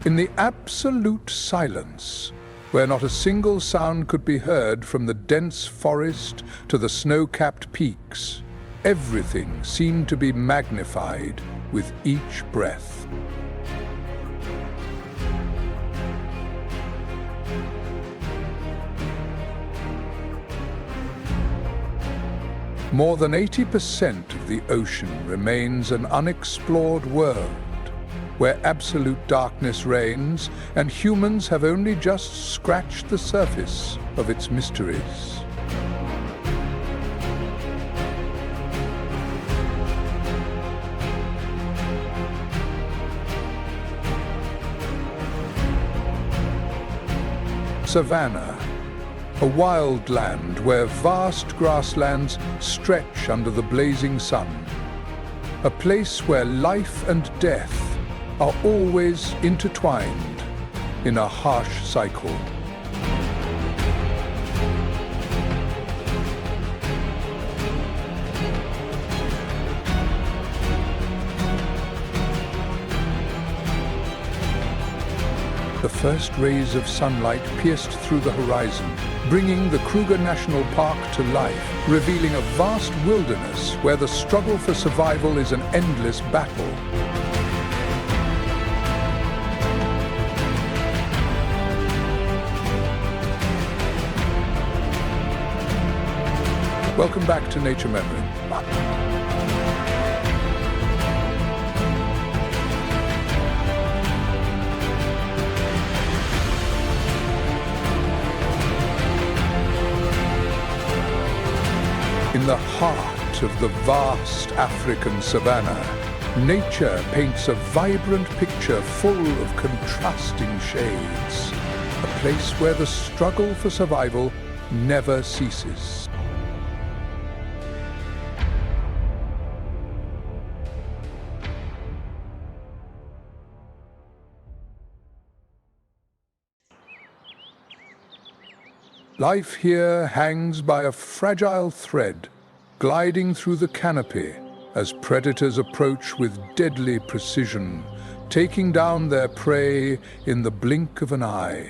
In the absolute silence, where not a single sound could be heard from the dense forest to the snow-capped peaks, everything seemed to be magnified with each breath. More than 80% of the ocean remains an unexplored world, where absolute darkness reigns and humans have only just scratched the surface of its mysteries. Savannah, a wild land where vast grasslands stretch under the blazing sun. A place where life and death are always intertwined in a harsh cycle. The first rays of sunlight pierced through the horizon, bringing the Kruger National Park to life, revealing a vast wilderness where the struggle for survival is an endless battle. Welcome back to Nature Memory. In the heart of the vast African savanna, nature paints a vibrant picture full of contrasting shades, a place where the struggle for survival never ceases. Life here hangs by a fragile thread, gliding through the canopy as predators approach with deadly precision, taking down their prey in the blink of an eye.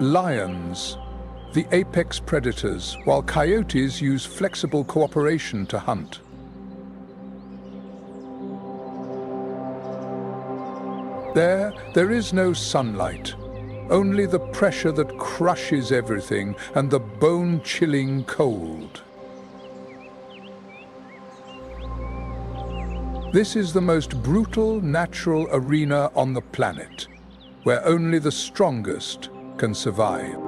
Lions, the apex predators, while coyotes use flexible cooperation to hunt. There is no sunlight, only the pressure that crushes everything and the bone-chilling cold. This is the most brutal natural arena on the planet, where only the strongest can survive.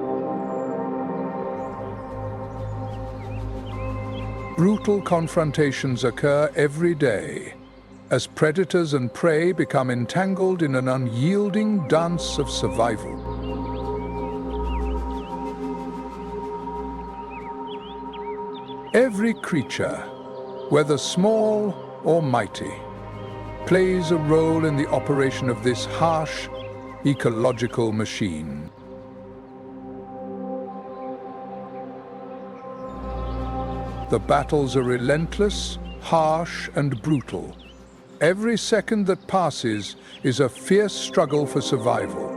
Brutal confrontations occur every day, as predators and prey become entangled in an unyielding dance of survival. Every creature, whether small or mighty, plays a role in the operation of this harsh, ecological machine. The battles are relentless, harsh, and brutal. Every second that passes is a fierce struggle for survival.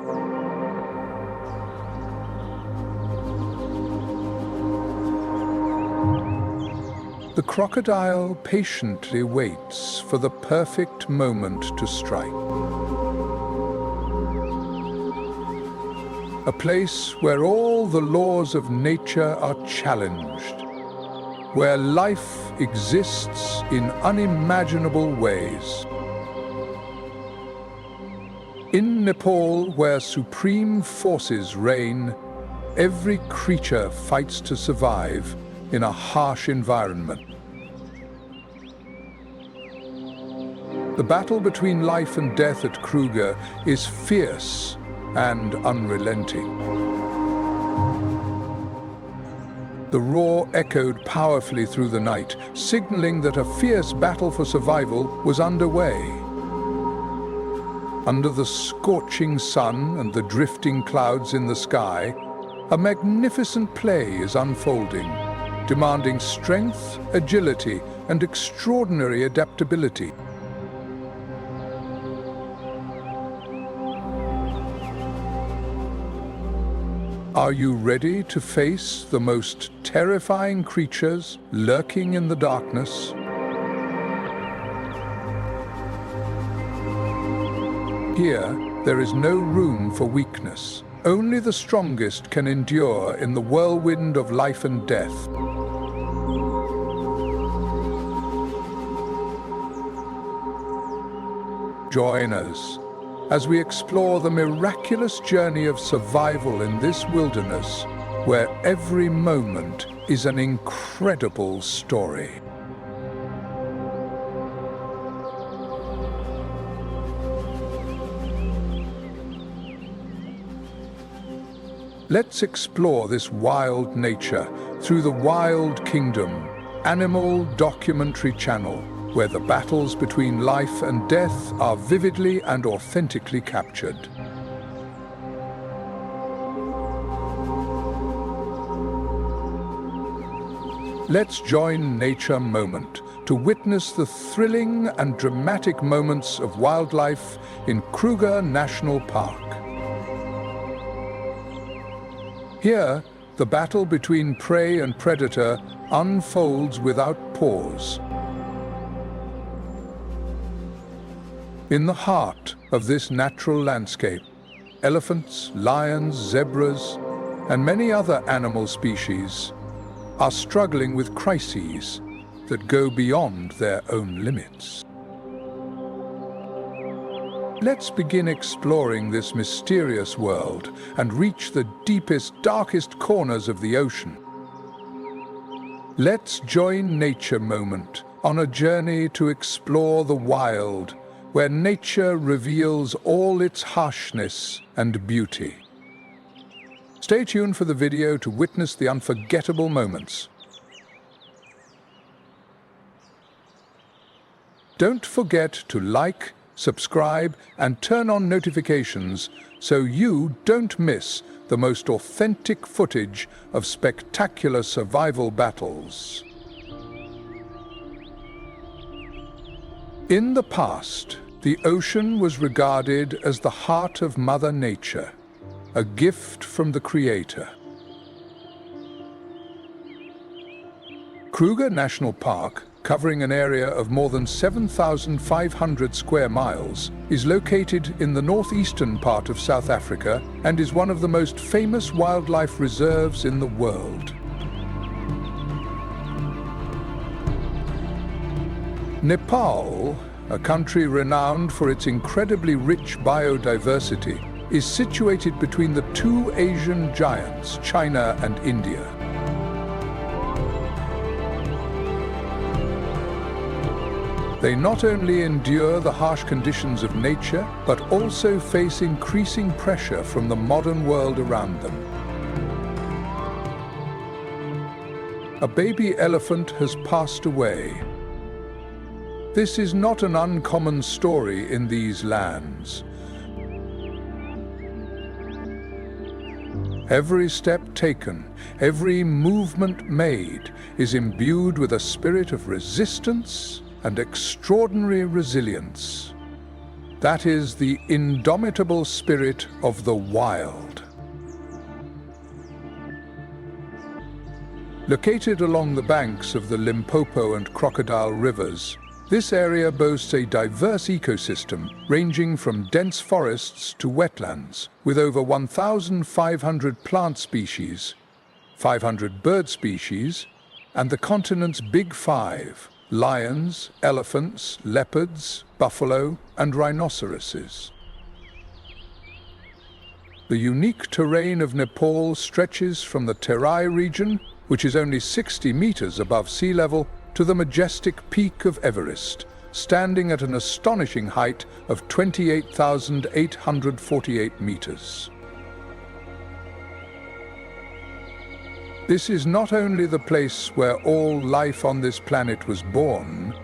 The crocodile patiently waits for the perfect moment to strike. A place where all the laws of nature are challenged, where life exists in unimaginable ways. In Nepal, where supreme forces reign, every creature fights to survive in a harsh environment. The battle between life and death at Kruger is fierce and unrelenting. The roar echoed powerfully through the night, signaling that a fierce battle for survival was underway. Under the scorching sun and the drifting clouds in the sky, a magnificent play is unfolding, demanding strength, agility, and extraordinary adaptability. Are you ready to face the most terrifying creatures lurking in the darkness? Here, there is no room for weakness. Only the strongest can endure in the whirlwind of life and death. Join us as we explore the miraculous journey of survival in this wilderness, where every moment is an incredible story. Let's explore this wild nature through the Wild Kingdom Animal Documentary Channel, where the battles between life and death are vividly and authentically captured. Let's join Nature Moment to witness the thrilling and dramatic moments of wildlife in Kruger National Park. Here, the battle between prey and predator unfolds without pause. In the heart of this natural landscape, elephants, lions, zebras, and many other animal species are struggling with crises that go beyond their own limits. Let's begin exploring this mysterious world and reach the deepest, darkest corners of the ocean. Let's join Nature Moment on a journey to explore the wild, where nature reveals all its harshness and beauty. Stay tuned for the video to witness the unforgettable moments. Don't forget to like, subscribe, and turn on notifications so you don't miss the most authentic footage of spectacular survival battles. In the past, the ocean was regarded as the heart of Mother Nature, a gift from the Creator. Kruger National Park, covering an area of more than 7,500 square miles, is located in the northeastern part of South Africa and is one of the most famous wildlife reserves in the world. Nepal, a country renowned for its incredibly rich biodiversity, is situated between the two Asian giants, China and India. They not only endure the harsh conditions of nature, but also face increasing pressure from the modern world around them. A baby elephant has passed away. This is not an uncommon story in these lands. Every step taken, every movement made is imbued with a spirit of resistance and extraordinary resilience. That is the indomitable spirit of the wild. Located along the banks of the Limpopo and Crocodile rivers, this area boasts a diverse ecosystem ranging from dense forests to wetlands, with over 1,500 plant species, 500 bird species, and the continent's Big Five: lions, elephants, leopards, buffalo, and rhinoceroses. The unique terrain of Nepal stretches from the Terai region, which is only 60 meters above sea level, to the majestic peak of Everest, standing at an astonishing height of 28,848 meters. This is not only the place where all life on this planet was born,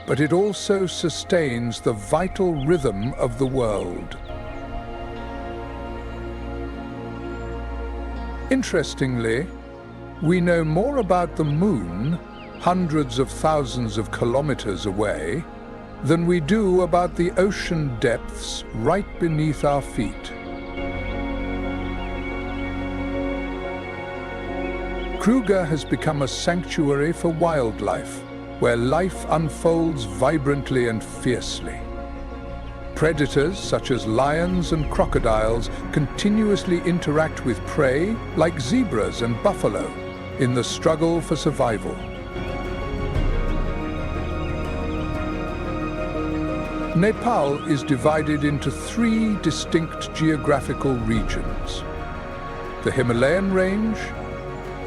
but it also sustains the vital rhythm of the world. Interestingly, we know more about the Moon, hundreds of thousands of kilometers away, than we do about the ocean depths right beneath our feet. Kruger has become a sanctuary for wildlife, where life unfolds vibrantly and fiercely. Predators such as lions and crocodiles continuously interact with prey like zebras and buffalo in the struggle for survival. Nepal is divided into 3 distinct geographical regions: the Himalayan range,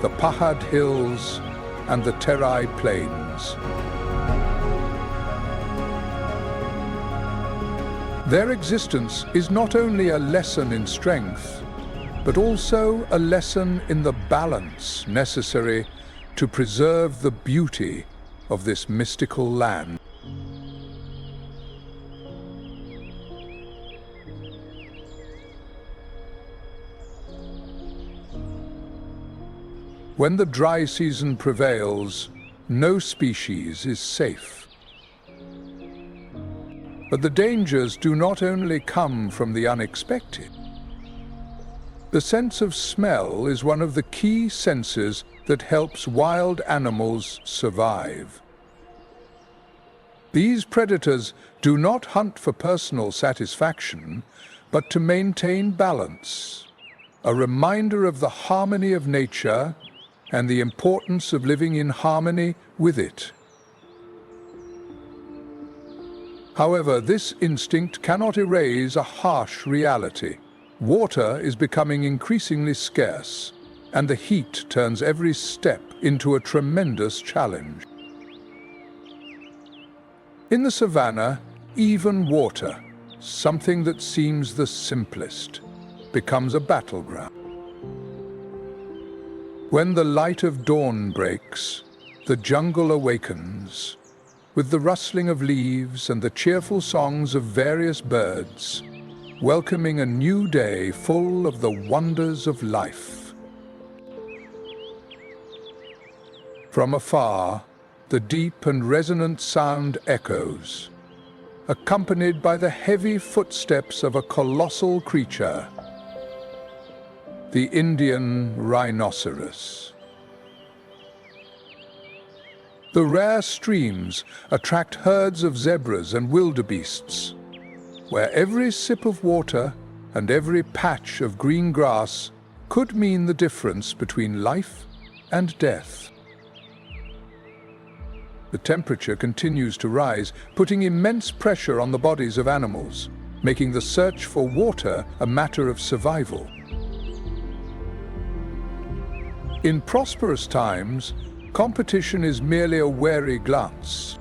the Pahad Hills, and the Terai Plains. Their existence is not only a lesson in strength, but also a lesson in the balance necessary to preserve the beauty of this mystical land. When the dry season prevails, no species is safe. But the dangers do not only come from the unexpected. The sense of smell is one of the key senses that helps wild animals survive. These predators do not hunt for personal satisfaction, but to maintain balance, a reminder of the harmony of nature and the importance of living in harmony with it. However, this instinct cannot erase a harsh reality. Water is becoming increasingly scarce, and the heat turns every step into a tremendous challenge. In the savannah, even water, something that seems the simplest, becomes a battleground. When the light of dawn breaks, the jungle awakens, with the rustling of leaves and the cheerful songs of various birds, welcoming a new day full of the wonders of life. From afar, the deep and resonant sound echoes, accompanied by the heavy footsteps of a colossal creature, the Indian rhinoceros. The rare streams attract herds of zebras and wildebeests, where every sip of water and every patch of green grass could mean the difference between life and death. The temperature continues to rise, putting immense pressure on the bodies of animals, making the search for water a matter of survival. In prosperous times, competition is merely a wary glance.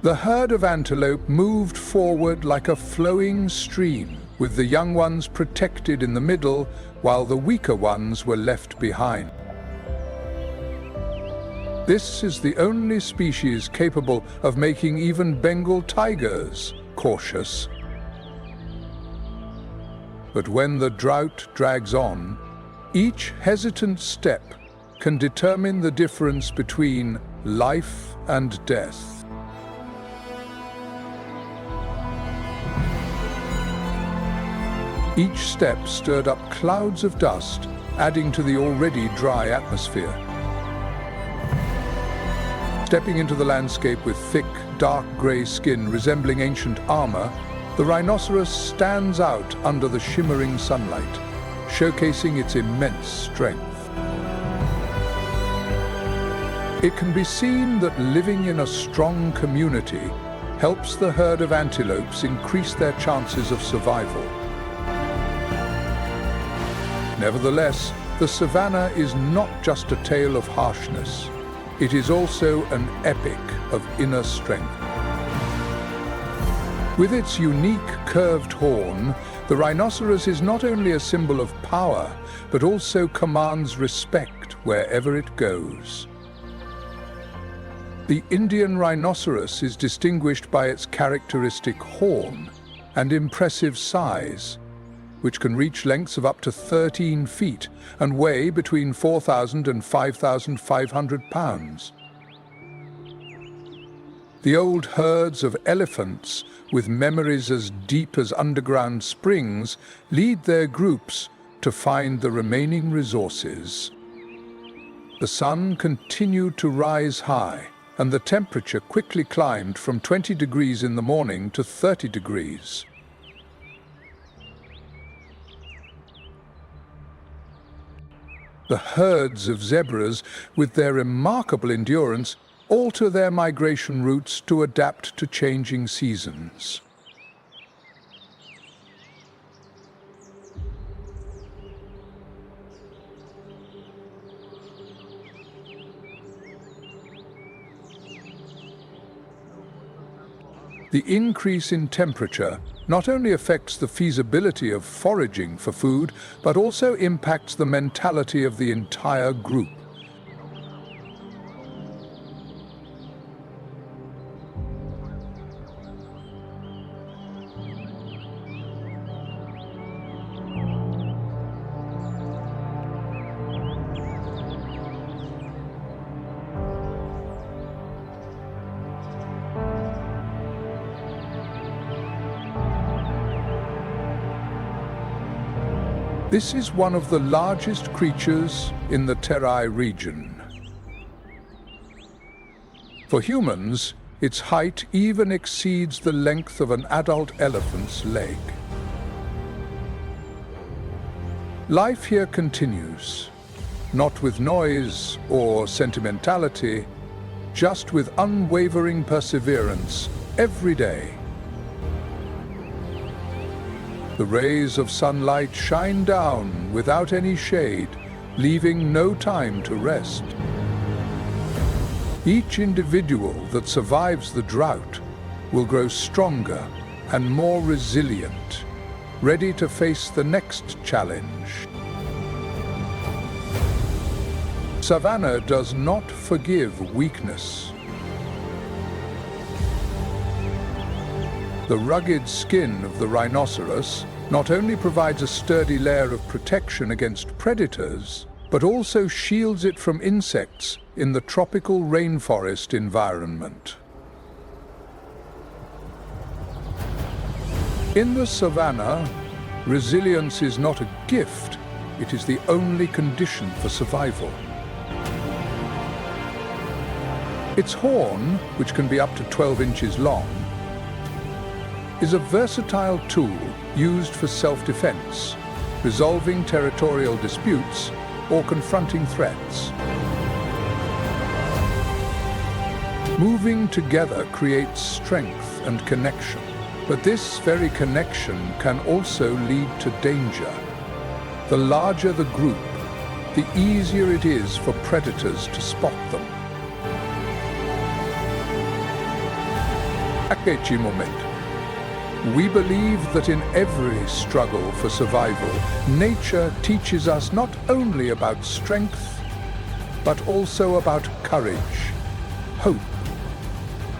The herd of antelope moved forward like a flowing stream, with the young ones protected in the middle, while the weaker ones were left behind. This is the only species capable of making even Bengal tigers cautious. But when the drought drags on, each hesitant step can determine the difference between life and death. Each step stirred up clouds of dust, adding to the already dry atmosphere. Stepping into the landscape with thick, dark grey skin resembling ancient armor, the rhinoceros stands out under the shimmering sunlight, showcasing its immense strength. It can be seen that living in a strong community helps the herd of antelopes increase their chances of survival. Nevertheless, the savannah is not just a tale of harshness. It is also an epic of inner strength. With its unique curved horn, the rhinoceros is not only a symbol of power, but also commands respect wherever it goes. The Indian rhinoceros is distinguished by its characteristic horn and impressive size, which can reach lengths of up to 13 feet and weigh between 4,000 and 5,500 pounds. The old herds of elephants, with memories as deep as underground springs, lead their groups to find the remaining resources. The sun continued to rise high, and the temperature quickly climbed from 20 degrees in the morning to 30 degrees. The herds of zebras, with their remarkable endurance, alter their migration routes to adapt to changing seasons. The increase in temperature not only affects the feasibility of foraging for food, but also impacts the mentality of the entire group. This is one of the largest creatures in the Terai region. For humans, its height even exceeds the length of an adult elephant's leg. Life here continues, not with noise or sentimentality, just with unwavering perseverance every day. The rays of sunlight shine down without any shade, leaving no time to rest. Each individual that survives the drought will grow stronger and more resilient, ready to face the next challenge. Savannah does not forgive weakness. The rugged skin of the rhinoceros not only provides a sturdy layer of protection against predators, but also shields it from insects in the tropical rainforest environment. In the savannah, resilience is not a gift, it is the only condition for survival. Its horn, which can be up to 12 inches long, is a versatile tool used for self-defense, resolving territorial disputes, or confronting threats. Moving together creates strength and connection, but this very connection can also lead to danger. The larger the group, the easier it is for predators to spot them. Naturesmoments. We believe that in every struggle for survival, nature teaches us not only about strength, but also about courage, hope,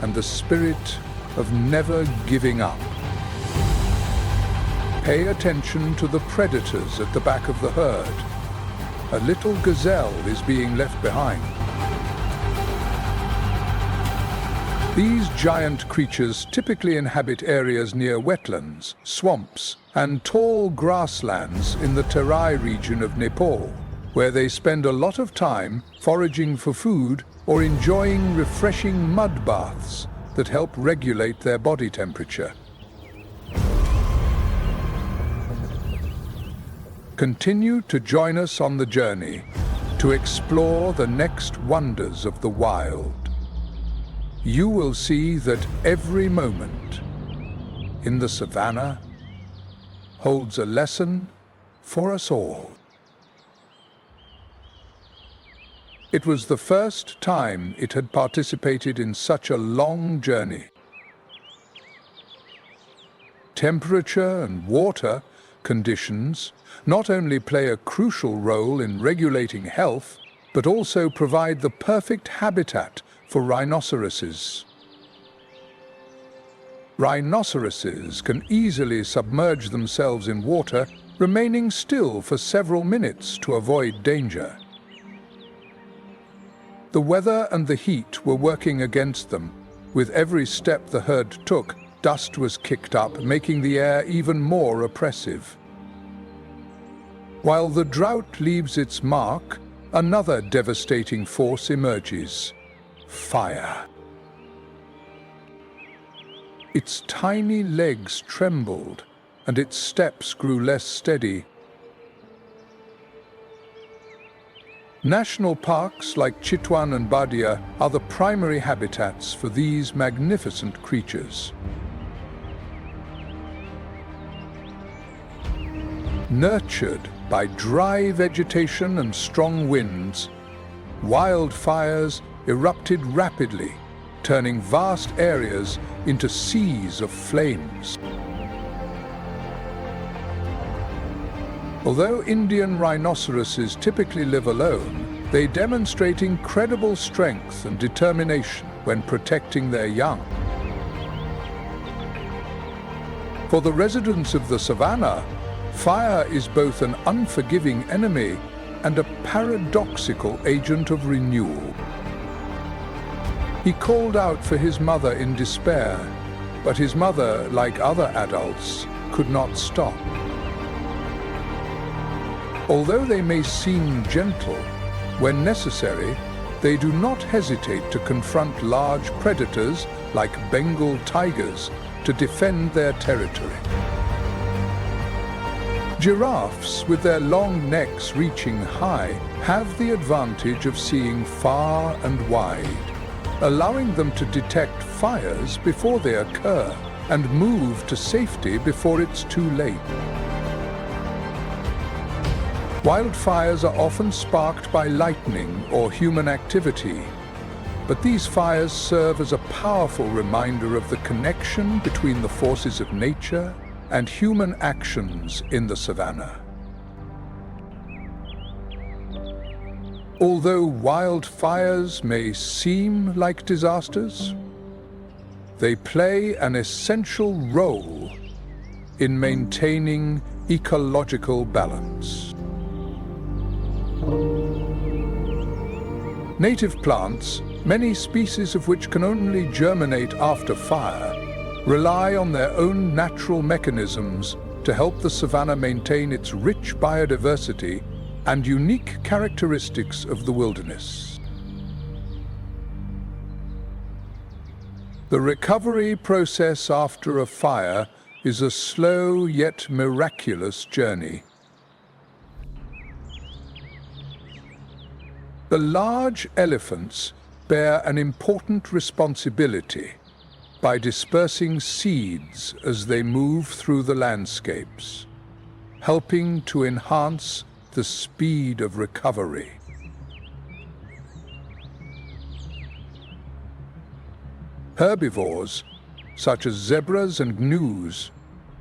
and the spirit of never giving up. Pay attention to the predators at the back of the herd. A little gazelle is being left behind. These giant creatures typically inhabit areas near wetlands, swamps, and tall grasslands in the Terai region of Nepal, where they spend a lot of time foraging for food or enjoying refreshing mud baths that help regulate their body temperature. Continue to join us on the journey to explore the next wonders of the wild. You will see that every moment in the savannah holds a lesson for us all. It was the first time it had participated in such a long journey. Temperature and water conditions not only play a crucial role in regulating health, but also provide the perfect habitat for rhinoceroses. Rhinoceroses can easily submerge themselves in water, remaining still for several minutes to avoid danger. The weather and the heat were working against them. With every step the herd took, dust was kicked up, making the air even more oppressive. While the drought leaves its mark, another devastating force emerges: fire. Its tiny legs trembled, and its steps grew less steady. National parks like Chitwan and Badia are the primary habitats for these magnificent creatures. Nurtured by dry vegetation and strong winds, wildfires erupted rapidly, turning vast areas into seas of flames. Although Indian rhinoceroses typically live alone, they demonstrate incredible strength and determination when protecting their young. For the residents of the savannah, fire is both an unforgiving enemy and a paradoxical agent of renewal. He called out for his mother in despair, but his mother, like other adults, could not stop. Although they may seem gentle, when necessary, they do not hesitate to confront large predators like Bengal tigers to defend their territory. Giraffes, with their long necks reaching high, have the advantage of seeing far and wide, allowing them to detect fires before they occur and move to safety before it's too late. Wildfires are often sparked by lightning or human activity, but these fires serve as a powerful reminder of the connection between the forces of nature and human actions in the savannah. Although wildfires may seem like disasters, they play an essential role in maintaining ecological balance. Native plants, many species of which can only germinate after fire, rely on their own natural mechanisms to help the savannah maintain its rich biodiversity and unique characteristics of the wilderness. The recovery process after a fire is a slow yet miraculous journey. The large elephants bear an important responsibility by dispersing seeds as they move through the landscapes, helping to enhance the speed of recovery. Herbivores, such as zebras and gnus,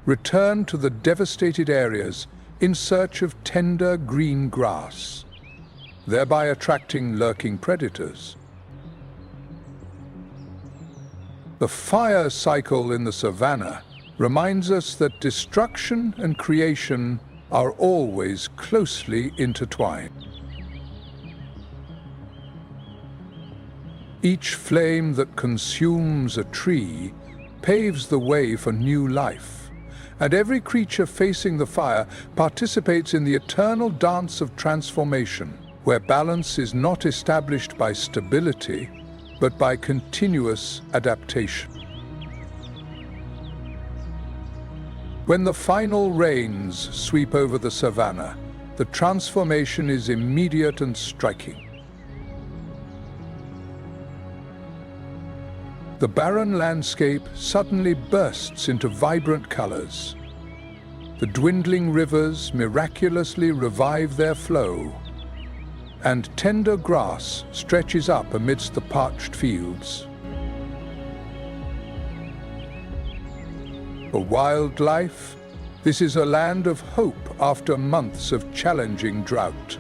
return to the devastated areas in search of tender green grass, thereby attracting lurking predators. The fire cycle in the savannah reminds us that destruction and creation are always closely intertwined. Each flame that consumes a tree paves the way for new life, and every creature facing the fire participates in the eternal dance of transformation, where balance is not established by stability, but by continuous adaptation. When the final rains sweep over the savannah, the transformation is immediate and striking. The barren landscape suddenly bursts into vibrant colors. The dwindling rivers miraculously revive their flow, and tender grass stretches up amidst the parched fields. For wildlife, this is a land of hope after months of challenging drought.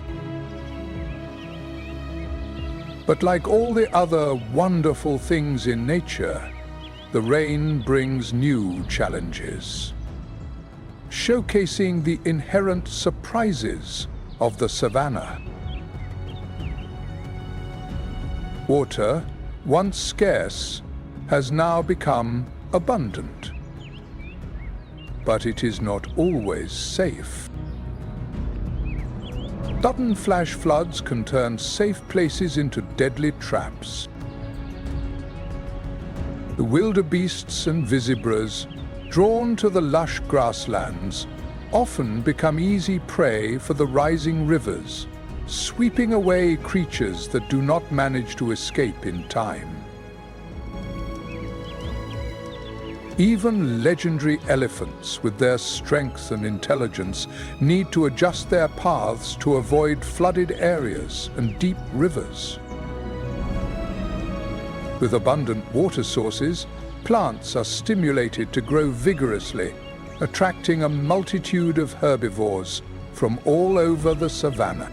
But like all the other wonderful things in nature, the rain brings new challenges, showcasing the inherent surprises of the savannah. Water, once scarce, has now become abundant. But it is not always safe. Sudden flash floods can turn safe places into deadly traps. The wildebeests and visibras, drawn to the lush grasslands, often become easy prey for the rising rivers, sweeping away creatures that do not manage to escape in time. Even legendary elephants, with their strength and intelligence, need to adjust their paths to avoid flooded areas and deep rivers. With abundant water sources, plants are stimulated to grow vigorously, attracting a multitude of herbivores from all over the savanna.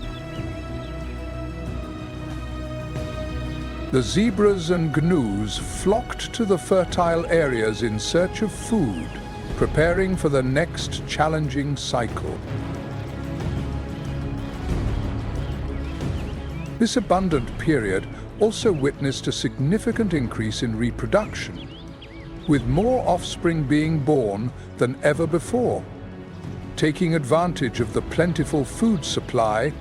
The zebras and gnus flocked to the fertile areas in search of food, preparing for the next challenging cycle. This abundant period also witnessed a significant increase in reproduction, with more offspring being born than ever before, taking advantage of the plentiful food supply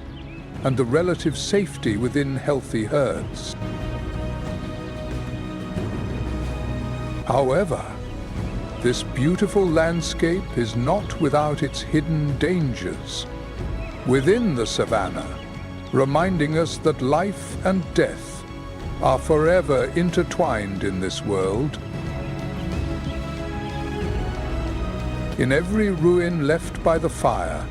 and the relative safety within healthy herds. However, this beautiful landscape is not without its hidden dangers within the savanna, reminding us that life and death are forever intertwined in this world. In every ruin left by the fire,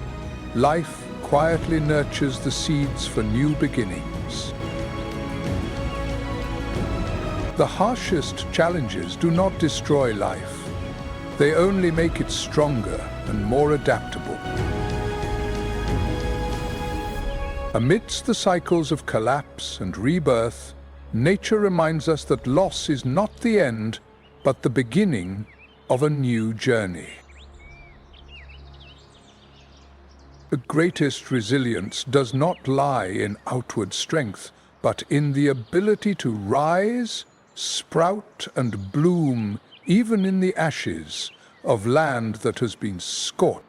life quietly nurtures the seeds for new beginnings. The harshest challenges do not destroy life. They only make it stronger and more adaptable. Amidst the cycles of collapse and rebirth, nature reminds us that loss is not the end, but the beginning of a new journey. The greatest resilience does not lie in outward strength, but in the ability to rise, sprout and bloom even in the ashes of land that has been scorched.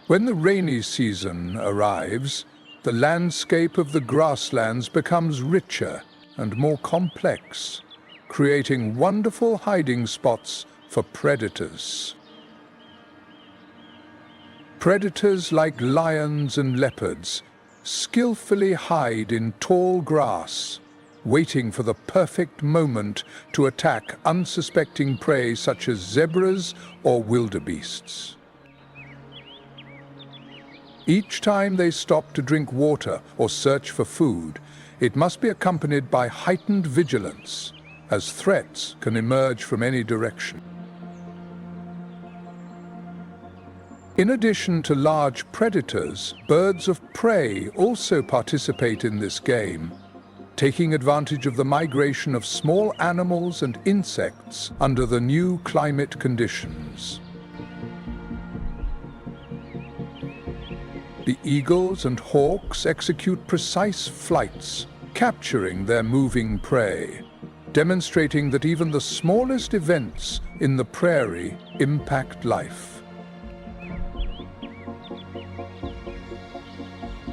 When the rainy season arrives, the landscape of the grasslands becomes richer and more complex, creating wonderful hiding spots for predators. Predators like lions and leopards skillfully hide in tall grass, waiting for the perfect moment to attack unsuspecting prey such as zebras or wildebeests. Each time they stop to drink water or search for food, it must be accompanied by heightened vigilance, as threats can emerge from any direction. In addition to large predators, birds of prey also participate in this game, taking advantage of the migration of small animals and insects under the new climate conditions. The eagles and hawks execute precise flights, capturing their moving prey, demonstrating that even the smallest events in the prairie impact life.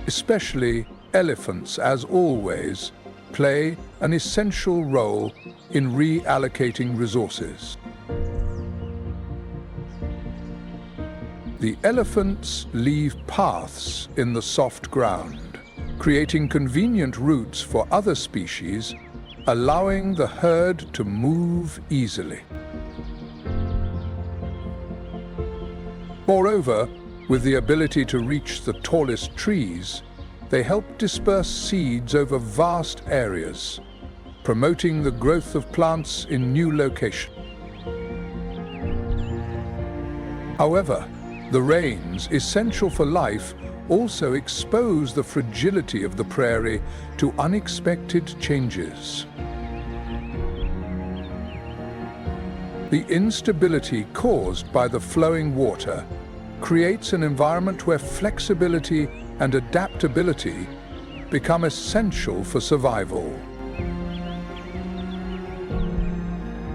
Especially elephants, as always, play an essential role in reallocating resources. The elephants leave paths in the soft ground, creating convenient routes for other species, allowing the herd to move easily. Moreover, with the ability to reach the tallest trees, they help disperse seeds over vast areas, promoting the growth of plants in new locations. However, the rains, essential for life, also expose the fragility of the prairie to unexpected changes. The instability caused by the flowing water creates an environment where flexibility and adaptability become essential for survival.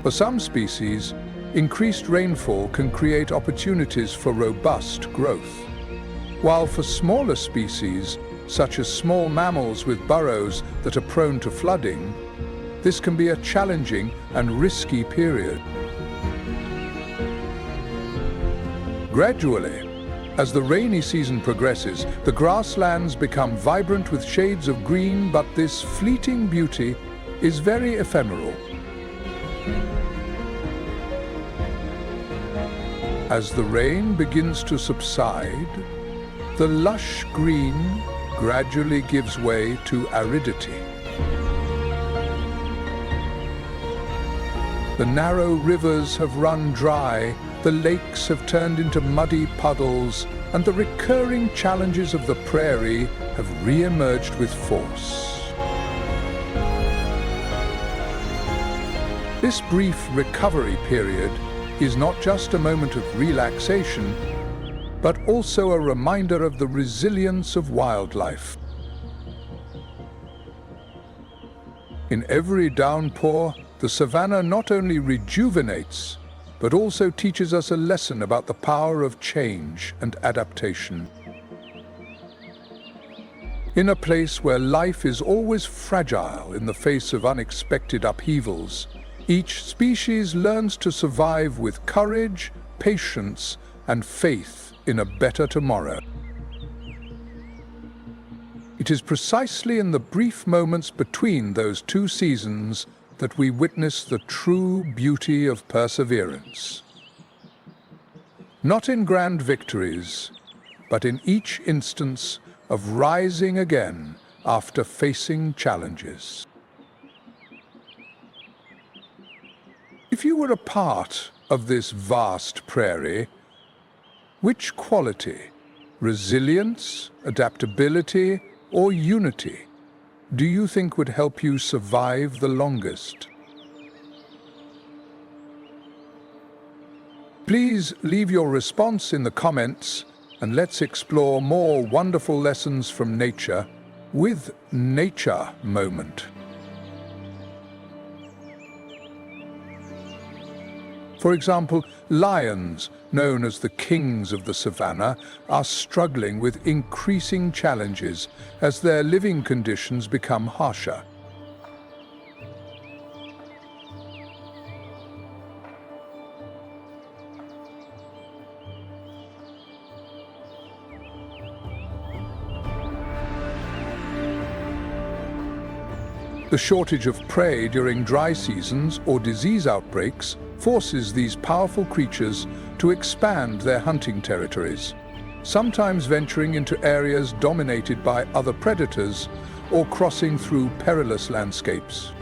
For some species, increased rainfall can create opportunities for robust growth, while for smaller species, such as small mammals with burrows that are prone to flooding, this can be a challenging and risky period. Gradually, as the rainy season progresses, the grasslands become vibrant with shades of green, but this fleeting beauty is very ephemeral. As the rain begins to subside, the lush green gradually gives way to aridity. The narrow rivers have run dry, the lakes have turned into muddy puddles, and the recurring challenges of the prairie have re-emerged with force. This brief recovery period is not just a moment of relaxation, but also a reminder of the resilience of wildlife. In every downpour, the savanna not only rejuvenates, but also teaches us a lesson about the power of change and adaptation. In a place where life is always fragile in the face of unexpected upheavals, each species learns to survive with courage, patience, and faith in a better tomorrow. It is precisely in the brief moments between those two seasons that we witness the true beauty of perseverance. Not in grand victories, but in each instance of rising again after facing challenges. If you were a part of this vast prairie, which quality, resilience, adaptability, or unity, do you think would help you survive the longest? Please leave your response in the comments, and let's explore more wonderful lessons from nature with Nature Moment. For example, lions, known as the kings of the savanna, are struggling with increasing challenges as their living conditions become harsher. The shortage of prey during dry seasons or disease outbreaks forces these powerful creatures to expand their hunting territories, sometimes venturing into areas dominated by other predators or crossing through perilous landscapes.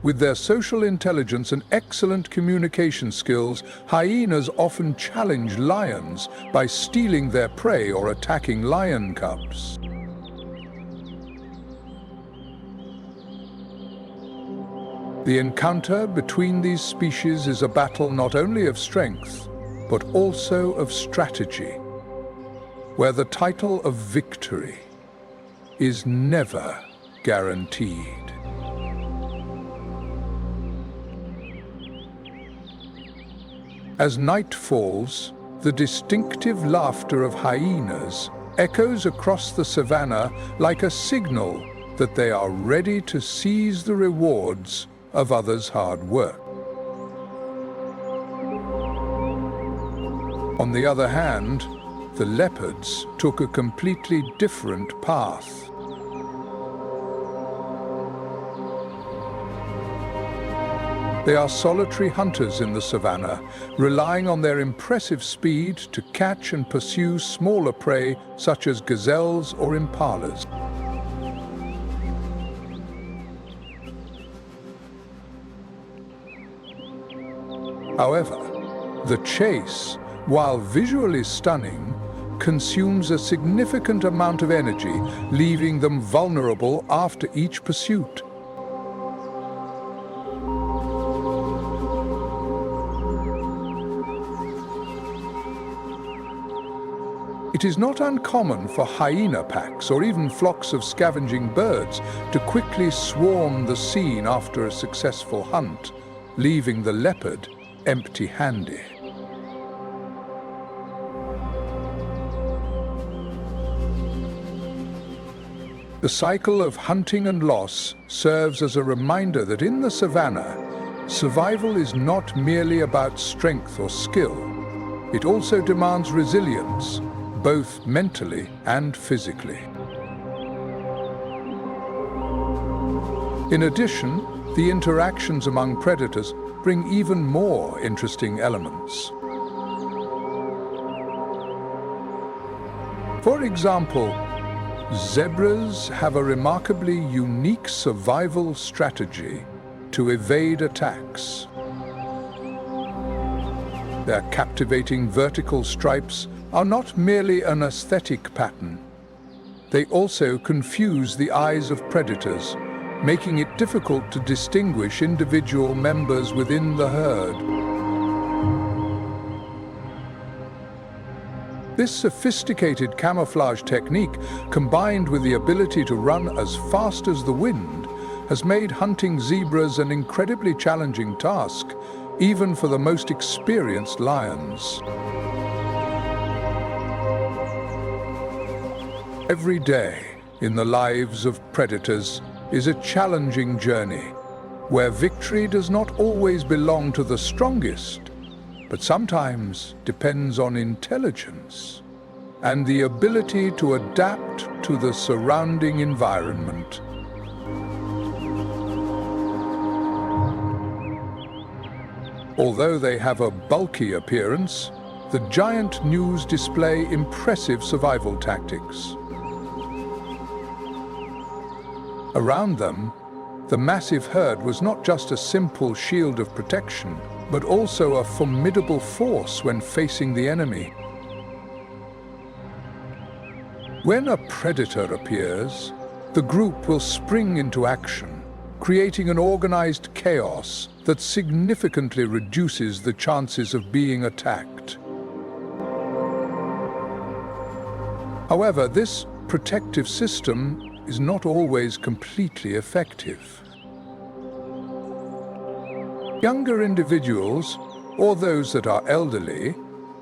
With their social intelligence and excellent communication skills, hyenas often challenge lions by stealing their prey or attacking lion cubs. The encounter between these species is a battle not only of strength, but also of strategy, where the title of victory is never guaranteed. As night falls, the distinctive laughter of hyenas echoes across the savanna like a signal that they are ready to seize the rewards of others' hard work. On the other hand, the leopards took a completely different path. They are solitary hunters in the savannah, relying on their impressive speed to catch and pursue smaller prey such as gazelles or impalas. However, the chase, while visually stunning, consumes a significant amount of energy, leaving them vulnerable after each pursuit. It is not uncommon for hyena packs or even flocks of scavenging birds to quickly swarm the scene after a successful hunt, leaving the leopard empty-handed. The cycle of hunting and loss serves as a reminder that in the savannah, survival is not merely about strength or skill. It also demands resilience, both mentally and physically. In addition, the interactions among predators bring even more interesting elements. For example, zebras have a remarkably unique survival strategy to evade attacks. Their captivating vertical stripes are not merely an aesthetic pattern. They also confuse the eyes of predators, making it difficult to distinguish individual members within the herd. This sophisticated camouflage technique, combined with the ability to run as fast as the wind, has made hunting zebras an incredibly challenging task, even for the most experienced lions. Every day in the lives of predators is a challenging journey, where victory does not always belong to the strongest, but sometimes depends on intelligence and the ability to adapt to the surrounding environment. Although they have a bulky appearance, the giant gnus display impressive survival tactics. Around them, the massive herd was not just a simple shield of protection, but also a formidable force when facing the enemy. When a predator appears, the group will spring into action, creating an organized chaos that significantly reduces the chances of being attacked. However, this protective system is not always completely effective. Younger individuals, or those that are elderly,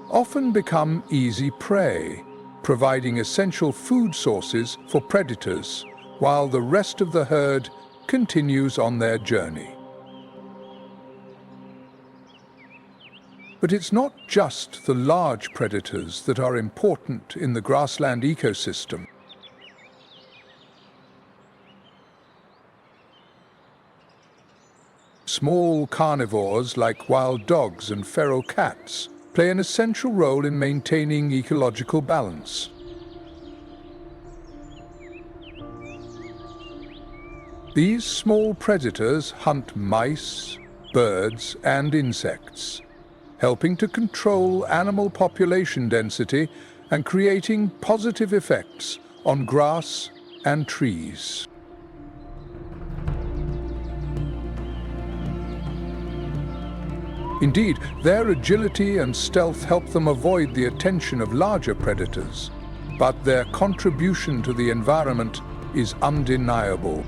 often become easy prey, providing essential food sources for predators, while the rest of the herd continues on their journey. But it's not just the large predators that are important in the grassland ecosystem. Small carnivores like wild dogs and feral cats play an essential role in maintaining ecological balance. These small predators hunt mice, birds, and insects, helping to control animal population density and creating positive effects on grass and trees. Indeed, their agility and stealth help them avoid the attention of larger predators, but their contribution to the environment is undeniable.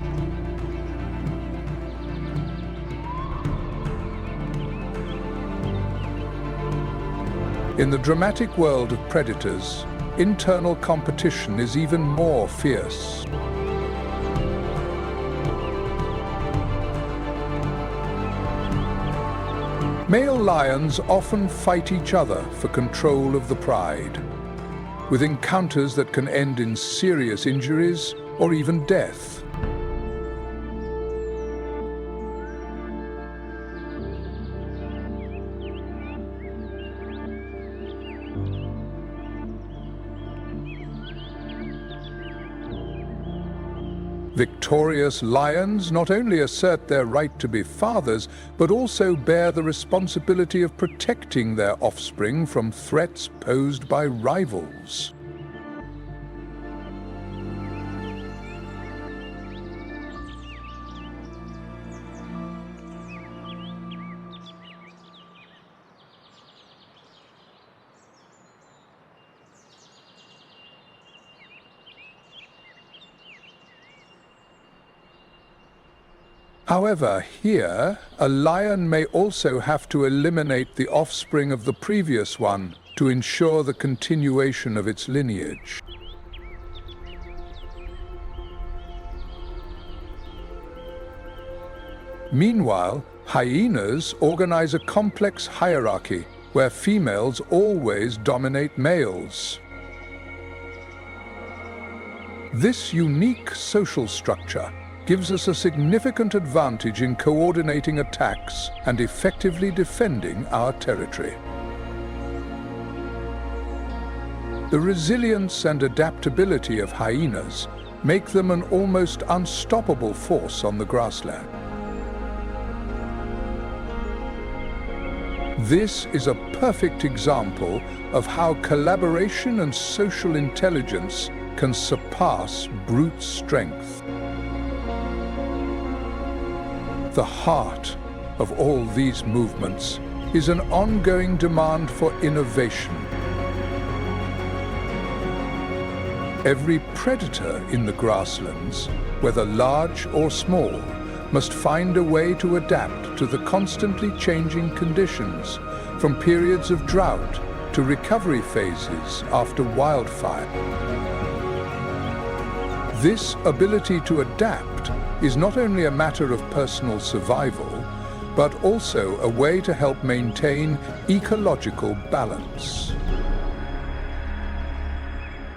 In the dramatic world of predators, internal competition is even more fierce. Male lions often fight each other for control of the pride, with encounters that can end in serious injuries or even death. Victorious lions not only assert their right to be fathers, but also bear the responsibility of protecting their offspring from threats posed by rivals. However, here, a lion may also have to eliminate the offspring of the previous one to ensure the continuation of its lineage. Meanwhile, hyenas organize a complex hierarchy where females always dominate males. This unique social structure gives us a significant advantage in coordinating attacks and effectively defending our territory. The resilience and adaptability of hyenas make them an almost unstoppable force on the grassland. This is a perfect example of how collaboration and social intelligence can surpass brute strength. The heart of all these movements is an ongoing demand for innovation. Every predator in the grasslands, whether large or small, must find a way to adapt to the constantly changing conditions, from periods of drought to recovery phases after wildfire. This ability to adapt is not only a matter of personal survival, but also a way to help maintain ecological balance.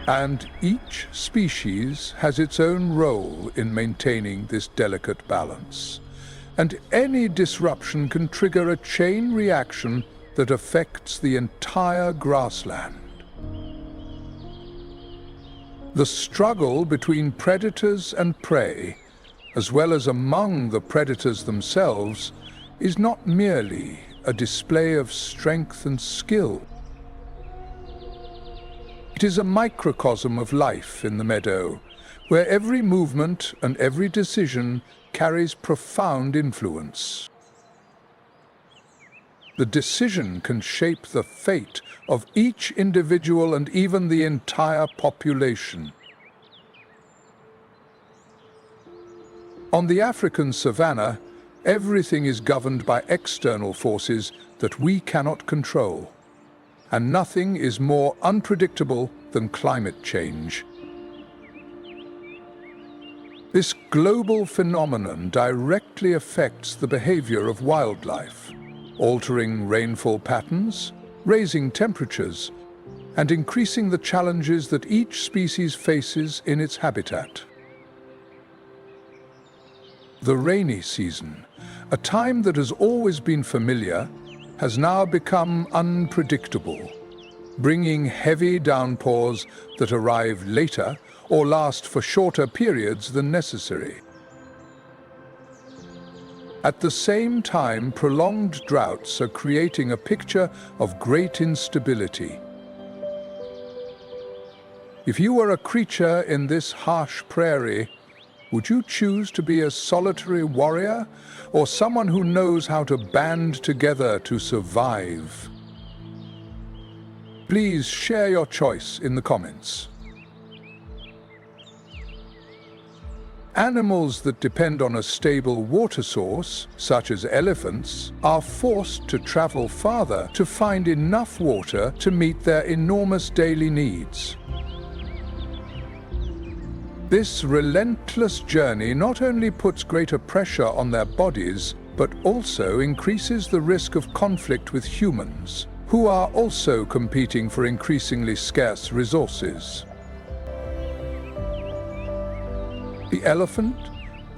And each species has its own role in maintaining this delicate balance. And any disruption can trigger a chain reaction that affects the entire grassland. The struggle between predators and prey, as well as among the predators themselves, is not merely a display of strength and skill. It is a microcosm of life in the meadow, where every movement and every decision carries profound influence. The decision can shape the fate of each individual and even the entire population. On the African savanna, everything is governed by external forces that we cannot control. And nothing is more unpredictable than climate change. This global phenomenon directly affects the behavior of wildlife, altering rainfall patterns, raising temperatures, and increasing the challenges that each species faces in its habitat. The rainy season, a time that has always been familiar, has now become unpredictable, bringing heavy downpours that arrive later or last for shorter periods than necessary. At the same time, prolonged droughts are creating a picture of great instability. If you were a creature in this harsh prairie, would you choose to be a solitary warrior or someone who knows how to band together to survive? Please share your choice in the comments. Animals that depend on a stable water source, such as elephants, are forced to travel farther to find enough water to meet their enormous daily needs. This relentless journey not only puts greater pressure on their bodies, but also increases the risk of conflict with humans, who are also competing for increasingly scarce resources. The elephant,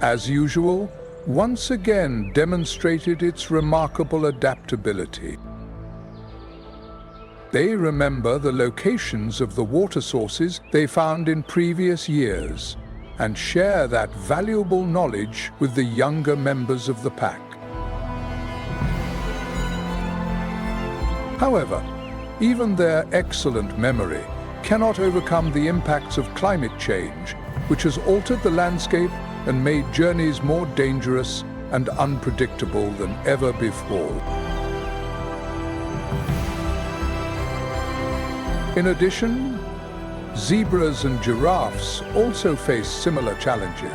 as usual, once again demonstrated its remarkable adaptability. They remember the locations of the water sources they found in previous years and share that valuable knowledge with the younger members of the pack. However, even their excellent memory cannot overcome the impacts of climate change, which has altered the landscape and made journeys more dangerous and unpredictable than ever before. In addition, zebras and giraffes also face similar challenges.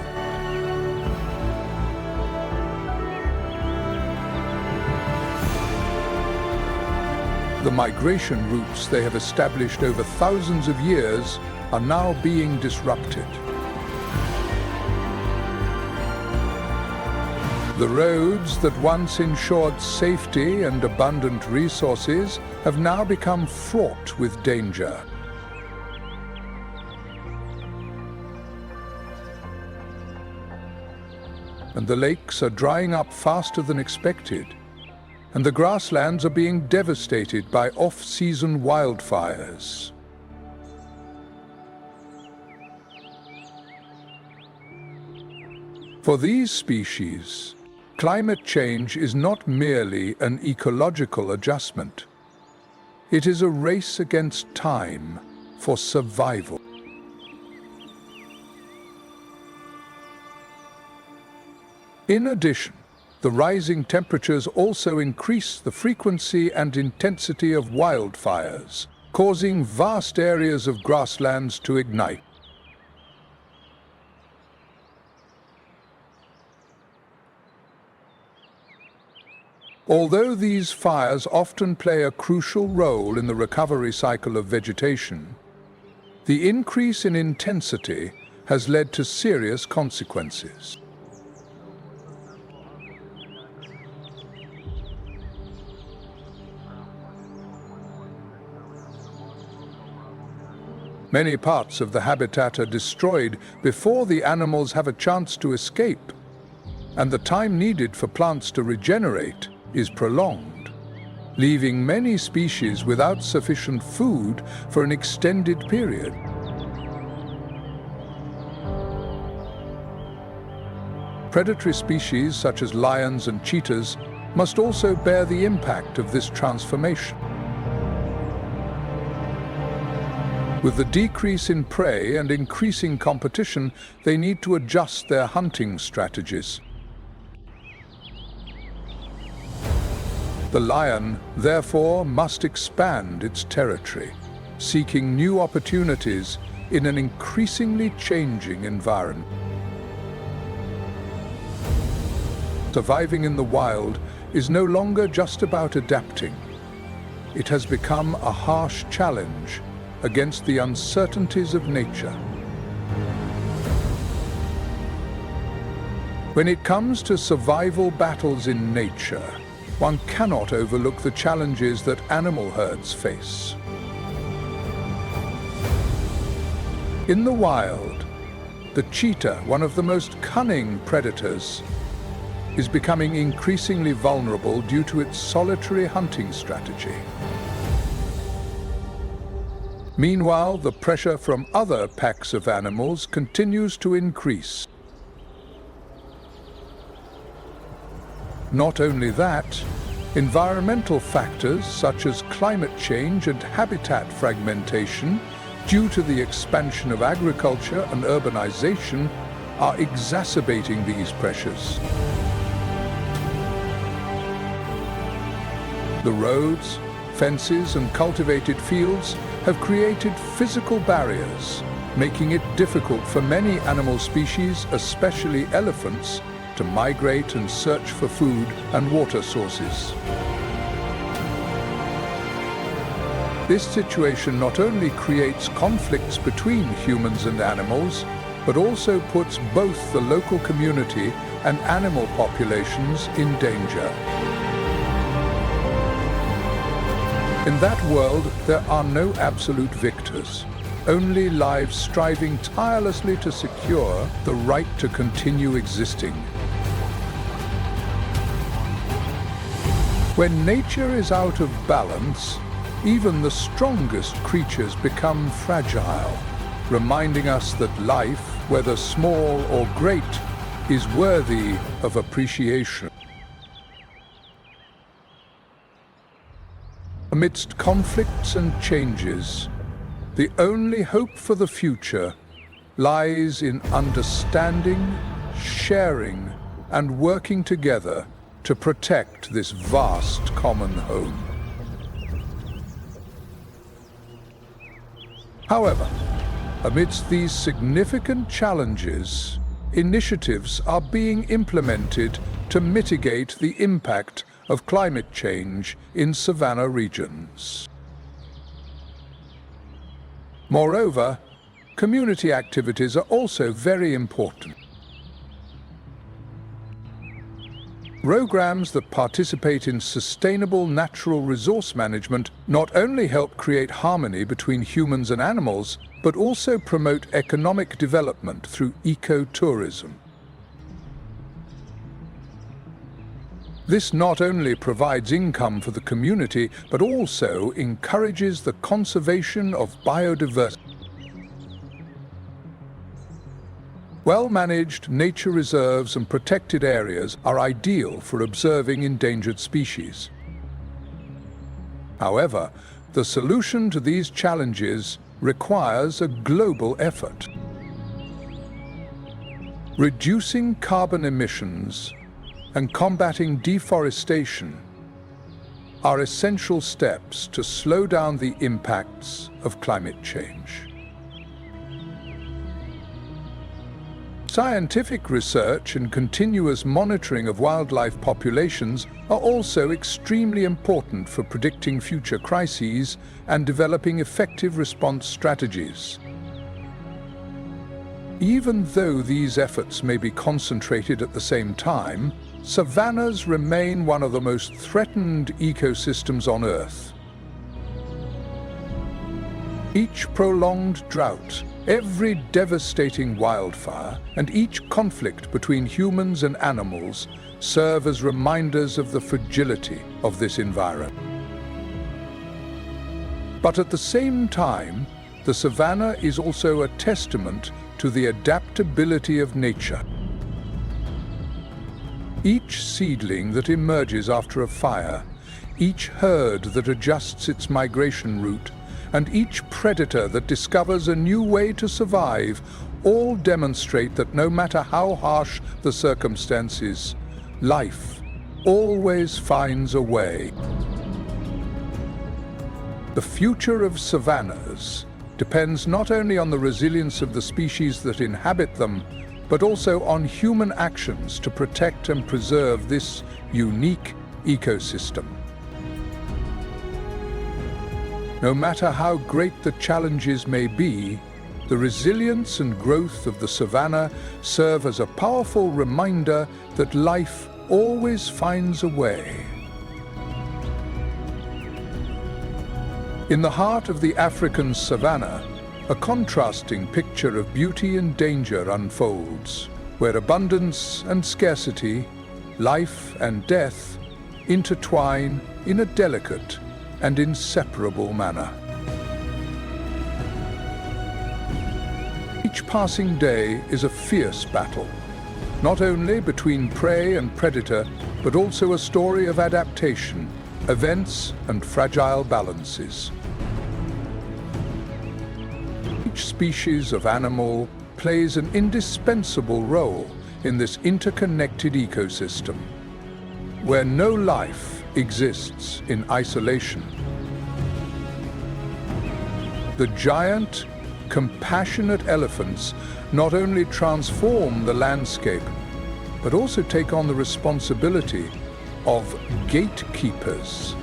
The migration routes they have established over thousands of years are now being disrupted. The roads that once ensured safety and abundant resources have now become fraught with danger. And the lakes are drying up faster than expected, and the grasslands are being devastated by off-season wildfires. For these species, climate change is not merely an ecological adjustment. It is a race against time for survival. In addition, the rising temperatures also increase the frequency and intensity of wildfires, causing vast areas of grasslands to ignite. Although these fires often play a crucial role in the recovery cycle of vegetation, the increase in intensity has led to serious consequences. Many parts of the habitat are destroyed before the animals have a chance to escape, and the time needed for plants to regenerate is prolonged, leaving many species without sufficient food for an extended period. Predatory species such as lions and cheetahs must also bear the impact of this transformation. With the decrease in prey and increasing competition, they need to adjust their hunting strategies. The lion, therefore, must expand its territory, seeking new opportunities in an increasingly changing environment. Surviving in the wild is no longer just about adapting. It has become a harsh challenge against the uncertainties of nature. When it comes to survival battles in nature, one cannot overlook the challenges that animal herds face. In the wild, the cheetah, one of the most cunning predators, is becoming increasingly vulnerable due to its solitary hunting strategy. Meanwhile, the pressure from other packs of animals continues to increase. Not only that, environmental factors such as climate change and habitat fragmentation, due to the expansion of agriculture and urbanization, are exacerbating these pressures. The roads, fences, and cultivated fields have created physical barriers, making it difficult for many animal species, especially elephants, to migrate and search for food and water sources. This situation not only creates conflicts between humans and animals, but but also puts both the local community and animal populations in danger. In that world, there are no absolute victors, only lives striving tirelessly to secure the right to continue existing. When nature is out of balance, even the strongest creatures become fragile, reminding us that life, whether small or great, is worthy of appreciation. Amidst conflicts and changes, the only hope for the future lies in understanding, sharing, and working together to protect this vast common home. However, amidst these significant challenges, initiatives are being implemented to mitigate the impact of climate change in savanna regions. Moreover, community activities are also very important. Programs that participate in sustainable natural resource management not only help create harmony between humans and animals, but also promote economic development through ecotourism. This not only provides income for the community, but also encourages the conservation of biodiversity. Well-managed nature reserves and protected areas are ideal for observing endangered species. However, the solution to these challenges requires a global effort. Reducing carbon emissions and combating deforestation are essential steps to slow down the impacts of climate change. Scientific research and continuous monitoring of wildlife populations are also extremely important for predicting future crises and developing effective response strategies. Even though these efforts may be concentrated at the same time, savannas remain one of the most threatened ecosystems on Earth. Each prolonged drought, every devastating wildfire, and each conflict between humans and animals serve as reminders of the fragility of this environment. But at the same time, the savanna is also a testament to the adaptability of nature. Each seedling that emerges after a fire, each herd that adjusts its migration route, and each predator that discovers a new way to survive all demonstrate that no matter how harsh the circumstances, life always finds a way. The future of savannas depends not only on the resilience of the species that inhabit them, but also on human actions to protect and preserve this unique ecosystem. No matter how great the challenges may be, the resilience and growth of the savanna serve as a powerful reminder that life always finds a way. In the heart of the African savanna, a contrasting picture of beauty and danger unfolds, where abundance and scarcity, life and death, intertwine in a delicate and inseparable manner. Each passing day is a fierce battle, not only between prey and predator, but also a story of adaptation, events, and fragile balances. Each species of animal plays an indispensable role in this interconnected ecosystem, where no life exists in isolation. The giant, compassionate elephants not only transform the landscape, but also take on the responsibility of gatekeepers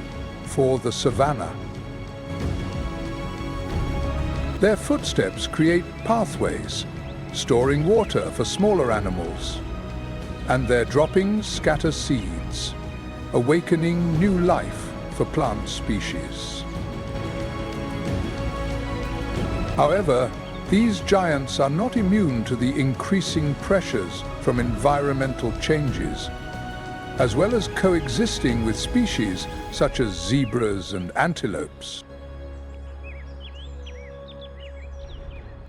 for the savanna. Their footsteps create pathways, storing water for smaller animals, and their droppings scatter seeds, awakening new life for plant species. However, these giants are not immune to the increasing pressures from environmental changes, as well as coexisting with species such as zebras and antelopes.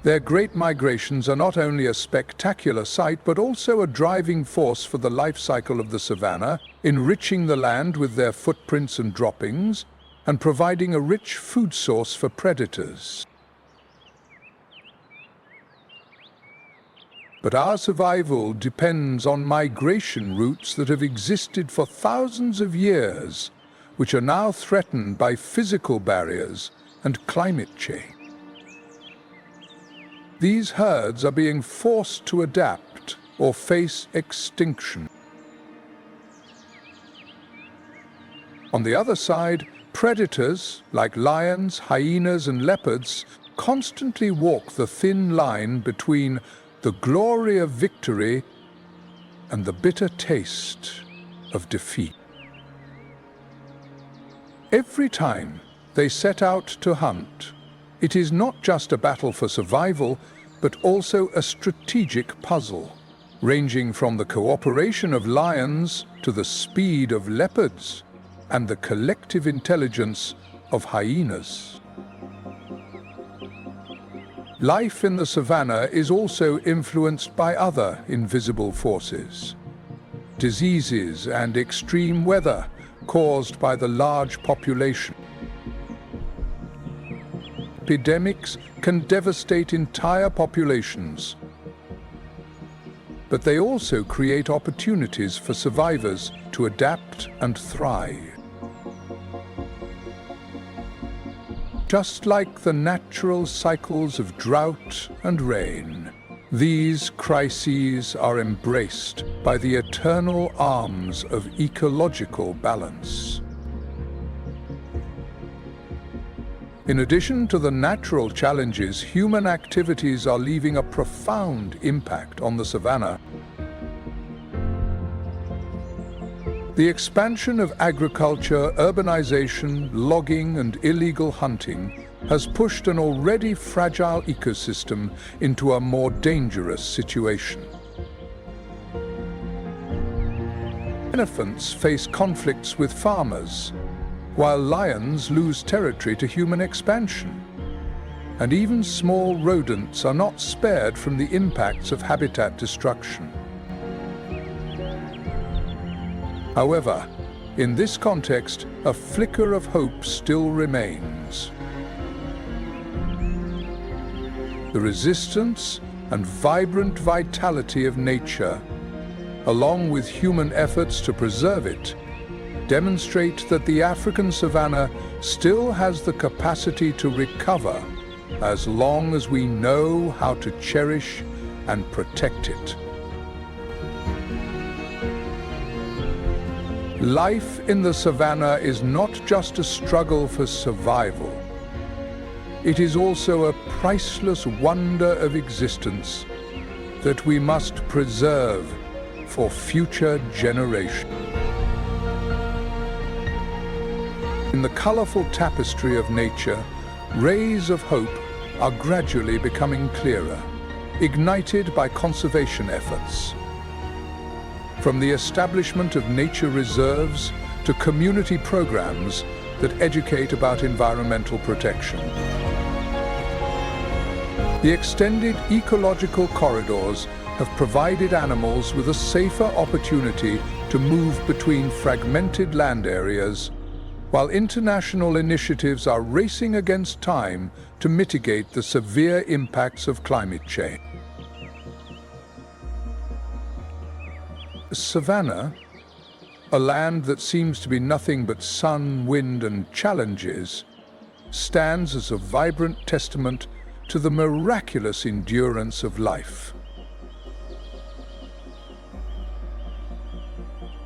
Their great migrations are not only a spectacular sight, but also a driving force for the life cycle of the savanna, enriching the land with their footprints and droppings, and providing a rich food source for predators. But our survival depends on migration routes that have existed for thousands of years, which are now threatened by physical barriers and climate change. These herds are being forced to adapt or face extinction. On the other side, predators like lions, hyenas, and leopards constantly walk the thin line between the glory of victory and the bitter taste of defeat. Every time they set out to hunt, it is not just a battle for survival, but also a strategic puzzle, ranging from the cooperation of lions to the speed of leopards and the collective intelligence of hyenas. Life in the savanna is also influenced by other invisible forces. Diseases and extreme weather caused by the large population. Epidemics can devastate entire populations, but they also create opportunities for survivors to adapt and thrive. Just like the natural cycles of drought and rain, these crises are embraced by the eternal arms of ecological balance. In addition to the natural challenges, human activities are leaving a profound impact on the savanna. The expansion of agriculture, urbanization, logging, and illegal hunting has pushed an already fragile ecosystem into a more dangerous situation. Elephants face conflicts with farmers, while lions lose territory to human expansion. And even small rodents are not spared from the impacts of habitat destruction. However, in this context, a flicker of hope still remains. The resistance and vibrant vitality of nature, along with human efforts to preserve it, demonstrate that the African savanna still has the capacity to recover as long as we know how to cherish and protect it. Life in the savanna is not just a struggle for survival. It is also a priceless wonder of existence that we must preserve for future generations. In the colorful tapestry of nature, rays of hope are gradually becoming clearer, ignited by conservation efforts. From the establishment of nature reserves to community programs that educate about environmental protection. The extended ecological corridors have provided animals with a safer opportunity to move between fragmented land areas, while international initiatives are racing against time to mitigate the severe impacts of climate change. The savanna, a land that seems to be nothing but sun, wind, and challenges, stands as a vibrant testament to the miraculous endurance of life.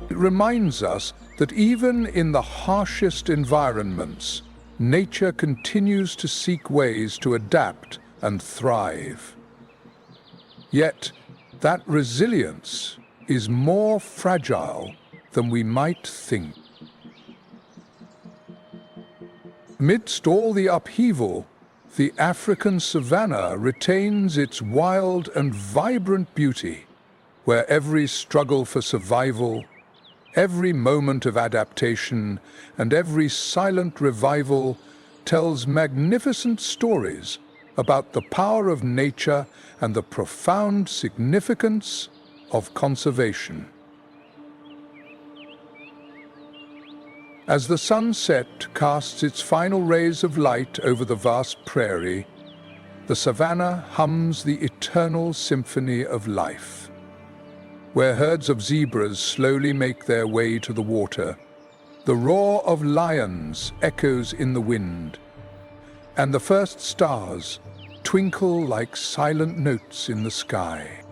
It reminds us that even in the harshest environments, nature continues to seek ways to adapt and thrive. Yet, that resilience is more fragile than we might think. Amidst all the upheaval, the African savanna retains its wild and vibrant beauty, where every struggle for survival, every moment of adaptation, and every silent revival tells magnificent stories about the power of nature and the profound significance of conservation. As the sunset casts its final rays of light over the vast prairie, the savanna hums the eternal symphony of life. Where herds of zebras slowly make their way to the water, the roar of lions echoes in the wind, and the first stars twinkle like silent notes in the sky.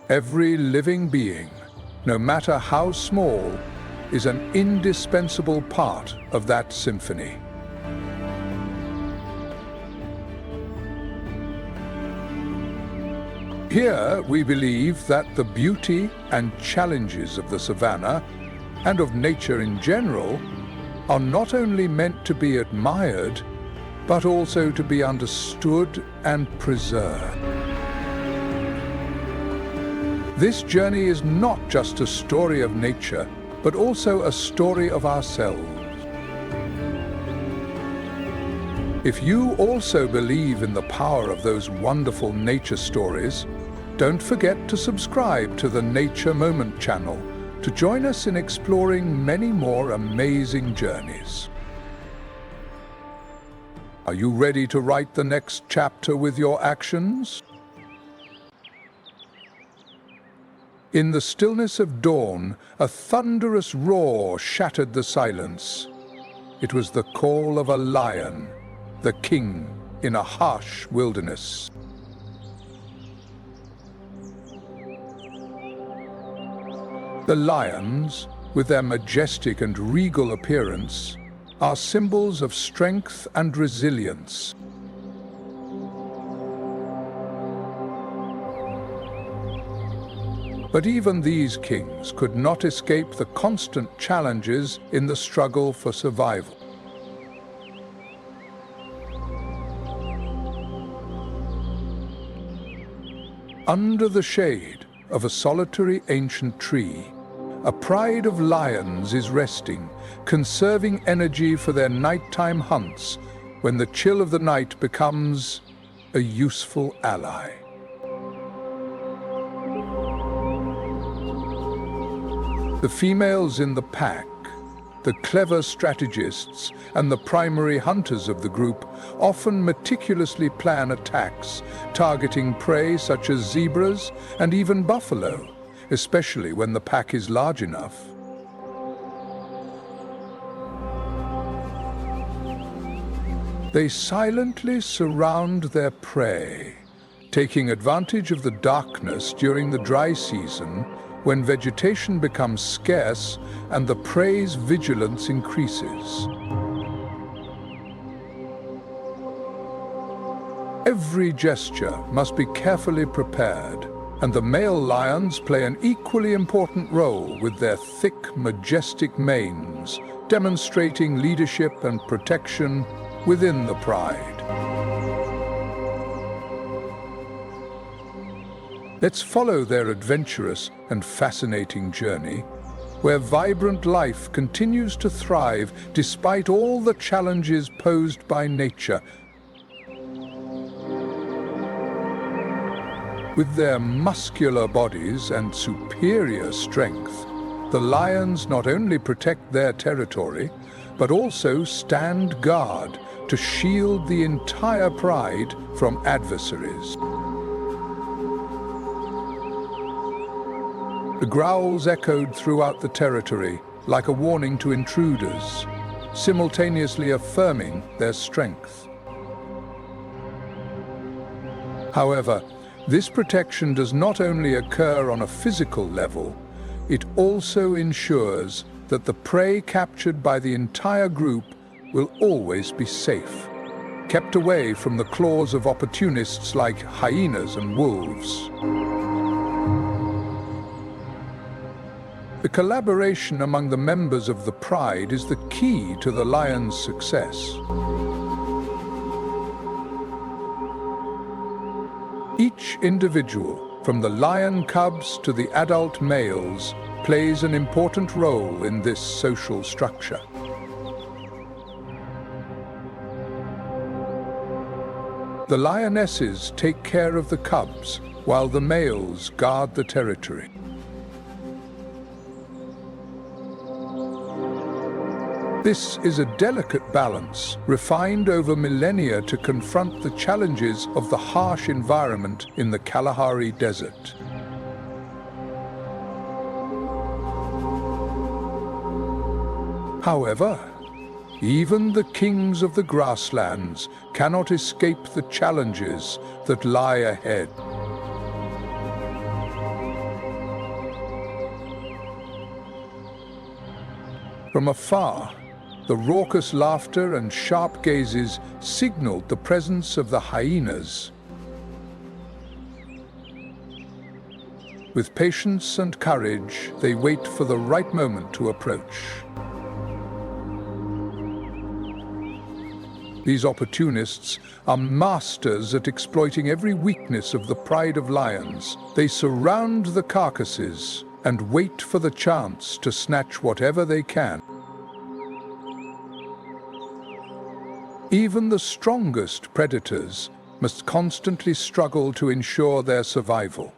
Every living being, no matter how small, is an indispensable part of that symphony. Here we believe that the beauty and challenges of the savanna, and of nature in general, are not only meant to be admired, but also to be understood and preserved. This journey is not just a story of nature, but also a story of ourselves. If you also believe in the power of those wonderful nature stories, don't forget to subscribe to the Nature Moment channel to join us in exploring many more amazing journeys. Are you ready to write the next chapter with your actions? In the stillness of dawn, a thunderous roar shattered the silence. It was the call of a lion, the king in a harsh wilderness. The lions, with their majestic and regal appearance, are symbols of strength and resilience. But even these kings could not escape the constant challenges in the struggle for survival. Under the shade of a solitary ancient tree, a pride of lions is resting, conserving energy for their nighttime hunts when the chill of the night becomes a useful ally. The females in the pack, the clever strategists, and the primary hunters of the group often meticulously plan attacks, targeting prey such as zebras and even buffalo, especially when the pack is large enough. They silently surround their prey, taking advantage of the darkness during the dry season when vegetation becomes scarce and the prey's vigilance increases. Every gesture must be carefully prepared, and the male lions play an equally important role with their thick, majestic manes, demonstrating leadership and protection within the pride. Let's follow their adventurous and fascinating journey, where vibrant life continues to thrive despite all the challenges posed by nature. With their muscular bodies and superior strength, the lions not only protect their territory, but also stand guard to shield the entire pride from adversaries. The growls echoed throughout the territory like a warning to intruders, simultaneously affirming their strength. However, this protection does not only occur on a physical level, it also ensures that the prey captured by the entire group will always be safe. kept away from the claws of opportunists like hyenas and wolves. The collaboration among the members of the pride is the key to the lion's success. Each individual, from the lion cubs to the adult males, plays an important role in this social structure. The lionesses take care of the cubs, while the males guard the territory. This is a delicate balance, refined over millennia to confront the challenges of the harsh environment in the Kalahari Desert. However, even the kings of the grasslands cannot escape the challenges that lie ahead. From afar, the raucous laughter and sharp gazes signaled the presence of the hyenas. With patience and courage, they wait for the right moment to approach. These opportunists are masters at exploiting every weakness of the pride of lions. They surround the carcasses and wait for the chance to snatch whatever they can. Even the strongest predators must constantly struggle to ensure their survival.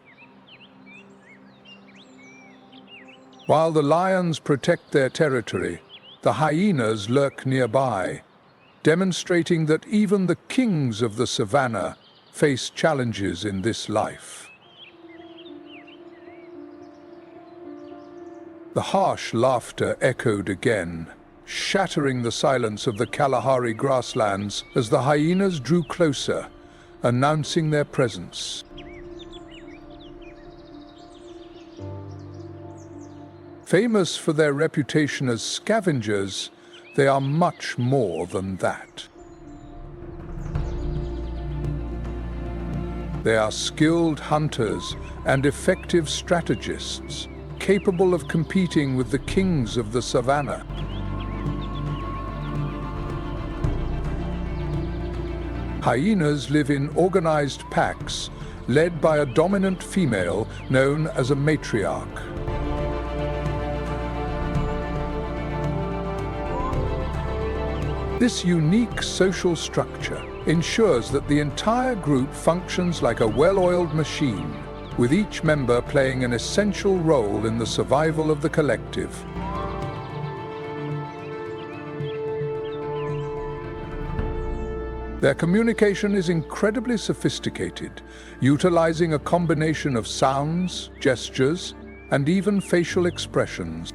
While the lions protect their territory, the hyenas lurk nearby, demonstrating that even the kings of the savannah face challenges in this life. The harsh laughter echoed again, shattering the silence of the Kalahari grasslands as the hyenas drew closer, announcing their presence. Famous for their reputation as scavengers, they are much more than that. They are skilled hunters and effective strategists, capable of competing with the kings of the savannah. Hyenas live in organized packs, led by a dominant female known as a matriarch. This unique social structure ensures that the entire group functions like a well-oiled machine, with each member playing an essential role in the survival of the collective. Their communication is incredibly sophisticated, utilizing a combination of sounds, gestures, and even facial expressions.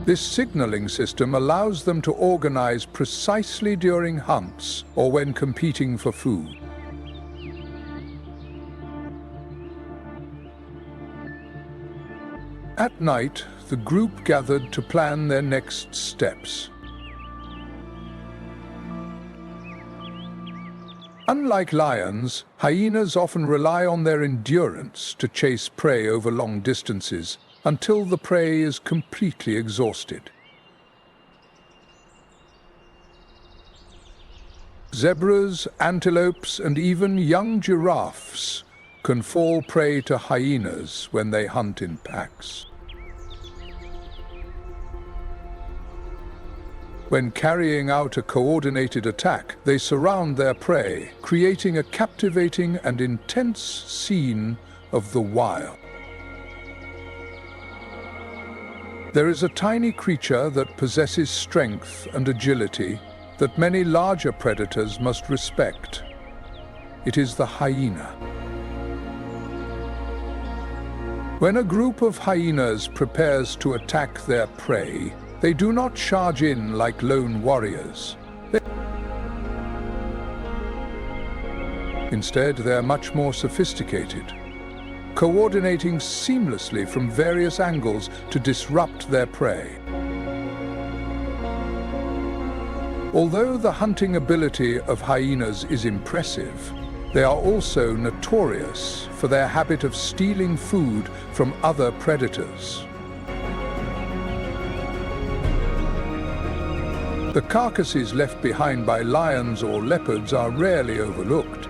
This signaling system allows them to organize precisely during hunts or when competing for food. At night, the group gathered to plan their next steps. Unlike lions, hyenas often rely on their endurance to chase prey over long distances until the prey is completely exhausted. Zebras, antelopes, and even young giraffes can fall prey to hyenas when they hunt in packs. When carrying out a coordinated attack, they surround their prey, creating a captivating and intense scene of the wild. There is a tiny creature that possesses strength and agility that many larger predators must respect. It is the hyena. When a group of hyenas prepares to attack their prey, they do not charge in like lone warriors. Instead, they are much more sophisticated, coordinating seamlessly from various angles to disrupt their prey. Although the hunting ability of hyenas is impressive, they are also notorious for their habit of stealing food from other predators. The carcasses left behind by lions or leopards are rarely overlooked.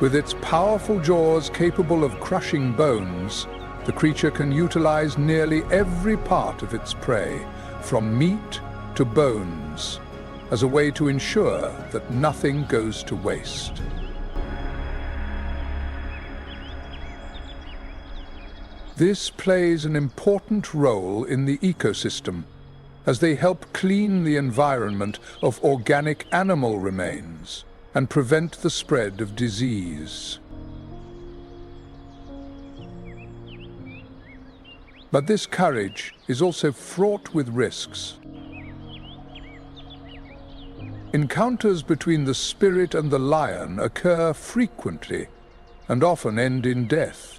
With its powerful jaws capable of crushing bones, the creature can utilize nearly every part of its prey, from meat to bones, as a way to ensure that nothing goes to waste. This plays an important role in the ecosystem, as they help clean the environment of organic animal remains and prevent the spread of disease. But this courage is also fraught with risks. Encounters between the spirit and the lion occur frequently and often end in death.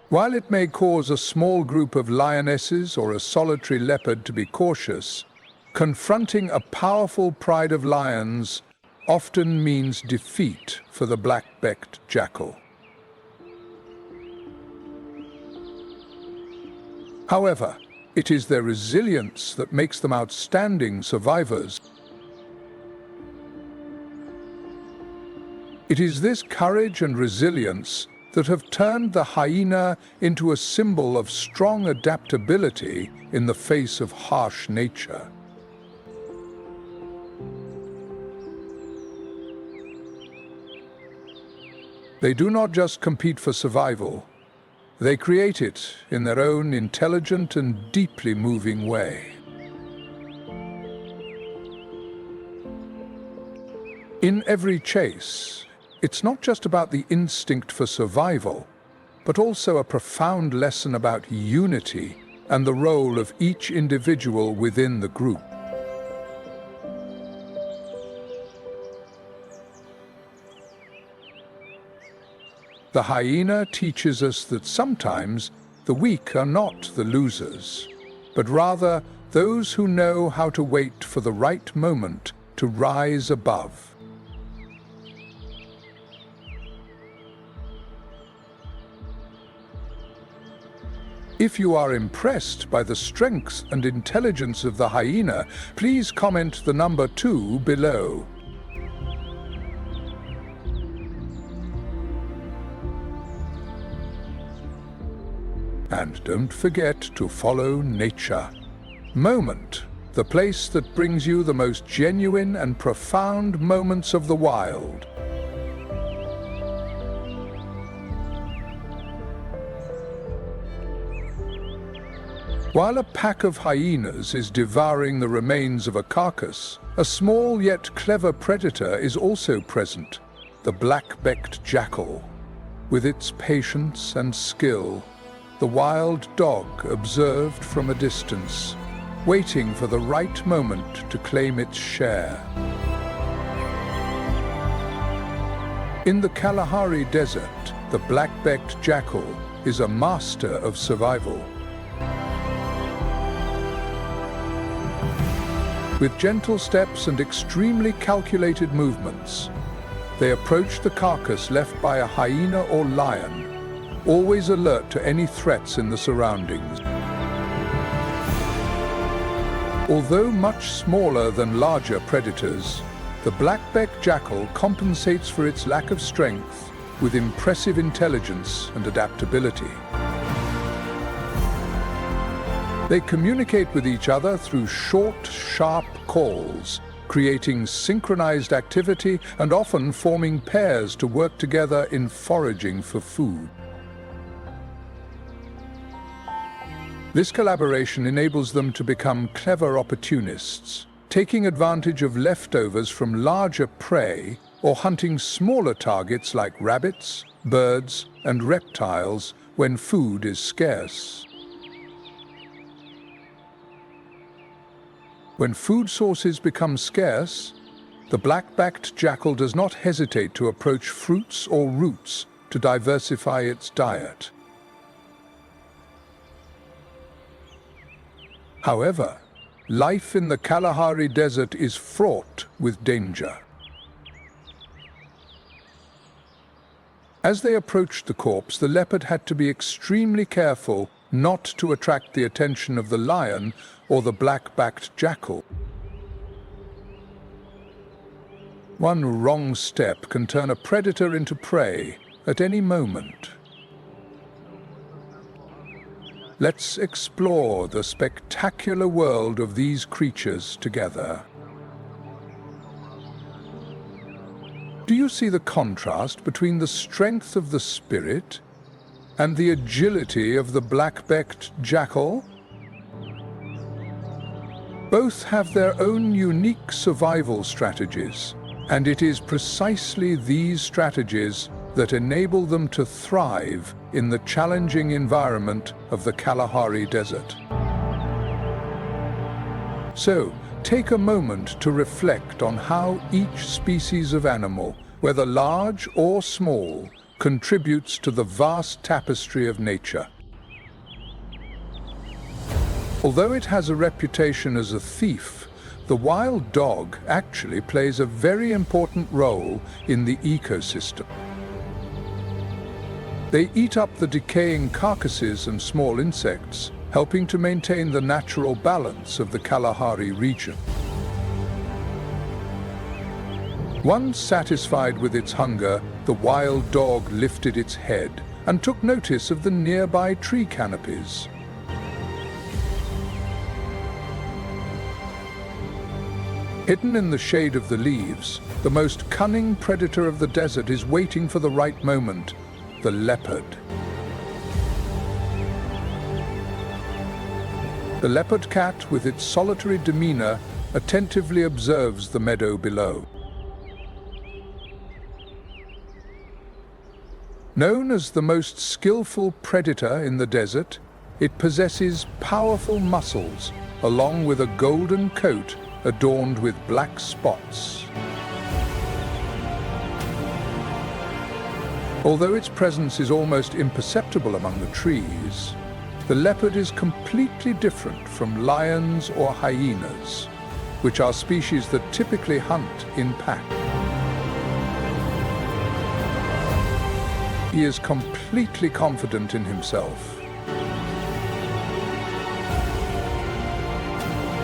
While it may cause a small group of lionesses or a solitary leopard to be cautious, confronting a powerful pride of lions often means defeat for the black-backed jackal. However, it is their resilience that makes them outstanding survivors. It is this courage and resilience that have turned the hyena into a symbol of strong adaptability in the face of harsh nature. They do not just compete for survival. They create it in their own intelligent and deeply moving way. In every chase, it's not just about the instinct for survival, but also a profound lesson about unity and the role of each individual within the group. The hyena teaches us that sometimes the weak are not the losers, but rather those who know how to wait for the right moment to rise above. If you are impressed by the strengths and intelligence of the hyena, please comment the number 2 below. And don't forget to follow nature. Moment, the place that brings you the most genuine and profound moments of the wild. While a pack of hyenas is devouring the remains of a carcass, a small yet clever predator is also present, the black-backed jackal. With its patience and skill, the wild dog observed from a distance, waiting for the right moment to claim its share. In the Kalahari Desert, the black-backed jackal is a master of survival. With gentle steps and extremely calculated movements, they approach the carcass left by a hyena or lion, always alert to any threats in the surroundings. Although much smaller than larger predators, the black-backed jackal compensates for its lack of strength with impressive intelligence and adaptability. They communicate with each other through short, sharp calls, creating synchronized activity and often forming pairs to work together in foraging for food. This collaboration enables them to become clever opportunists, taking advantage of leftovers from larger prey or hunting smaller targets like rabbits, birds, and reptiles when food is scarce. When food sources become scarce, the black-backed jackal does not hesitate to approach fruits or roots to diversify its diet. However, life in the Kalahari Desert is fraught with danger. As they approached the corpse, the leopard had to be extremely careful not to attract the attention of the lion or the black-backed jackal. One wrong step can turn a predator into prey at any moment. Let's explore the spectacular world of these creatures together. Do you see the contrast between the strength of the spirit and the agility of the black-backed jackal? Both have their own unique survival strategies, and it is precisely these strategies that enable them to thrive in the challenging environment of the Kalahari Desert. So, take a moment to reflect on how each species of animal, whether large or small, contributes to the vast tapestry of nature. Although it has a reputation as a thief, the wild dog actually plays a very important role in the ecosystem. They eat up the decaying carcasses and small insects, helping to maintain the natural balance of the Kalahari region. Once satisfied with its hunger, the wild dog lifted its head and took notice of the nearby tree canopies. Hidden in the shade of the leaves, the most cunning predator of the desert is waiting for the right moment, the leopard. The leopard cat, with its solitary demeanor, attentively observes the meadow below. Known as the most skillful predator in the desert, it possesses powerful muscles, along with a golden coat adorned with black spots. Although its presence is almost imperceptible among the trees, the leopard is completely different from lions or hyenas, which are species that typically hunt in packs. He is completely confident in himself.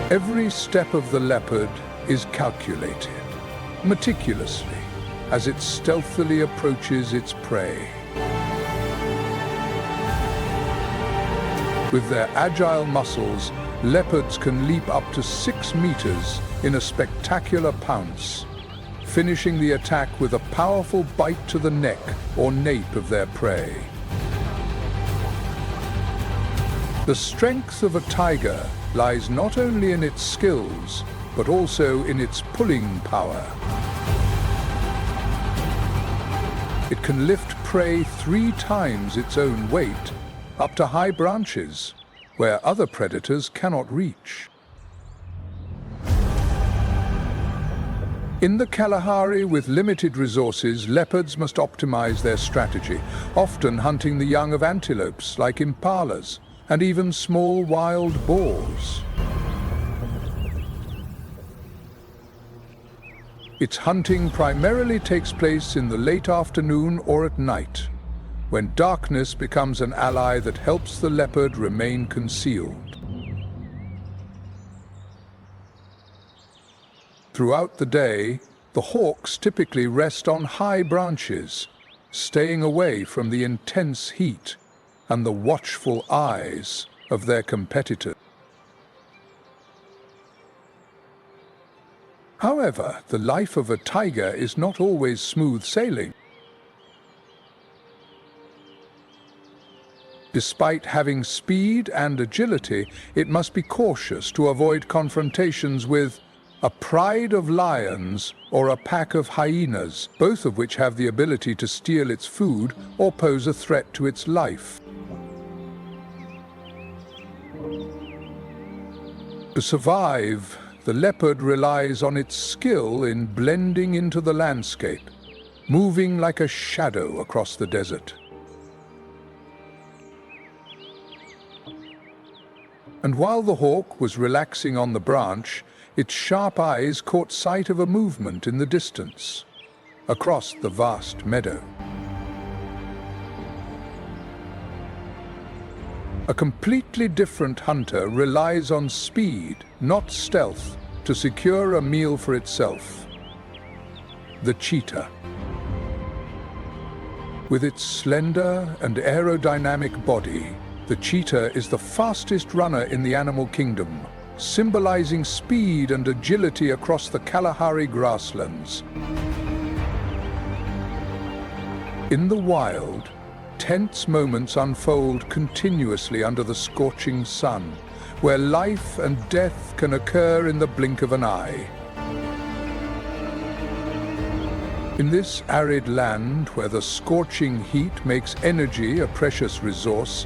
Every step of the leopard is calculated, meticulously, as it stealthily approaches its prey. With their agile muscles, leopards can leap up to 6 meters in a spectacular pounce, finishing the attack with a powerful bite to the neck or nape of their prey. The strength of a tiger lies not only in its skills, but also in its pulling power. It can lift prey 3 times its own weight, up to high branches, where other predators cannot reach. In the Kalahari, with limited resources, leopards must optimize their strategy, often hunting the young of antelopes like impalas, and even small wild boars. Its hunting primarily takes place in the late afternoon or at night, when darkness becomes an ally that helps the leopard remain concealed. Throughout the day, the hawks typically rest on high branches, staying away from the intense heat and the watchful eyes of their competitors. However, the life of a tiger is not always smooth sailing. Despite having speed and agility, it must be cautious to avoid confrontations with a pride of lions or a pack of hyenas, both of which have the ability to steal its food or pose a threat to its life. To survive, the leopard relies on its skill in blending into the landscape, moving like a shadow across the desert. And while the hawk was relaxing on the branch, its sharp eyes caught sight of a movement in the distance, across the vast meadow. A completely different hunter relies on speed, not stealth, to secure a meal for itself. The cheetah. With its slender and aerodynamic body, the cheetah is the fastest runner in the animal kingdom, symbolizing speed and agility across the Kalahari grasslands. In the wild, tense moments unfold continuously under the scorching sun, where life and death can occur in the blink of an eye. In this arid land, where the scorching heat makes energy a precious resource,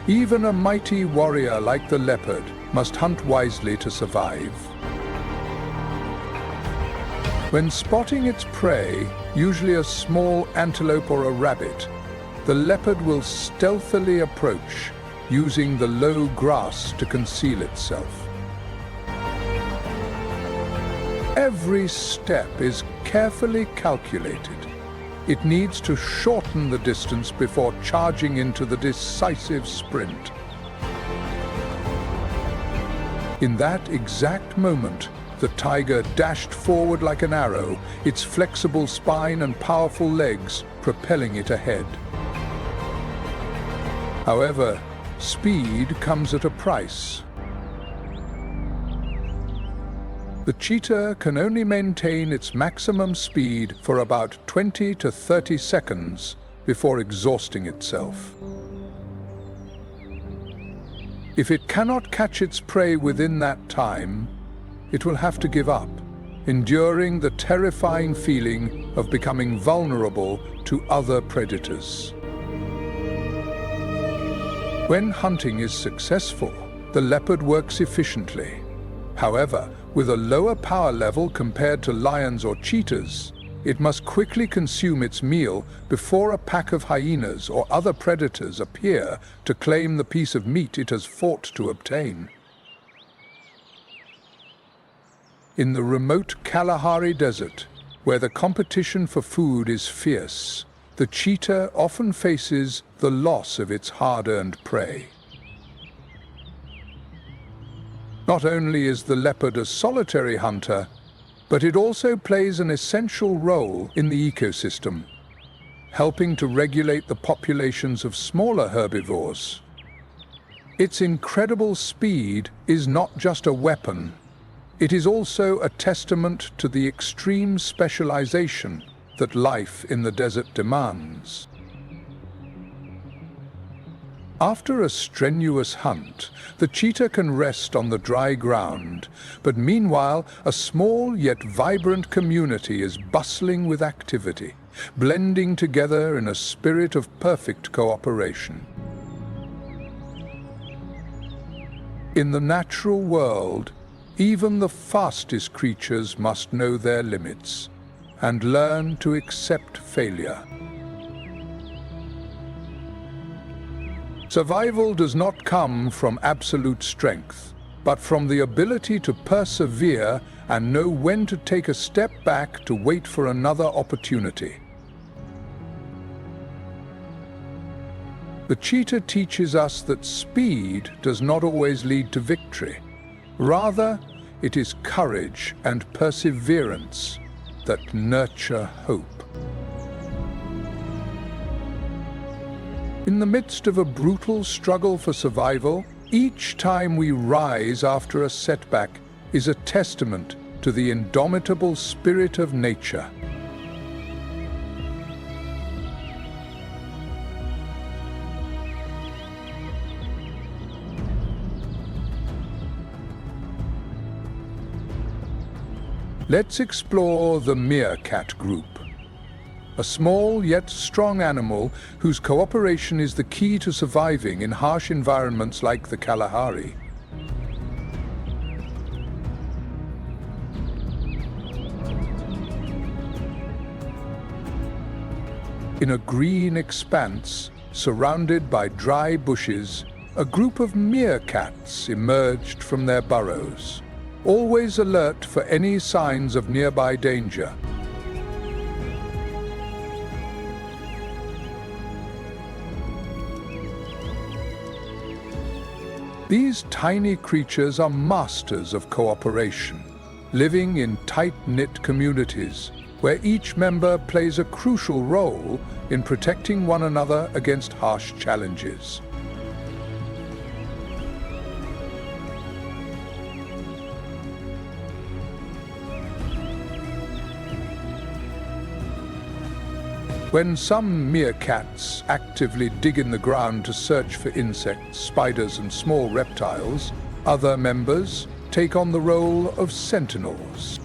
even a mighty warrior like the leopard must hunt wisely to survive. When spotting its prey, usually a small antelope or a rabbit, the leopard will stealthily approach, using the low grass to conceal itself. Every step is carefully calculated. It needs to shorten the distance before charging into the decisive sprint. In that exact moment, the tiger dashed forward like an arrow, its flexible spine and powerful legs propelling it ahead. However, speed comes at a price. The cheetah can only maintain its maximum speed for about 20 to 30 seconds before exhausting itself. If it cannot catch its prey within that time, it will have to give up, enduring the terrifying feeling of becoming vulnerable to other predators. When hunting is successful, the leopard works efficiently. However, with a lower power level compared to lions or cheetahs, it must quickly consume its meal before a pack of hyenas or other predators appear to claim the piece of meat it has fought to obtain. In the remote Kalahari Desert, where the competition for food is fierce, the cheetah often faces the loss of its hard-earned prey. Not only is the leopard a solitary hunter, but it also plays an essential role in the ecosystem, helping to regulate the populations of smaller herbivores. Its incredible speed is not just a weapon, it is also a testament to the extreme specialization that life in the desert demands. After a strenuous hunt, the cheetah can rest on the dry ground, but meanwhile, a small yet vibrant community is bustling with activity, blending together in a spirit of perfect cooperation. In the natural world, even the fastest creatures must know their limits and learn to accept failure. Survival does not come from absolute strength, but from the ability to persevere and know when to take a step back to wait for another opportunity. The cheetah teaches us that speed does not always lead to victory. Rather, it is courage and perseverance that nurture hope. In the midst of a brutal struggle for survival, each time we rise after a setback is a testament to the indomitable spirit of nature. Let's explore the meerkat group, a small yet strong animal whose cooperation is the key to surviving in harsh environments like the Kalahari. In a green expanse, surrounded by dry bushes, a group of meerkats emerged from their burrows, always alert for any signs of nearby danger. These tiny creatures are masters of cooperation, living in tight-knit communities where each member plays a crucial role in protecting one another against harsh challenges. When some meerkats actively dig in the ground to search for insects, spiders, and small reptiles, other members take on the role of sentinels.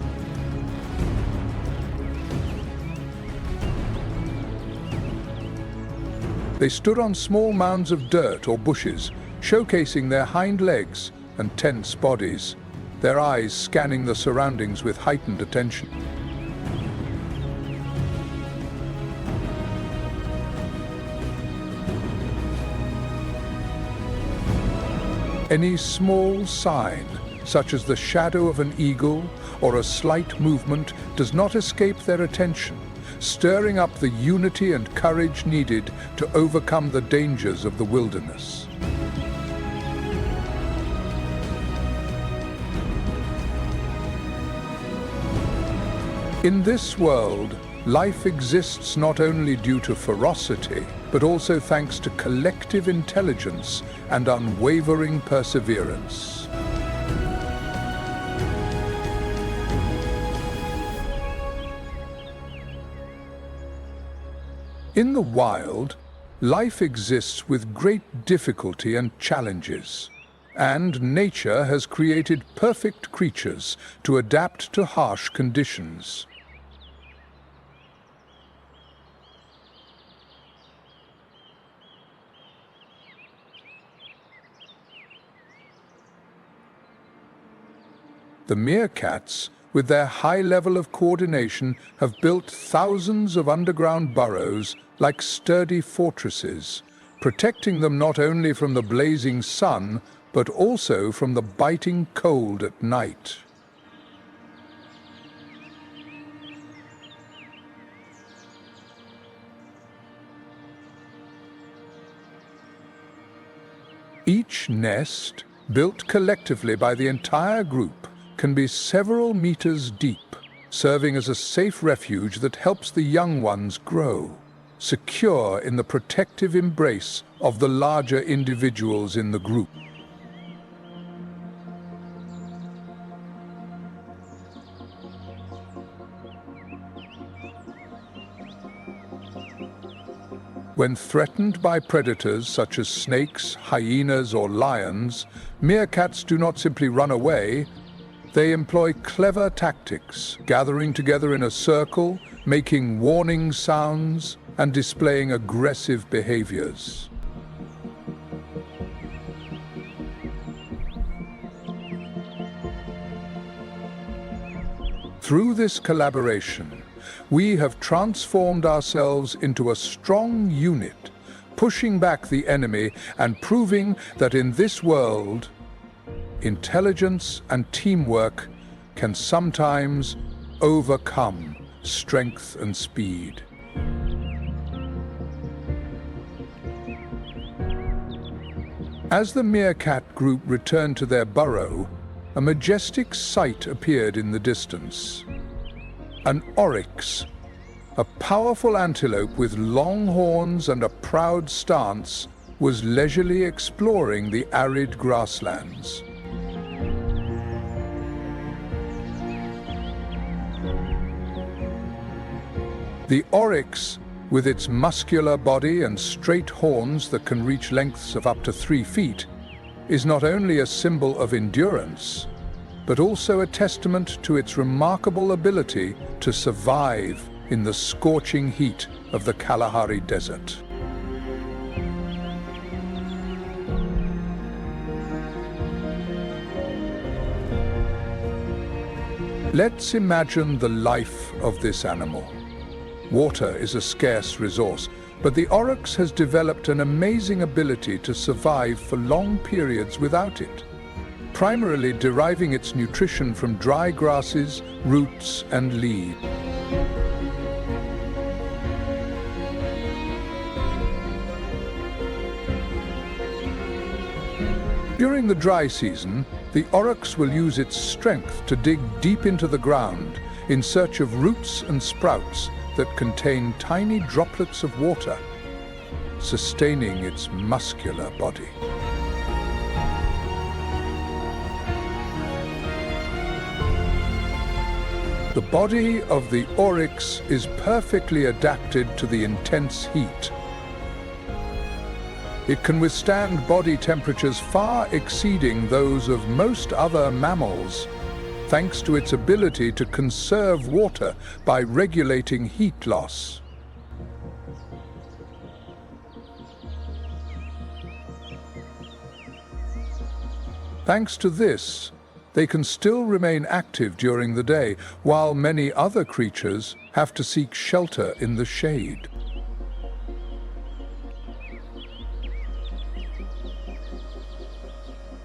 They stood on small mounds of dirt or bushes, showcasing their hind legs and tense bodies, their eyes scanning the surroundings with heightened attention. Any small sign, such as the shadow of an eagle or a slight movement, does not escape their attention, stirring up the unity and courage needed to overcome the dangers of the wilderness. In this world, life exists not only due to ferocity, but also thanks to collective intelligence and unwavering perseverance. In the wild, life exists with great difficulty and challenges, and nature has created perfect creatures to adapt to harsh conditions. The meerkats, with their high level of coordination, have built thousands of underground burrows like sturdy fortresses, protecting them not only from the blazing sun, but also from the biting cold at night. Each nest, built collectively by the entire group, can be several meters deep, serving as a safe refuge that helps the young ones grow, secure in the protective embrace of the larger individuals in the group. When threatened by predators such as snakes, hyenas, or lions, meerkats do not simply run away. They employ clever tactics, gathering together in a circle, making warning sounds, and displaying aggressive behaviors. Through this collaboration, we have transformed ourselves into a strong unit, pushing back the enemy and proving that in this world, intelligence and teamwork can sometimes overcome strength and speed. As the meerkat group returned to their burrow, a majestic sight appeared in the distance. An oryx, a powerful antelope with long horns and a proud stance, was leisurely exploring the arid grasslands. The oryx, with its muscular body and straight horns that can reach lengths of up to 3 feet, is not only a symbol of endurance, but also a testament to its remarkable ability to survive in the scorching heat of the Kalahari Desert. Let's imagine the life of this animal. Water is a scarce resource, But the oryx has developed an amazing ability to survive for long periods without it, primarily deriving its nutrition from dry grasses, roots, and leaves. During the dry season, the oryx will use its strength to dig deep into the ground in search of roots and sprouts that contain tiny droplets of water, sustaining its muscular body. The body of the oryx is perfectly adapted to the intense heat. It can withstand body temperatures far exceeding those of most other mammals, thanks to its ability to conserve water by regulating heat loss. Thanks to this, they can still remain active during the day, while many other creatures have to seek shelter in the shade.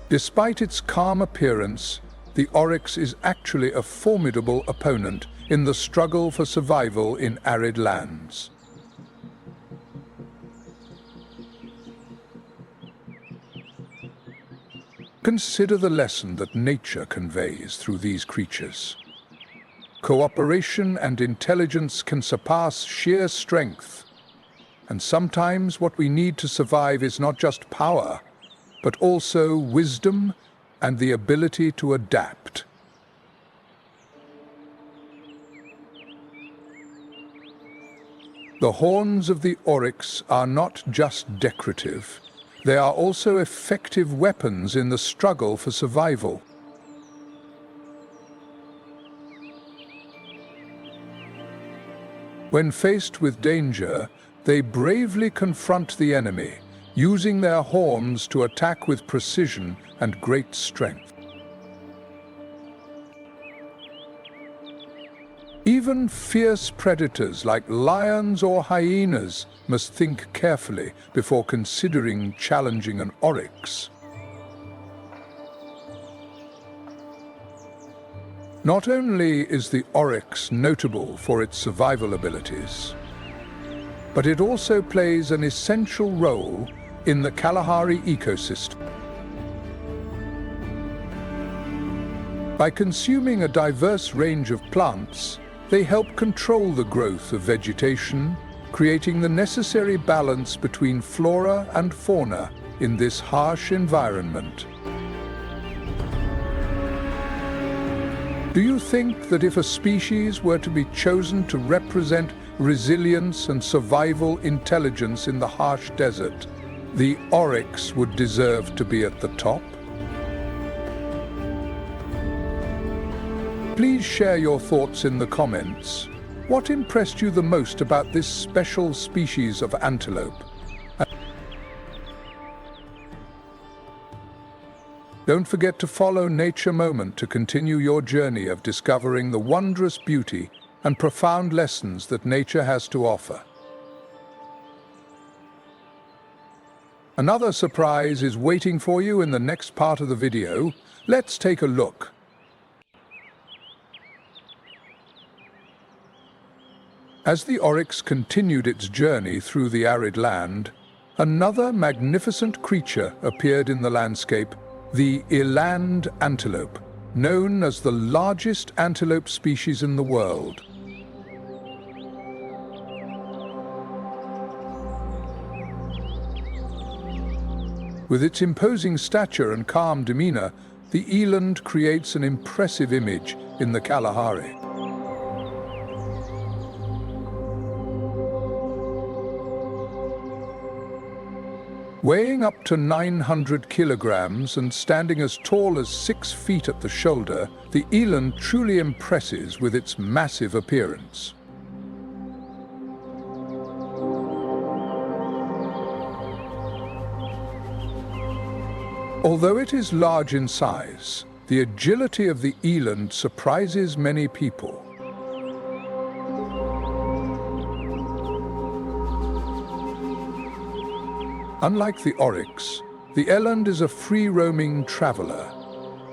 Despite its calm appearance, the oryx is actually a formidable opponent in the struggle for survival in arid lands. Consider the lesson that nature conveys through these creatures. Cooperation and intelligence can surpass sheer strength, and sometimes what we need to survive is not just power, but also wisdom and the ability to adapt. The horns of the oryx are not just decorative. They are also effective weapons in the struggle for survival. When faced with danger, they bravely confront the enemy, using their horns to attack with precision and great strength. Even fierce predators like lions or hyenas must think carefully before considering challenging an oryx. Not only is the oryx notable for its survival abilities, but it also plays an essential role in the Kalahari ecosystem. By consuming a diverse range of plants, they help control the growth of vegetation, creating the necessary balance between flora and fauna in this harsh environment. Do you think that if a species were to be chosen to represent resilience and survival intelligence in the harsh desert, the oryx would deserve to be at the top? Please share your thoughts in the comments. What impressed you the most about this special species of antelope? Don't forget to follow Nature Moment to continue your journey of discovering the wondrous beauty and profound lessons that nature has to offer. Another surprise is waiting for you in the next part of the video. Let's take a look. As the oryx continued its journey through the arid land, another magnificent creature appeared in the landscape, the eland antelope, known as the largest antelope species in the world. With its imposing stature and calm demeanor, the eland creates an impressive image in the Kalahari. Weighing up to 900 kilograms and standing as tall as 6 feet at the shoulder, the eland truly impresses with its massive appearance. Although it is large in size, the agility of the eland surprises many people. Unlike the oryx, the eland is a free-roaming traveler,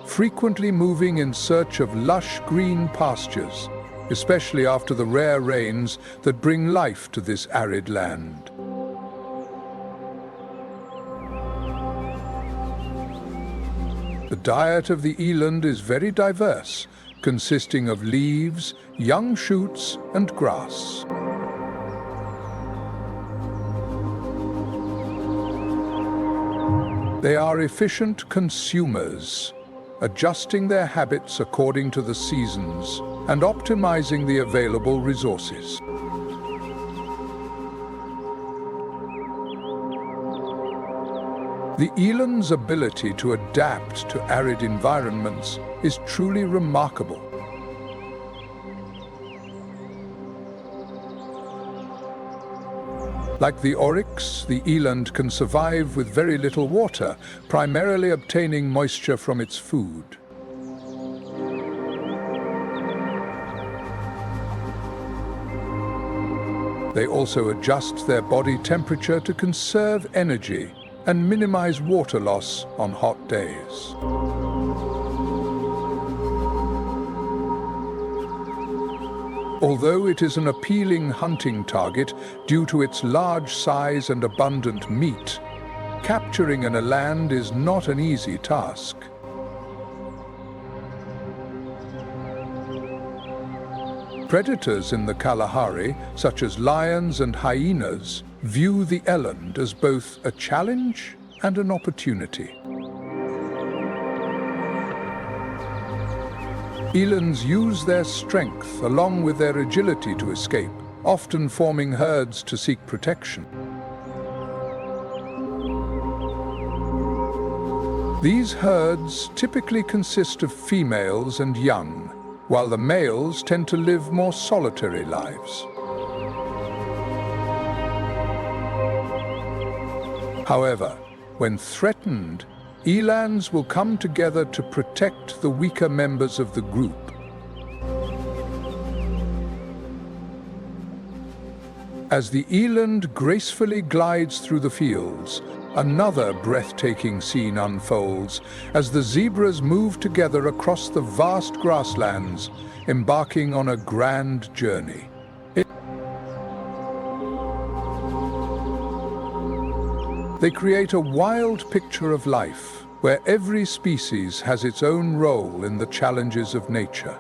frequently moving in search of lush green pastures, especially after the rare rains that bring life to this arid land. The diet of the eland is very diverse, consisting of leaves, young shoots, and grass. They are efficient consumers, adjusting their habits according to the seasons and optimizing the available resources. The eland's ability to adapt to arid environments is truly remarkable. Like the oryx, the eland can survive with very little water, primarily obtaining moisture from its food. They also adjust their body temperature to conserve energy and minimize water loss on hot days. Although it is an appealing hunting target due to its large size and abundant meat, capturing an eland is not an easy task. Predators in the Kalahari, such as lions and hyenas, view the eland as both a challenge and an opportunity. Elands use their strength along with their agility to escape, often forming herds to seek protection. These herds typically consist of females and young, while the males tend to live more solitary lives. However, when threatened, elands will come together to protect the weaker members of the group. As the eland gracefully glides through the fields, another breathtaking scene unfolds as the zebras move together across the vast grasslands, embarking on a grand journey. They create a wild picture of life, where every species has its own role in the challenges of nature.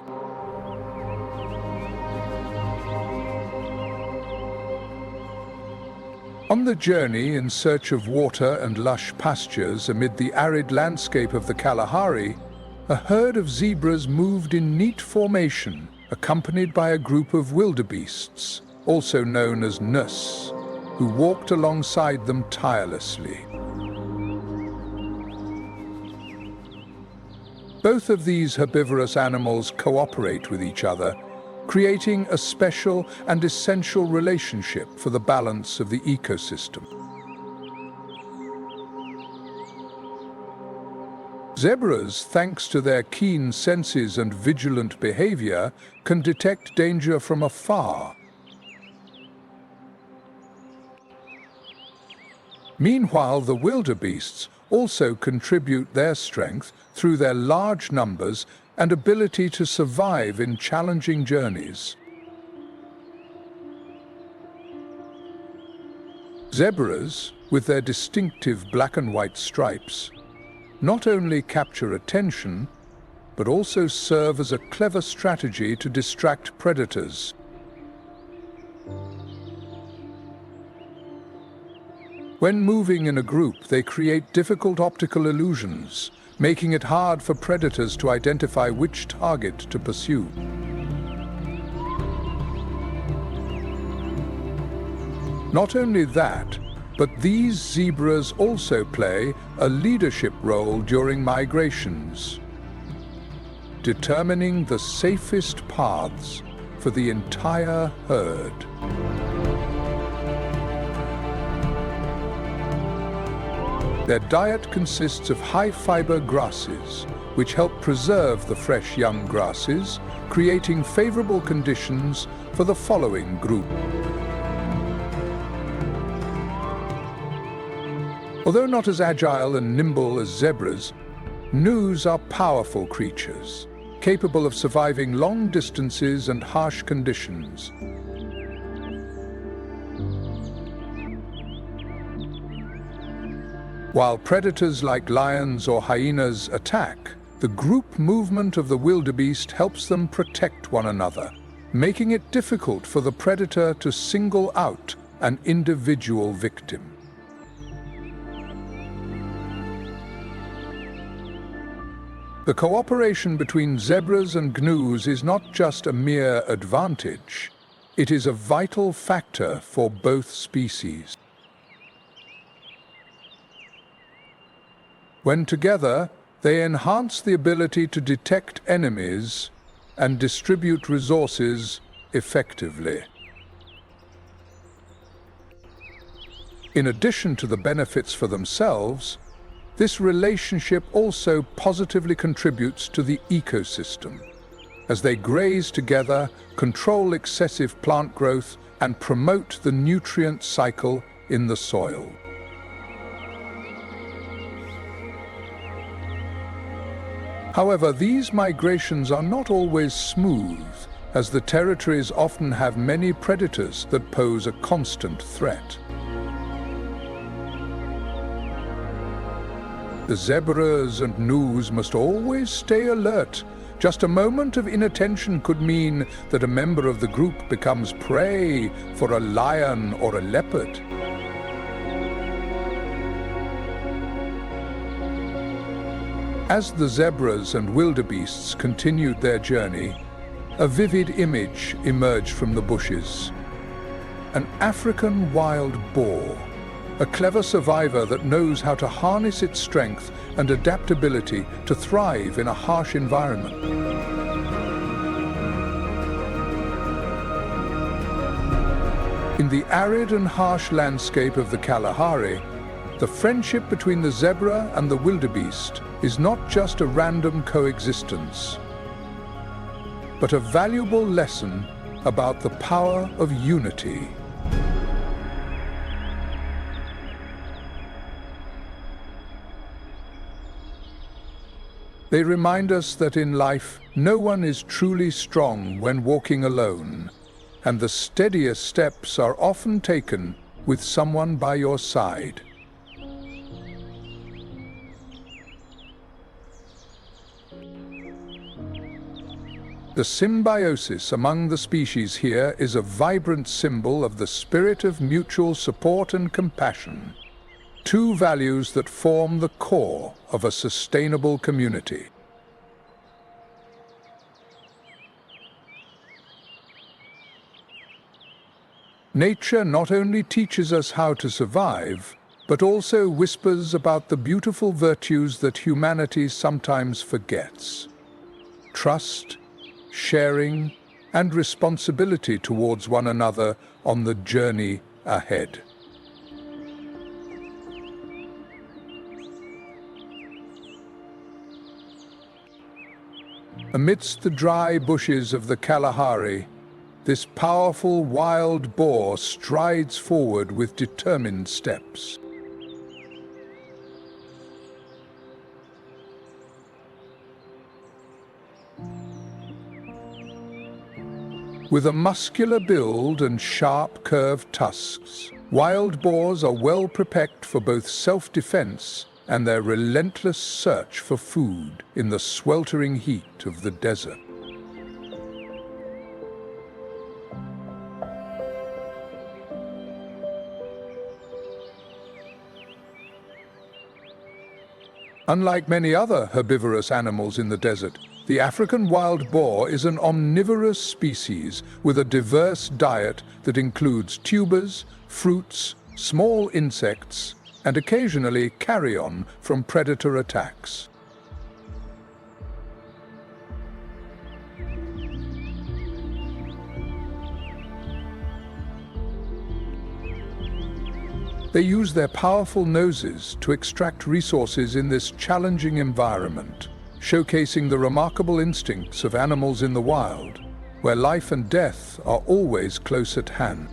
On the journey in search of water and lush pastures amid the arid landscape of the Kalahari, a herd of zebras moved in neat formation, accompanied by a group of wildebeests, also known as nus, who walked alongside them tirelessly. Both of these herbivorous animals cooperate with each other, creating a special and essential relationship for the balance of the ecosystem. Zebras, thanks to their keen senses and vigilant behavior, can detect danger from afar. Meanwhile, the wildebeests also contribute their strength through their large numbers and ability to survive in challenging journeys. Zebras, with their distinctive black and white stripes, not only capture attention, but also serve as a clever strategy to distract predators. When moving in a group, they create difficult optical illusions, making it hard for predators to identify which target to pursue. Not only that, but these zebras also play a leadership role during migrations, determining the safest paths for the entire herd. Their diet consists of high-fiber grasses, which help preserve the fresh young grasses, creating favorable conditions for the following group. Although not as agile and nimble as zebras, gnus are powerful creatures, capable of surviving long distances and harsh conditions. While predators like lions or hyenas attack, the group movement of the wildebeest helps them protect one another, making it difficult for the predator to single out an individual victim. The cooperation between zebras and gnus is not just a mere advantage, it is a vital factor for both species. When together, they enhance the ability to detect enemies and distribute resources effectively. In addition to the benefits for themselves, this relationship also positively contributes to the ecosystem, as they graze together, control excessive plant growth, and promote the nutrient cycle in the soil. However, these migrations are not always smooth, as the territories often have many predators that pose a constant threat. The zebras and gnus must always stay alert. Just a moment of inattention could mean that a member of the group becomes prey for a lion or a leopard. As the zebras and wildebeests continued their journey, a vivid image emerged from the bushes. An African wild boar, a clever survivor that knows how to harness its strength and adaptability to thrive in a harsh environment. In the arid and harsh landscape of the Kalahari, the friendship between the zebra and the wildebeest is not just a random coexistence, but a valuable lesson about the power of unity. They remind us that in life, no one is truly strong when walking alone, and the steadiest steps are often taken with someone by your side. The symbiosis among the species here is a vibrant symbol of the spirit of mutual support and compassion, two values that form the core of a sustainable community. Nature not only teaches us how to survive, but also whispers about the beautiful virtues that humanity sometimes forgets: trust, sharing, and responsibility towards one another on the journey ahead. Amidst the dry bushes of the Kalahari, this powerful wild boar strides forward with determined steps. With a muscular build and sharp, curved tusks, wild boars are well prepared for both self-defense and their relentless search for food in the sweltering heat of the desert. Unlike many other herbivorous animals in the desert, the African wild boar is an omnivorous species with a diverse diet that includes tubers, fruits, small insects, and occasionally carrion from predator attacks. They use their powerful noses to extract resources in this challenging environment, showcasing the remarkable instincts of animals in the wild, where life and death are always close at hand.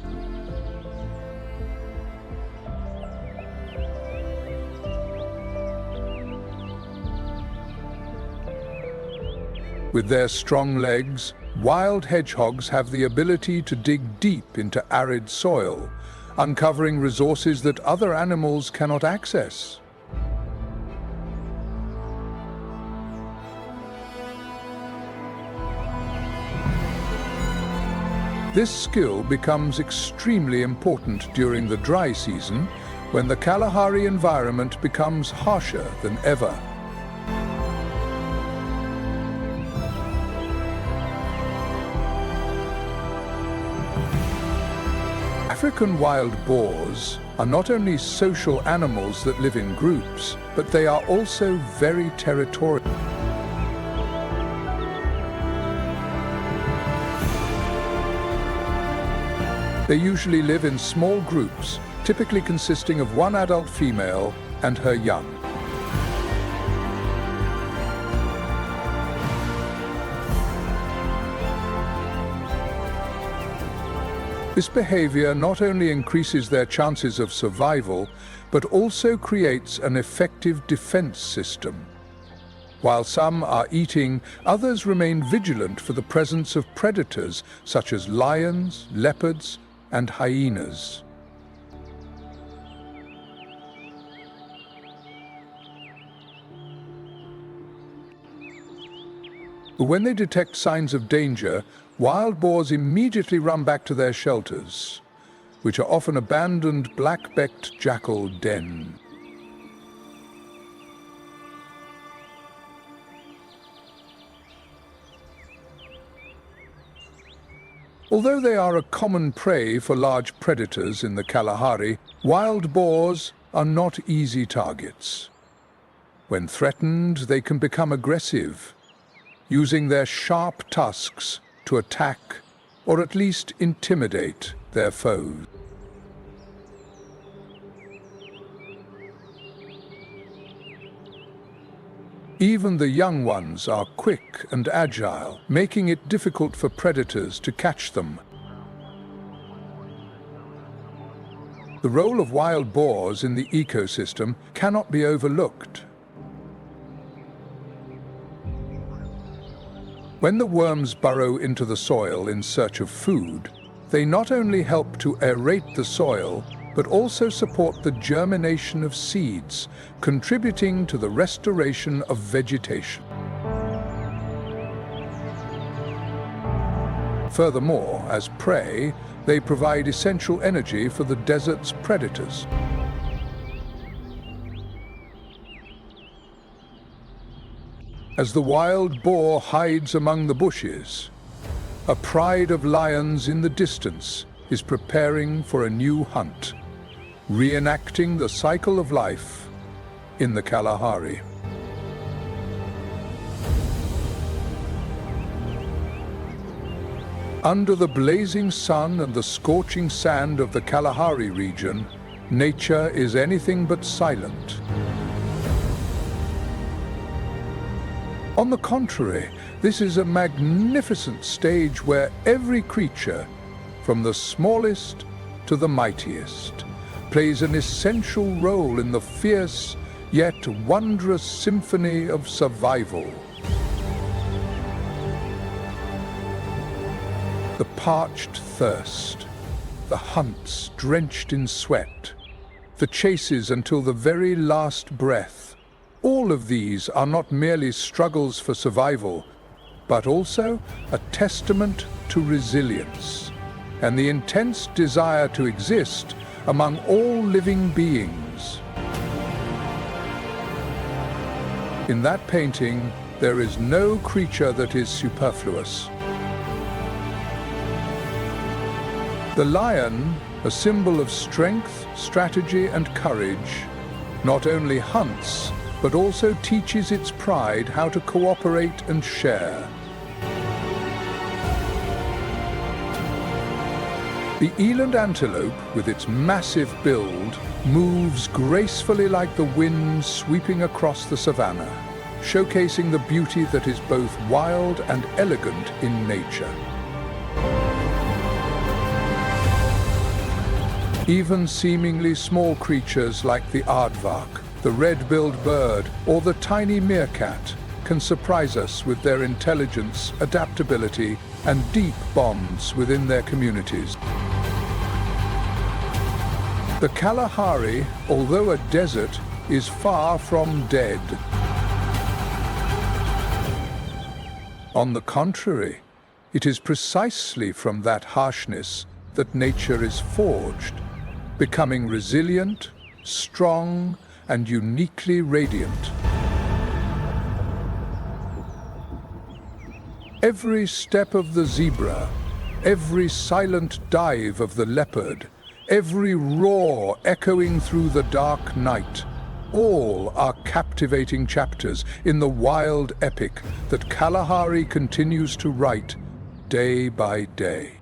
With their strong legs, wild hedgehogs have the ability to dig deep into arid soil, uncovering resources that other animals cannot access. This skill becomes extremely important during the dry season, when the Kalahari environment becomes harsher than ever. African wild boars are not only social animals that live in groups, but they are also very territorial. They usually live in small groups, typically consisting of one adult female and her young. This behavior not only increases their chances of survival, but also creates an effective defense system. While some are eating, others remain vigilant for the presence of predators such as lions, leopards, and hyenas. When they detect signs of danger, wild boars immediately run back to their shelters, which are often abandoned black-beaked jackal dens. Although they are a common prey for large predators in the Kalahari, wild boars are not easy targets. When threatened, they can become aggressive, using their sharp tusks to attack or at least intimidate their foes. Even the young ones are quick and agile, making it difficult for predators to catch them. The role of wild boars in the ecosystem cannot be overlooked. When the worms burrow into the soil in search of food, they not only help to aerate the soil, but also support the germination of seeds, contributing to the restoration of vegetation. Furthermore, as prey, they provide essential energy for the desert's predators. As the wild boar hides among the bushes, a pride of lions in the distance is preparing for a new hunt, reenacting the cycle of life in the Kalahari. Under the blazing sun and the scorching sand of the Kalahari region, nature is anything but silent. On the contrary, this is a magnificent stage where every creature, from the smallest to the mightiest, plays an essential role in the fierce yet wondrous symphony of survival. The parched thirst, the hunts drenched in sweat, the chases until the very last breath, all of these are not merely struggles for survival, but also a testament to resilience and the intense desire to exist among all living beings. In that painting, there is no creature that is superfluous. The lion, a symbol of strength, strategy, and courage, not only hunts, but also teaches its pride how to cooperate and share. The eland antelope, with its massive build, moves gracefully like the wind sweeping across the savanna, showcasing the beauty that is both wild and elegant in nature. Even seemingly small creatures like the aardvark, the red-billed bird, or the tiny meerkat can surprise us with their intelligence, adaptability, and deep bonds within their communities. The Kalahari, although a desert, is far from dead. On the contrary, it is precisely from that harshness that nature is forged, becoming resilient, strong, and uniquely radiant. Every step of the zebra, every silent dive of the leopard, every roar echoing through the dark night, all are captivating chapters in the wild epic that Kalahari continues to write day by day.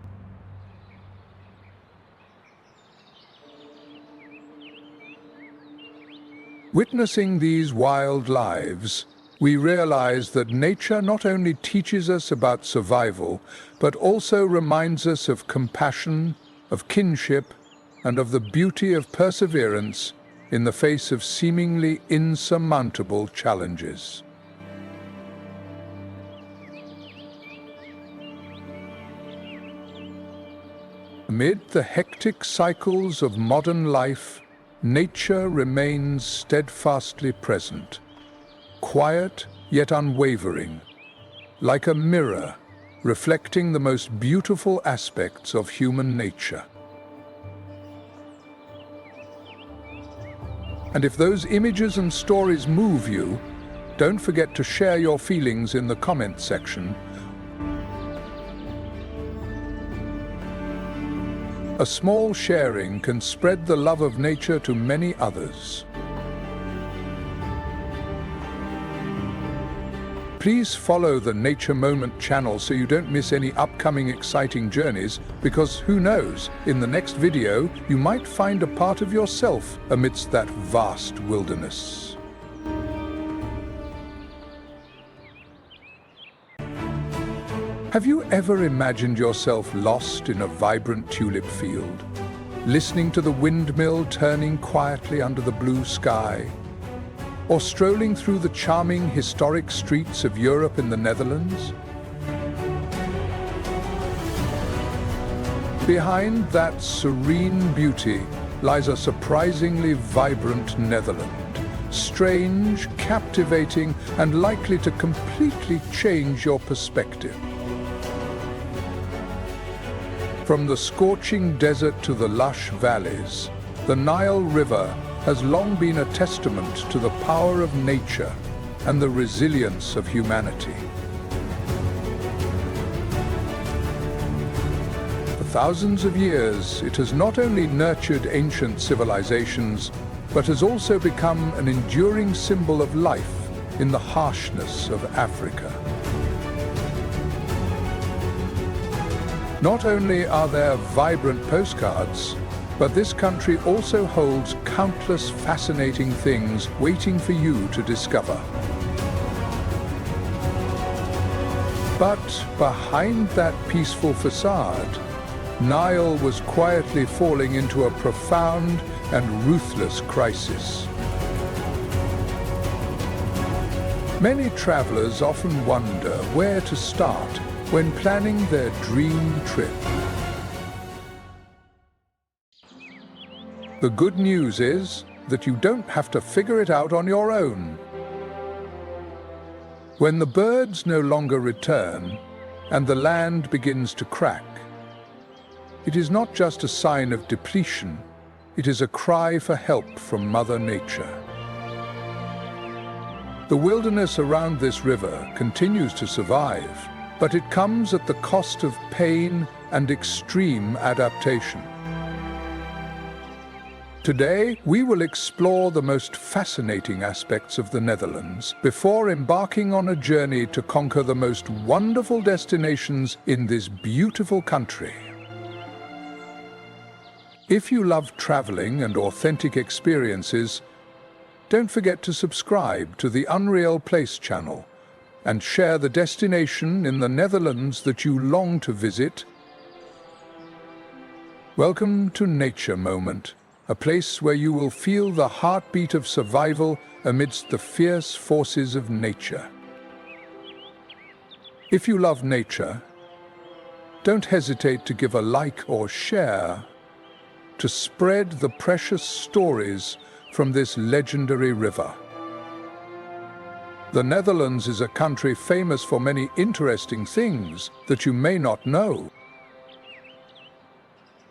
Witnessing these wild lives, we realize that nature not only teaches us about survival, but also reminds us of compassion, of kinship, and of the beauty of perseverance in the face of seemingly insurmountable challenges. Amid the hectic cycles of modern life, nature remains steadfastly present, quiet yet unwavering, like a mirror reflecting the most beautiful aspects of human nature. And if those images and stories move you, don't forget to share your feelings in the comment section. A small sharing can spread the love of nature to many others. Please follow the Nature Moment channel so you don't miss any upcoming exciting journeys, because who knows, in the next video you might find a part of yourself amidst that vast wilderness. Have you ever imagined yourself lost in a vibrant tulip field, listening to the windmill turning quietly under the blue sky? Or strolling through the charming historic streets of Europe in the Netherlands? Behind that serene beauty lies a surprisingly vibrant Netherland, strange, captivating, and likely to completely change your perspective. From the scorching desert to the lush valleys, the Nile River has long been a testament to the power of nature and the resilience of humanity. For thousands of years, it has not only nurtured ancient civilizations, but has also become an enduring symbol of life in the harshness of Africa. Not only are there vibrant postcards, but this country also holds countless fascinating things waiting for you to discover. But behind that peaceful facade, Nile was quietly falling into a profound and ruthless crisis. Many travelers often wonder where to start when planning their dream trip. The good news is that you don't have to figure it out on your own. When the birds no longer return and the land begins to crack, it is not just a sign of depletion, it is a cry for help from Mother Nature. The wilderness around this river continues to survive, but it comes at the cost of pain and extreme adaptation. Today, we will explore the most fascinating aspects of the Netherlands before embarking on a journey to conquer the most wonderful destinations in this beautiful country. If you love traveling and authentic experiences, don't forget to subscribe to the Unreal Place channel and share the destination in the Netherlands that you long to visit. Welcome to Nature Moment, a place where you will feel the heartbeat of survival amidst the fierce forces of nature. If you love nature, don't hesitate to give a like or share to spread the precious stories from this legendary river. The Netherlands is a country famous for many interesting things that you may not know.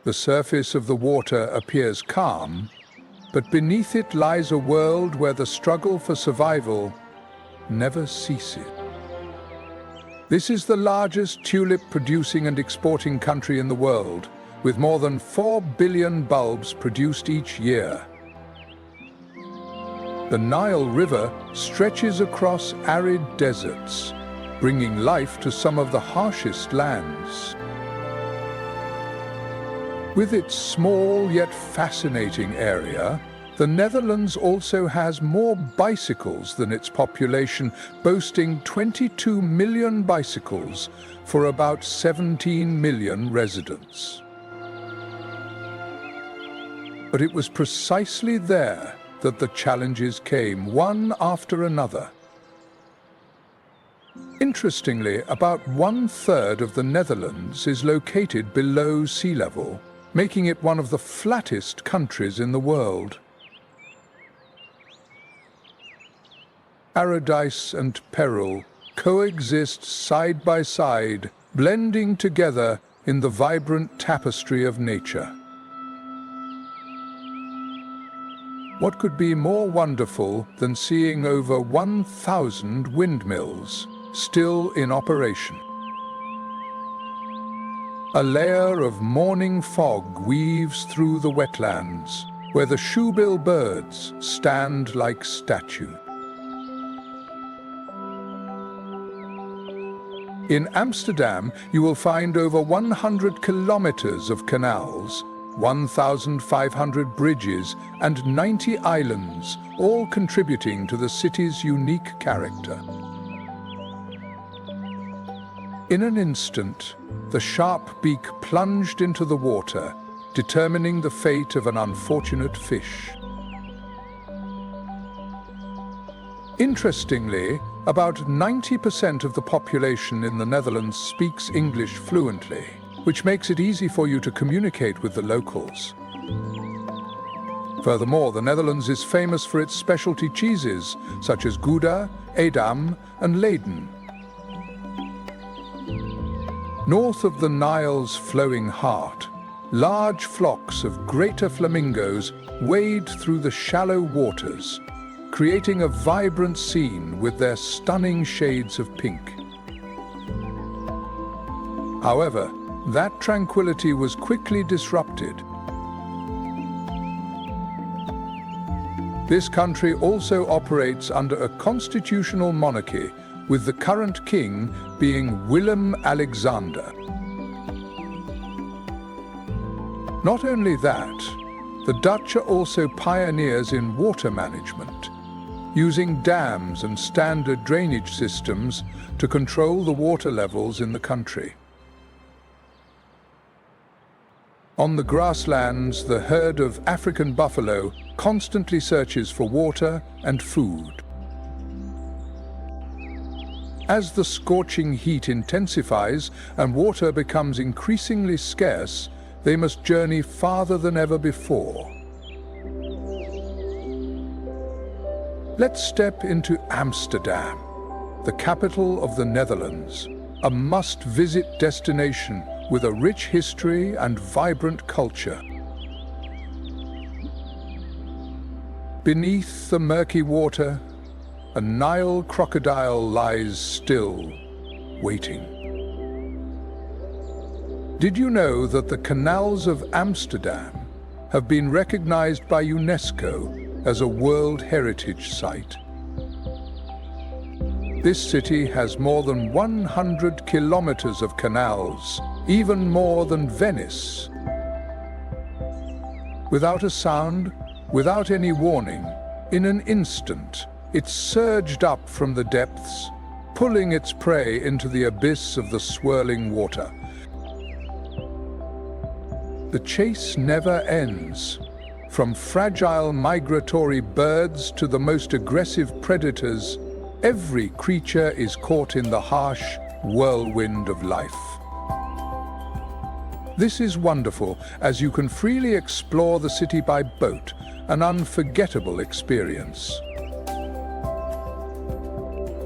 The surface of the water appears calm, but beneath it lies a world where the struggle for survival never ceases. This is the largest tulip-producing and exporting country in the world, with more than 4 billion bulbs produced each year. The Nile River stretches across arid deserts, bringing life to some of the harshest lands. With its small yet fascinating area, the Netherlands also has more bicycles than its population, boasting 22 million bicycles for about 17 million residents. But it was precisely there that the challenges came, one after another. Interestingly, about 1/3 of the Netherlands is located below sea level, making it one of the flattest countries in the world. Paradise and peril coexist side by side, blending together in the vibrant tapestry of nature. What could be more wonderful than seeing over 1,000 windmills still in operation? A layer of morning fog weaves through the wetlands, where the shoebill birds stand like statues. In Amsterdam, you will find over 100 kilometers of canals, 1,500 bridges, and 90 islands, all contributing to the city's unique character. In an instant, the sharp beak plunged into the water, determining the fate of an unfortunate fish. Interestingly, about 90% of the population in the Netherlands speaks English fluently, which makes it easy for you to communicate with the locals. Furthermore, the Netherlands is famous for its specialty cheeses, such as Gouda, Edam, and Leyden. North of the Nile's flowing heart, large flocks of greater flamingos wade through the shallow waters, creating a vibrant scene with their stunning shades of pink. However, that tranquility was quickly disrupted. This country also operates under a constitutional monarchy, with the current king being Willem-Alexander. Not only that, the Dutch are also pioneers in water management, using dams and standard drainage systems to control the water levels in the country. On the grasslands, the herd of African buffalo constantly searches for water and food. As the scorching heat intensifies and water becomes increasingly scarce, they must journey farther than ever before. Let's step into Amsterdam, the capital of the Netherlands, a must-visit destination with a rich history and vibrant culture. Beneath the murky water, a Nile crocodile lies still, waiting. Did you know that the canals of Amsterdam have been recognized by UNESCO as a World Heritage Site? This city has more than 100 kilometers of canals, even more than Venice. Without a sound, without any warning, in an instant, it surged up from the depths, pulling its prey into the abyss of the swirling water. The chase never ends. From fragile migratory birds to the most aggressive predators, every creature is caught in the harsh, whirlwind of life. This is wonderful, as you can freely explore the city by boat, an unforgettable experience.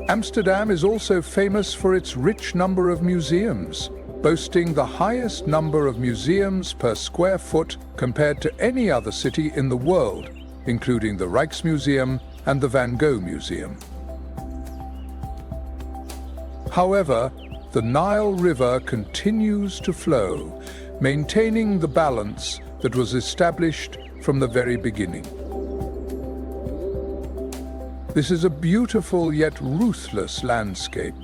Amsterdam is also famous for its rich number of museums, boasting the highest number of museums per square foot compared to any other city in the world, including the Rijksmuseum and the Van Gogh Museum. However, the Nile River continues to flow, maintaining the balance that was established from the very beginning. This is a beautiful yet ruthless landscape,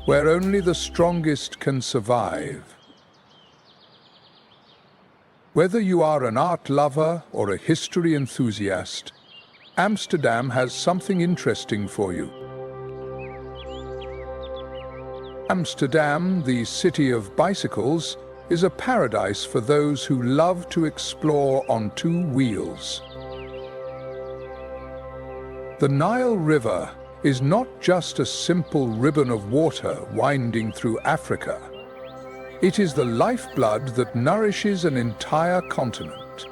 where only the strongest can survive. Whether you are an art lover or a history enthusiast, Amsterdam has something interesting for you. Amsterdam, the city of bicycles, is a paradise for those who love to explore on two wheels. The Nile River is not just a simple ribbon of water winding through Africa. It is the lifeblood that nourishes an entire continent.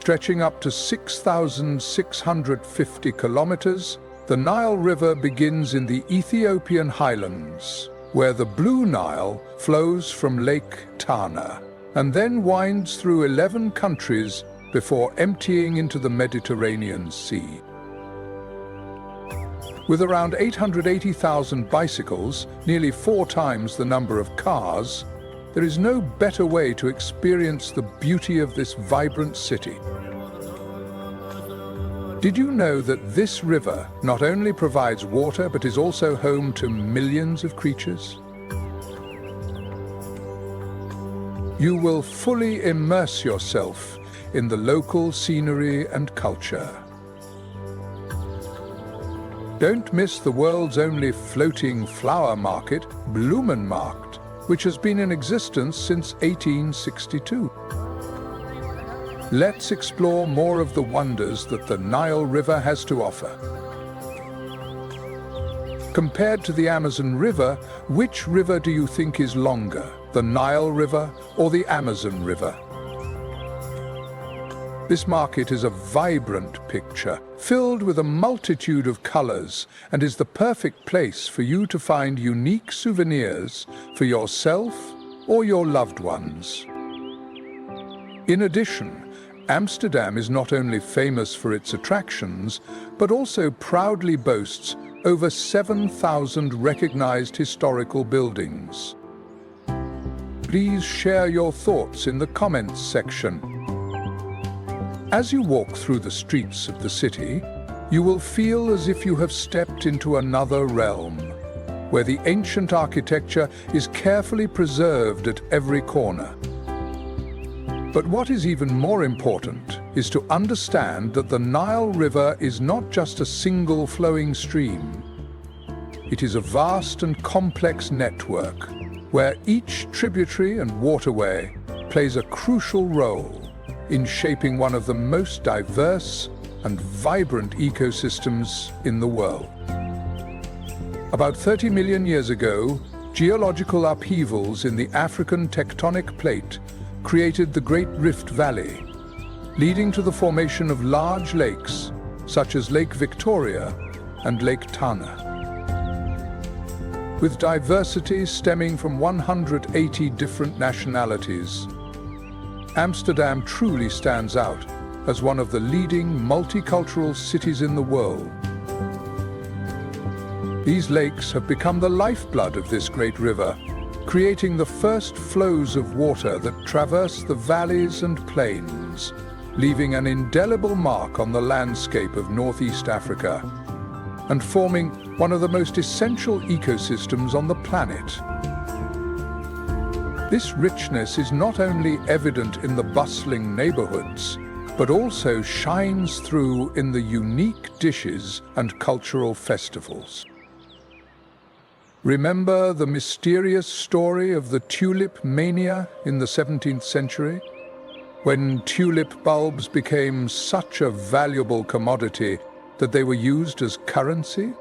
Stretching up to 6,650 kilometers, the Nile River begins in the Ethiopian highlands, where the Blue Nile flows from Lake Tana and then winds through 11 countries before emptying into the Mediterranean Sea. With around 880,000 bicycles, nearly 4 times the number of cars, there is no better way to experience the beauty of this vibrant city. Did you know that this river not only provides water but is also home to millions of creatures? You will fully immerse yourself in the local scenery and culture. Don't miss the world's only floating flower market, Bloemenmarkt, which has been in existence since 1862. Let's explore more of the wonders that the Nile River has to offer. Compared to the Amazon River, which river do you think is longer, the Nile River or the Amazon River? This market is a vibrant picture, filled with a multitude of colors, and is the perfect place for you to find unique souvenirs for yourself or your loved ones. In addition, Amsterdam is not only famous for its attractions, but also proudly boasts over 7,000 recognized historical buildings. Please share your thoughts in the comments section. As you walk through the streets of the city, you will feel as if you have stepped into another realm, where the ancient architecture is carefully preserved at every corner. But what is even more important is to understand that the Nile River is not just a single flowing stream. It is a vast and complex network, where each tributary and waterway plays a crucial role in shaping one of the most diverse and vibrant ecosystems in the world. About 30 million years ago, geological upheavals in the African tectonic plate created the Great Rift Valley, leading to the formation of large lakes such as Lake Victoria and Lake Tana. With diversity stemming from 180 different nationalities, Amsterdam truly stands out as one of the leading multicultural cities in the world. These lakes have become the lifeblood of this great river, creating the first flows of water that traverse the valleys and plains, leaving an indelible mark on the landscape of Northeast Africa and forming one of the most essential ecosystems on the planet. This richness is not only evident in the bustling neighborhoods, but also shines through in the unique dishes and cultural festivals. Remember the mysterious story of the tulip mania in the 17th century? When tulip bulbs became such a valuable commodity that they were used as currency?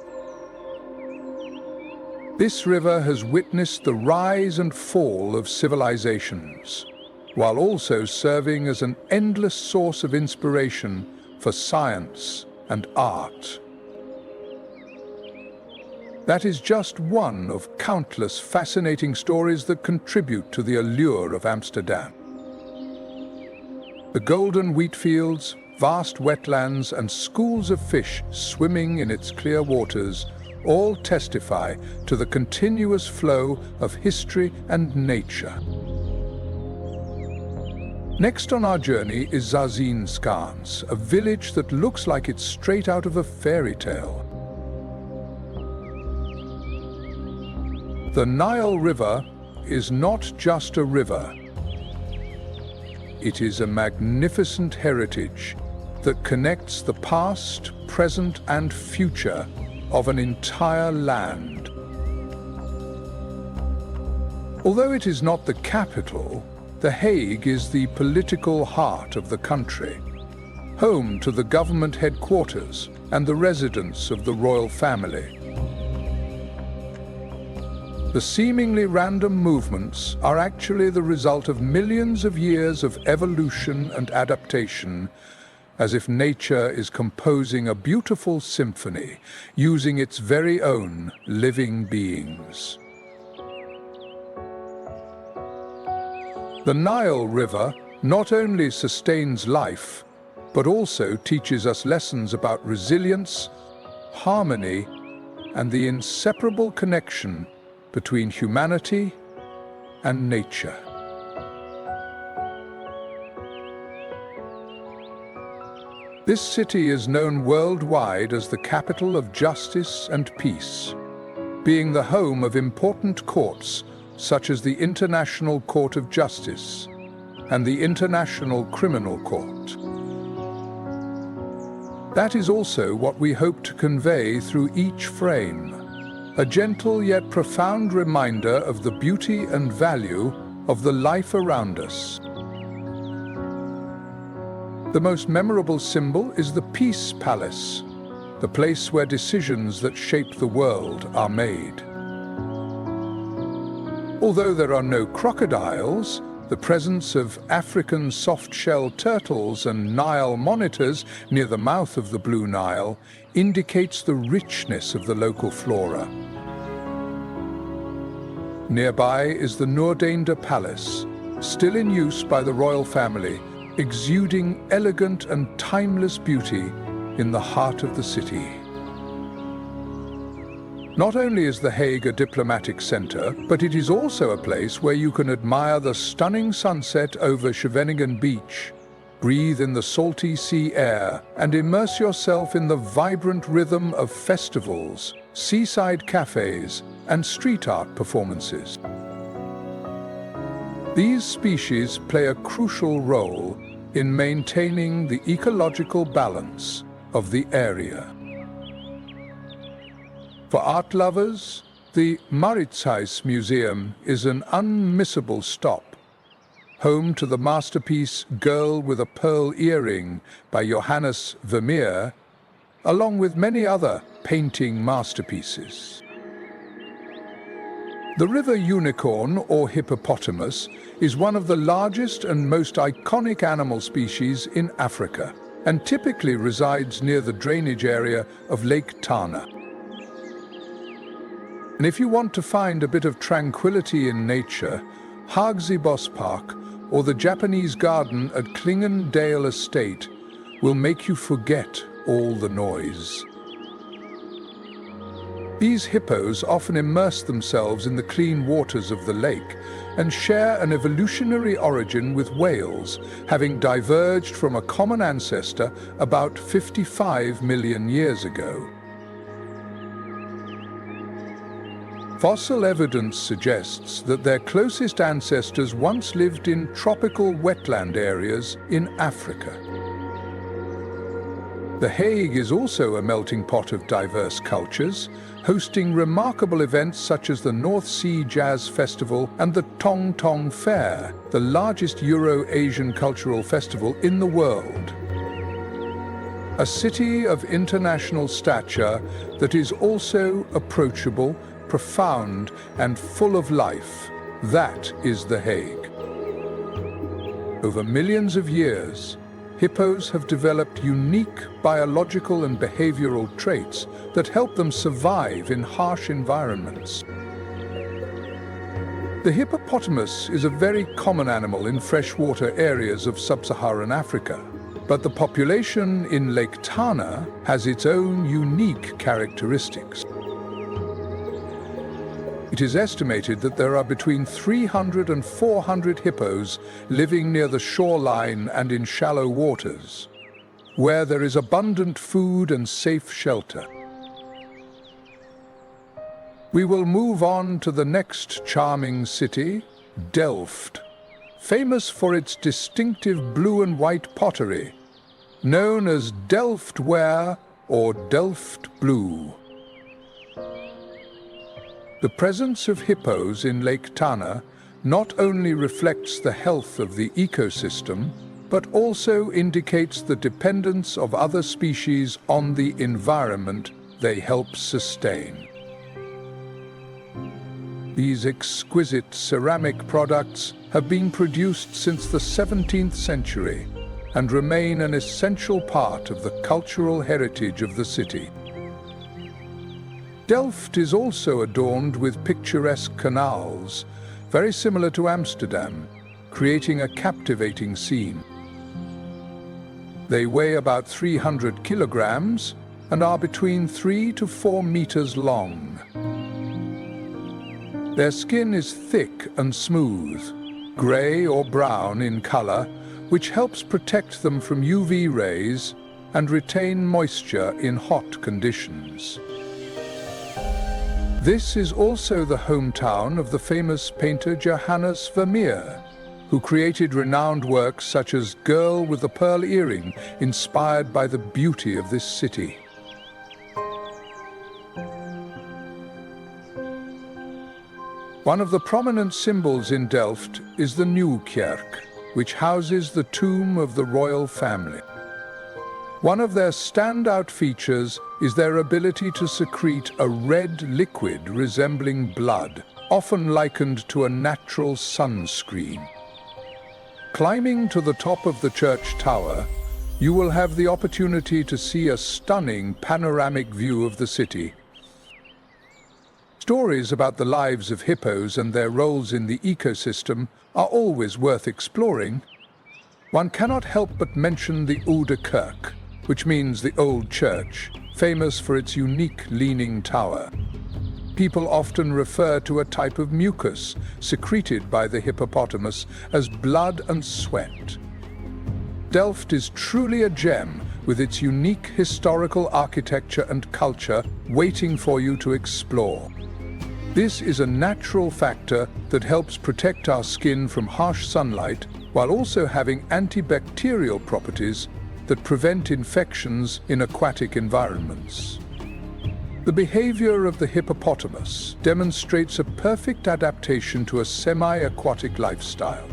This river has witnessed the rise and fall of civilizations, while also serving as an endless source of inspiration for science and art. That is just one of countless fascinating stories that contribute to the allure of Amsterdam. The golden wheat fields, vast wetlands, and schools of fish swimming in its clear waters all testify to the continuous flow of history and nature. Next on our journey is Zazinskans, a village that looks like it's straight out of a fairy tale. The Nile River is not just a river. It is a magnificent heritage that connects the past, present, and future of an entire land. Although it is not the capital, The Hague is the political heart of the country, home to the government headquarters and the residence of the royal family. The seemingly random movements are actually the result of millions of years of evolution and adaptation, as if nature is composing a beautiful symphony, using its very own living beings. The Nile River not only sustains life, but also teaches us lessons about resilience, harmony, and the inseparable connection between humanity and nature. This city is known worldwide as the capital of justice and peace, being the home of important courts such as the International Court of Justice and the International Criminal Court. That is also what we hope to convey through each frame, a gentle yet profound reminder of the beauty and value of the life around us. The most memorable symbol is the Peace Palace, the place where decisions that shape the world are made. Although there are no crocodiles, the presence of African soft-shell turtles and Nile monitors near the mouth of the Blue Nile indicates the richness of the local flora. Nearby is the Noordeinde Palace, still in use by the royal family, exuding elegant and timeless beauty in the heart of the city. Not only is The Hague a diplomatic center, but it is also a place where you can admire the stunning sunset over Scheveningen Beach, breathe in the salty sea air, and immerse yourself in the vibrant rhythm of festivals, seaside cafes, and street art performances. These species play a crucial role in maintaining the ecological balance of the area. For art lovers, the Mauritshuis Museum is an unmissable stop, home to the masterpiece Girl with a Pearl Earring by Johannes Vermeer, along with many other painting masterpieces. The river unicorn, or hippopotamus, is one of the largest and most iconic animal species in Africa, and typically resides near the drainage area of Lake Tana. And if you want to find a bit of tranquility in nature, Haagsbospark, or the Japanese garden at Klingendale Estate, will make you forget all the noise. These hippos often immerse themselves in the clean waters of the lake and share an evolutionary origin with whales, having diverged from a common ancestor about 55 million years ago. Fossil evidence suggests that their closest ancestors once lived in tropical wetland areas in Africa. The Hague is also a melting pot of diverse cultures, hosting remarkable events such as the North Sea Jazz Festival and the Tong Tong Fair, the largest Euro-Asian cultural festival in the world. A city of international stature that is also approachable, profound, and full of life. That is The Hague. Over millions of years, hippos have developed unique biological and behavioral traits that help them survive in harsh environments. The hippopotamus is a very common animal in freshwater areas of sub-Saharan Africa, but the population in Lake Tana has its own unique characteristics. It is estimated that there are between 300 and 400 hippos living near the shoreline and in shallow waters, where there is abundant food and safe shelter. We will move on to the next charming city, Delft, famous for its distinctive blue and white pottery, known as Delft ware or Delft blue. The presence of hippos in Lake Tana not only reflects the health of the ecosystem, but also indicates the dependence of other species on the environment they help sustain. These exquisite ceramic products have been produced since the 17th century and remain an essential part of the cultural heritage of the city. Delft is also adorned with picturesque canals, very similar to Amsterdam, creating a captivating scene. They weigh about 300 kilograms and are between 3 to 4 meters long. Their skin is thick and smooth, gray or brown in color, which helps protect them from UV rays and retain moisture in hot conditions. This is also the hometown of the famous painter Johannes Vermeer, who created renowned works such as Girl with the Pearl Earring, inspired by the beauty of this city. One of the prominent symbols in Delft is the Nieuwkerk, which houses the tomb of the royal family. One of their standout features is their ability to secrete a red liquid resembling blood, often likened to a natural sunscreen. Climbing to the top of the church tower, you will have the opportunity to see a stunning panoramic view of the city. Stories about the lives of hippos and their roles in the ecosystem are always worth exploring. One cannot help but mention the Oude Kerk, which means the old church, famous for its unique leaning tower. People often refer to a type of mucus secreted by the hippopotamus as blood and sweat. Delft is truly a gem with its unique historical architecture and culture waiting for you to explore. This is a natural factor that helps protect our skin from harsh sunlight while also having antibacterial properties that prevent infections in aquatic environments. The behavior of the hippopotamus demonstrates a perfect adaptation to a semi-aquatic lifestyle.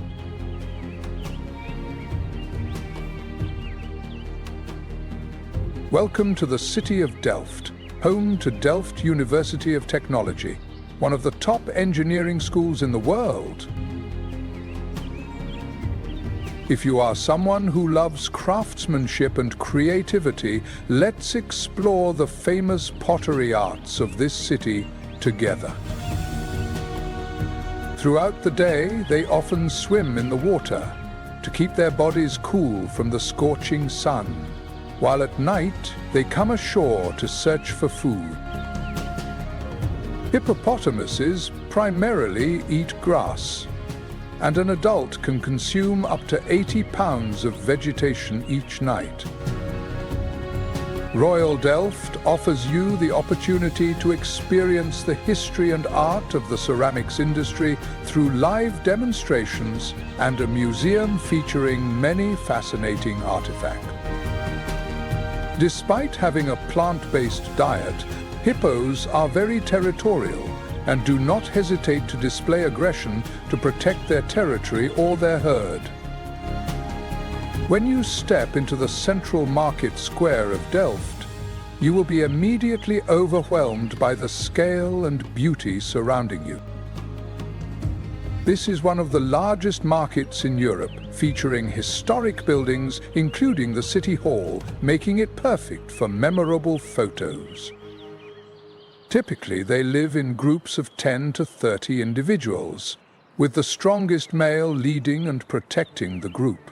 Welcome to the city of Delft, home to Delft University of Technology, one of the top engineering schools in the world. If you are someone who loves craftsmanship and creativity, let's explore the famous pottery arts of this city together. Throughout the day, they often swim in the water to keep their bodies cool from the scorching sun, while at night they come ashore to search for food. Hippopotamuses primarily eat grass, and an adult can consume up to 80 pounds of vegetation each night. Royal Delft offers you the opportunity to experience the history and art of the ceramics industry through live demonstrations and a museum featuring many fascinating artifacts. Despite having a plant-based diet, hippos are very territorial and do not hesitate to display aggression to protect their territory or their herd. When you step into the central market square of Delft, you will be immediately overwhelmed by the scale and beauty surrounding you. This is one of the largest markets in Europe, featuring historic buildings, including the City Hall, making it perfect for memorable photos. Typically, they live in groups of 10 to 30 individuals, with the strongest male leading and protecting the group.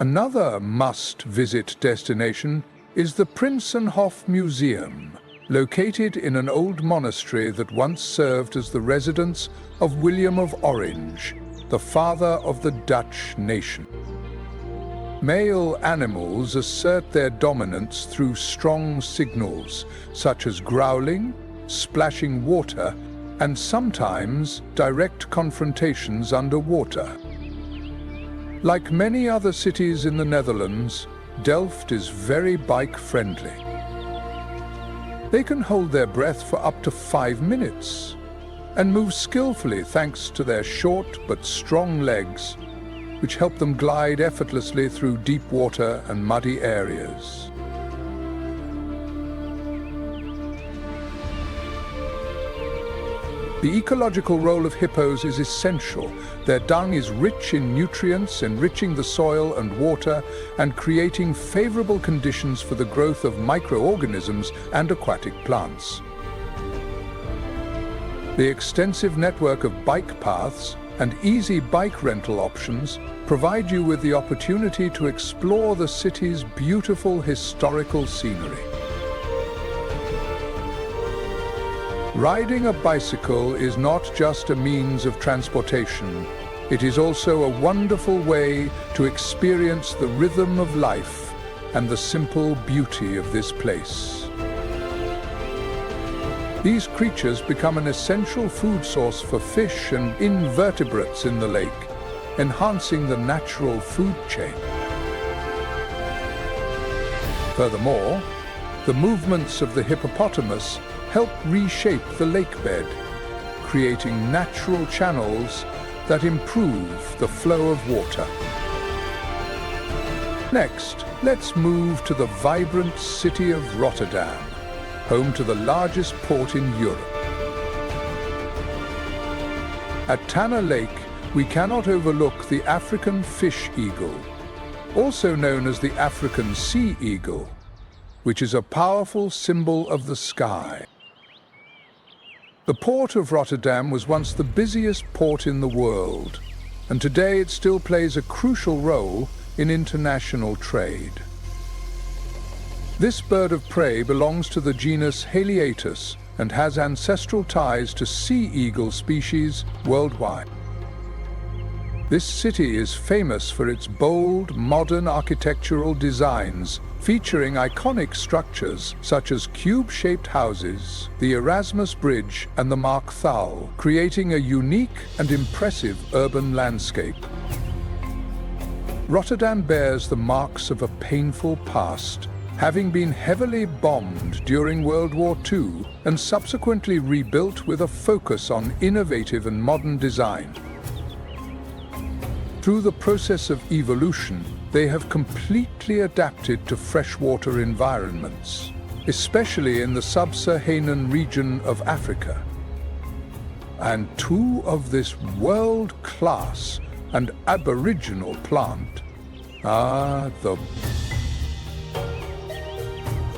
Another must-visit destination is the Prinsenhof Museum, located in an old monastery that once served as the residence of William of Orange, the father of the Dutch nation. Male animals assert their dominance through strong signals, such as growling, splashing water, and sometimes direct confrontations underwater. Like many other cities in the Netherlands, Delft is very bike-friendly. They can hold their breath for up to 5 minutes and move skillfully thanks to their short but strong legs, which help them glide effortlessly through deep water and muddy areas. The ecological role of hippos is essential. Their dung is rich in nutrients, enriching the soil and water and creating favorable conditions for the growth of microorganisms and aquatic plants. The extensive network of bike paths and easy bike rental options provide you with the opportunity to explore the city's beautiful historical scenery. Riding a bicycle is not just a means of transportation. It is also a wonderful way to experience the rhythm of life and the simple beauty of this place. These creatures become an essential food source for fish and invertebrates in the lake, enhancing the natural food chain. Furthermore, the movements of the hippopotamus help reshape the lake bed, creating natural channels that improve the flow of water. Next, let's move to the vibrant city of Rotterdam, home to the largest port in Europe. At Tanner Lake, we cannot overlook the African fish eagle, also known as the African sea eagle, which is a powerful symbol of the sky. The port of Rotterdam was once the busiest port in the world, and today it still plays a crucial role in international trade. This bird of prey belongs to the genus Haliaetus and has ancestral ties to sea eagle species worldwide. This city is famous for its bold, modern architectural designs, featuring iconic structures such as cube-shaped houses, the Erasmus Bridge and the Markthal, creating a unique and impressive urban landscape. Rotterdam bears the marks of a painful past, having been heavily bombed during World War II and subsequently rebuilt with a focus on innovative and modern design. Through the process of evolution, they have completely adapted to freshwater environments, especially in the sub-Saharan region of Africa. And two of this world-class and aboriginal plant are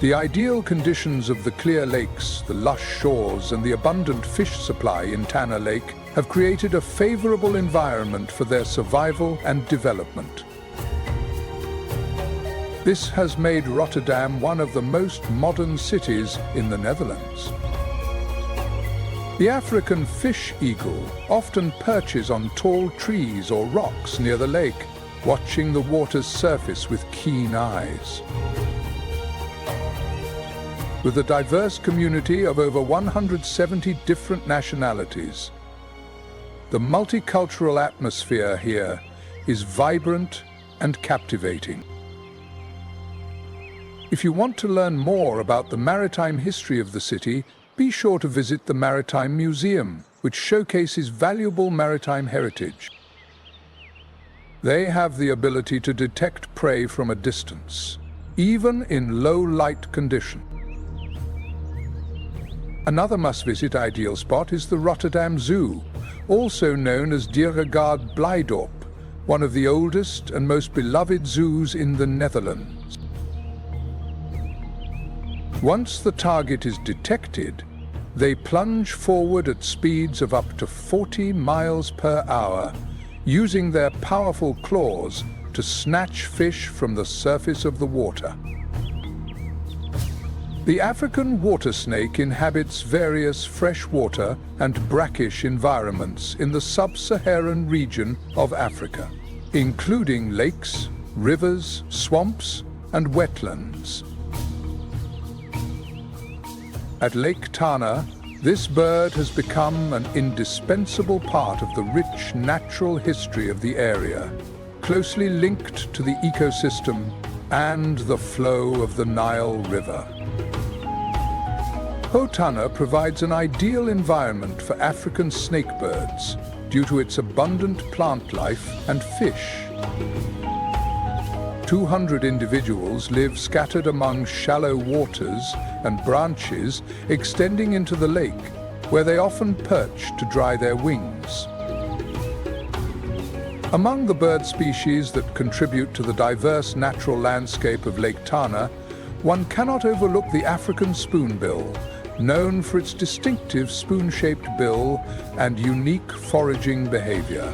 the ideal conditions of the clear lakes, the lush shores, and the abundant fish supply in Tanner Lake have created a favorable environment for their survival and development. This has made Rotterdam one of the most modern cities in the Netherlands. The African fish eagle often perches on tall trees or rocks near the lake, watching the water's surface with keen eyes. With a diverse community of over 170 different nationalities, the multicultural atmosphere here is vibrant and captivating. If you want to learn more about the maritime history of the city, be sure to visit the Maritime Museum, which showcases valuable maritime heritage. They have the ability to detect prey from a distance, even in low light conditions. Another must-visit ideal spot is the Rotterdam Zoo, also known as Dierengaard Blijdorp, one of the oldest and most beloved zoos in the Netherlands. Once the target is detected, they plunge forward at speeds of up to 40 miles per hour, using their powerful claws to snatch fish from the surface of the water. The African water snake inhabits various freshwater and brackish environments in the sub-Saharan region of Africa, including lakes, rivers, swamps, and wetlands. At Lake Tana, this bird has become an indispensable part of the rich natural history of the area, closely linked to the ecosystem and the flow of the Nile River. Tana provides an ideal environment for African snakebirds due to its abundant plant life and fish. 200 individuals live scattered among shallow waters and branches extending into the lake, where they often perch to dry their wings. Among the bird species that contribute to the diverse natural landscape of Lake Tana, one cannot overlook the African spoonbill, known for its distinctive spoon-shaped bill and unique foraging behavior.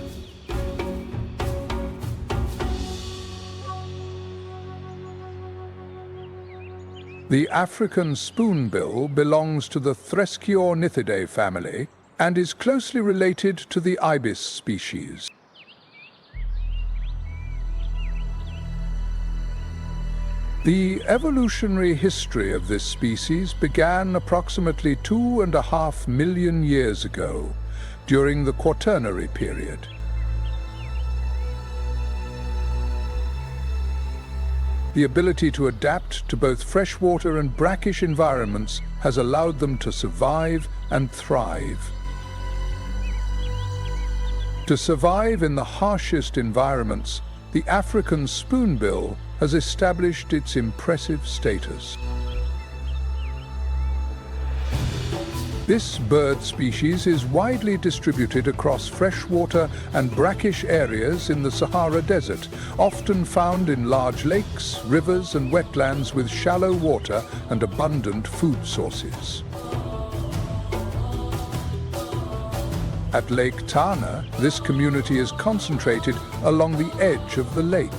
The African spoonbill belongs to the Thresciornithidae family and is closely related to the ibis species. The evolutionary history of this species began approximately 2.5 million years ago, during the Quaternary period. The ability to adapt to both freshwater and brackish environments has allowed them to survive and thrive. To survive in the harshest environments, the African spoonbill has established its impressive status. This bird species is widely distributed across freshwater and brackish areas in the Sahara Desert, often found in large lakes, rivers, and wetlands with shallow water and abundant food sources. At Lake Tana, this community is concentrated along the edge of the lake,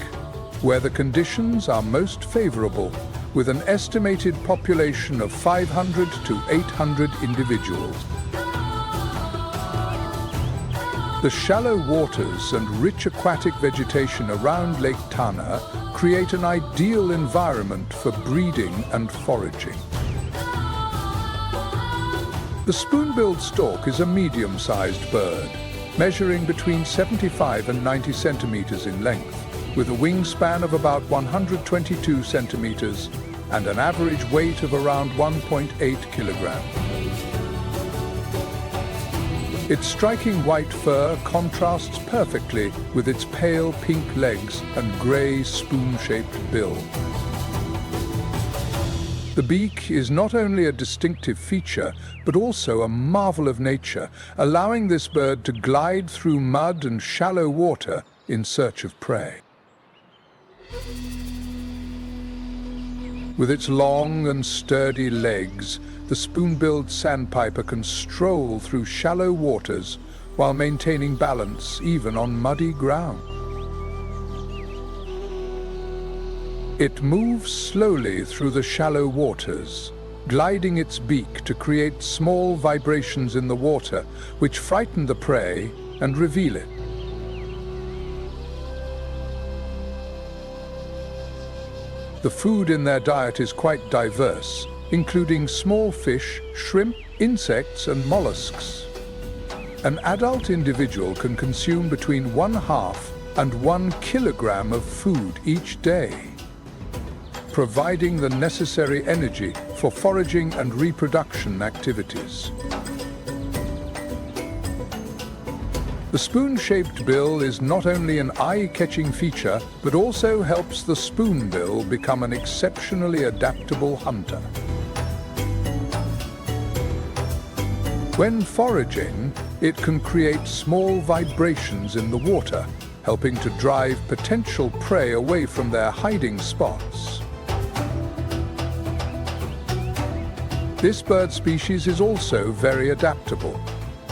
where the conditions are most favorable, with an estimated population of 500 to 800 individuals. The shallow waters and rich aquatic vegetation around Lake Tana create an ideal environment for breeding and foraging. The spoon-billed stork is a medium-sized bird, measuring between 75 and 90 centimeters in length, with a wingspan of about 122 centimeters and an average weight of around 1.8 kilograms. Its striking white fur contrasts perfectly with its pale pink legs and gray spoon-shaped bill. The beak is not only a distinctive feature, but also a marvel of nature, allowing this bird to glide through mud and shallow water in search of prey. With its long and sturdy legs, the spoon-billed sandpiper can stroll through shallow waters while maintaining balance even on muddy ground. It moves slowly through the shallow waters, gliding its beak to create small vibrations in the water which frighten the prey and reveal it. The food in their diet is quite diverse, including small fish, shrimp, insects, and mollusks. An adult individual can consume between 1/2 and 1 kilogram of food each day, providing the necessary energy for foraging and reproduction activities. The spoon-shaped bill is not only an eye-catching feature, but also helps the spoonbill become an exceptionally adaptable hunter. When foraging, it can create small vibrations in the water, helping to drive potential prey away from their hiding spots. This bird species is also very adaptable,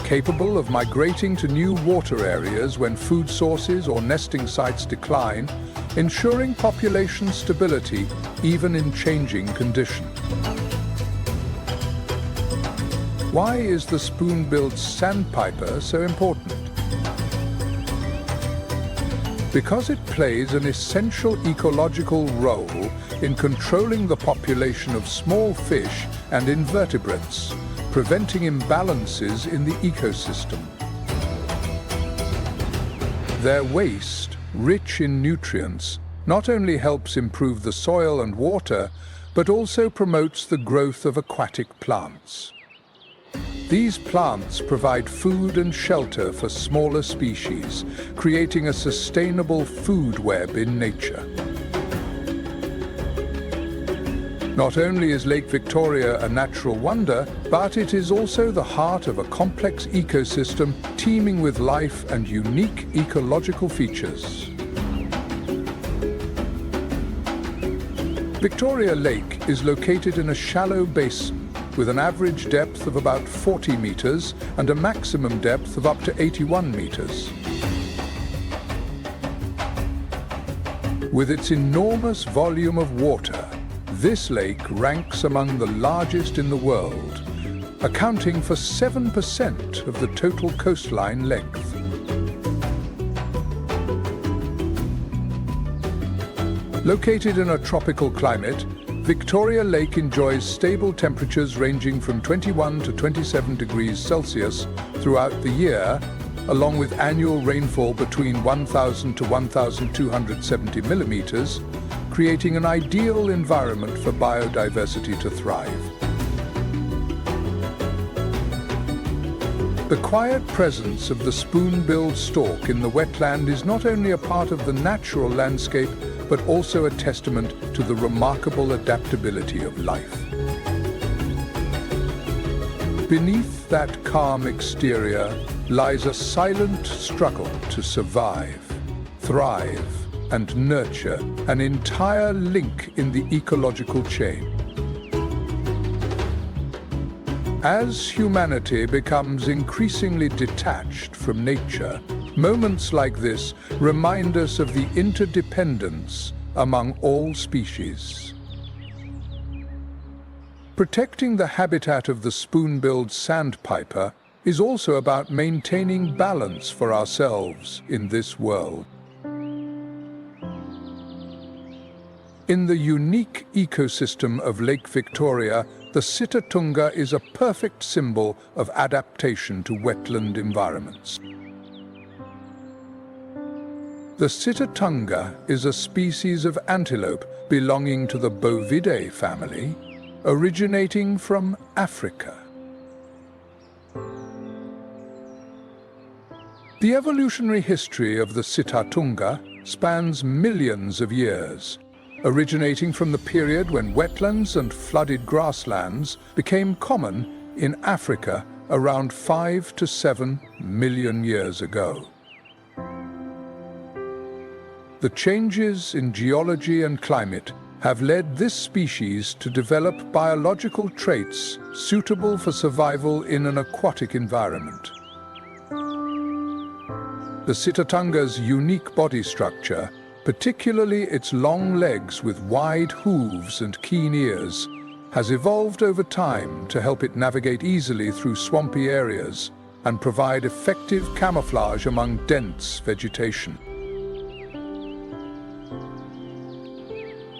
capable of migrating to new water areas when food sources or nesting sites decline, ensuring population stability even in changing conditions. Why is the spoon-billed sandpiper so important? Because it plays an essential ecological role in controlling the population of small fish and invertebrates, preventing imbalances in the ecosystem. Their waste, rich in nutrients, not only helps improve the soil and water, but also promotes the growth of aquatic plants. These plants provide food and shelter for smaller species, creating a sustainable food web in nature. Not only is Lake Victoria a natural wonder, but it is also the heart of a complex ecosystem teeming with life and unique ecological features. Victoria Lake is located in a shallow basin with an average depth of about 40 meters and a maximum depth of up to 81 meters. With its enormous volume of water, this lake ranks among the largest in the world, accounting for 7% of the total coastline length. Located in a tropical climate, Victoria Lake enjoys stable temperatures ranging from 21 to 27 degrees Celsius throughout the year, along with annual rainfall between 1,000 to 1,270 millimeters, creating an ideal environment for biodiversity to thrive. The quiet presence of the spoon-billed stork in the wetland is not only a part of the natural landscape, but also a testament to the remarkable adaptability of life. Beneath that calm exterior lies a silent struggle to survive, thrive, and nurture an entire link in the ecological chain. As humanity becomes increasingly detached from nature, moments like this remind us of the interdependence among all species. Protecting the habitat of the spoon-billed sandpiper is also about maintaining balance for ourselves in this world. In the unique ecosystem of Lake Victoria, the Sitatunga is a perfect symbol of adaptation to wetland environments. The Sitatunga is a species of antelope belonging to the Bovidae family, originating from Africa. The evolutionary history of the Sitatunga spans millions of years, originating from the period when wetlands and flooded grasslands became common in Africa around 5 to 7 million years ago. The changes in geology and climate have led this species to develop biological traits suitable for survival in an aquatic environment. The Sitatunga's unique body structure, particularly its long legs with wide hooves and keen ears, has evolved over time to help it navigate easily through swampy areas and provide effective camouflage among dense vegetation.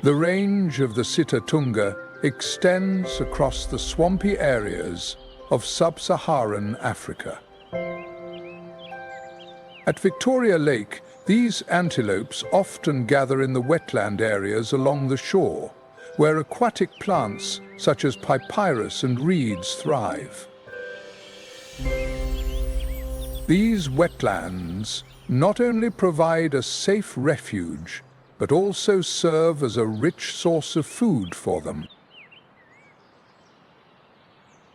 The range of the Sitatunga extends across the swampy areas of sub-Saharan Africa. At Victoria Lake, these antelopes often gather in the wetland areas along the shore, where aquatic plants such as papyrus and reeds thrive. These wetlands not only provide a safe refuge, but also serve as a rich source of food for them.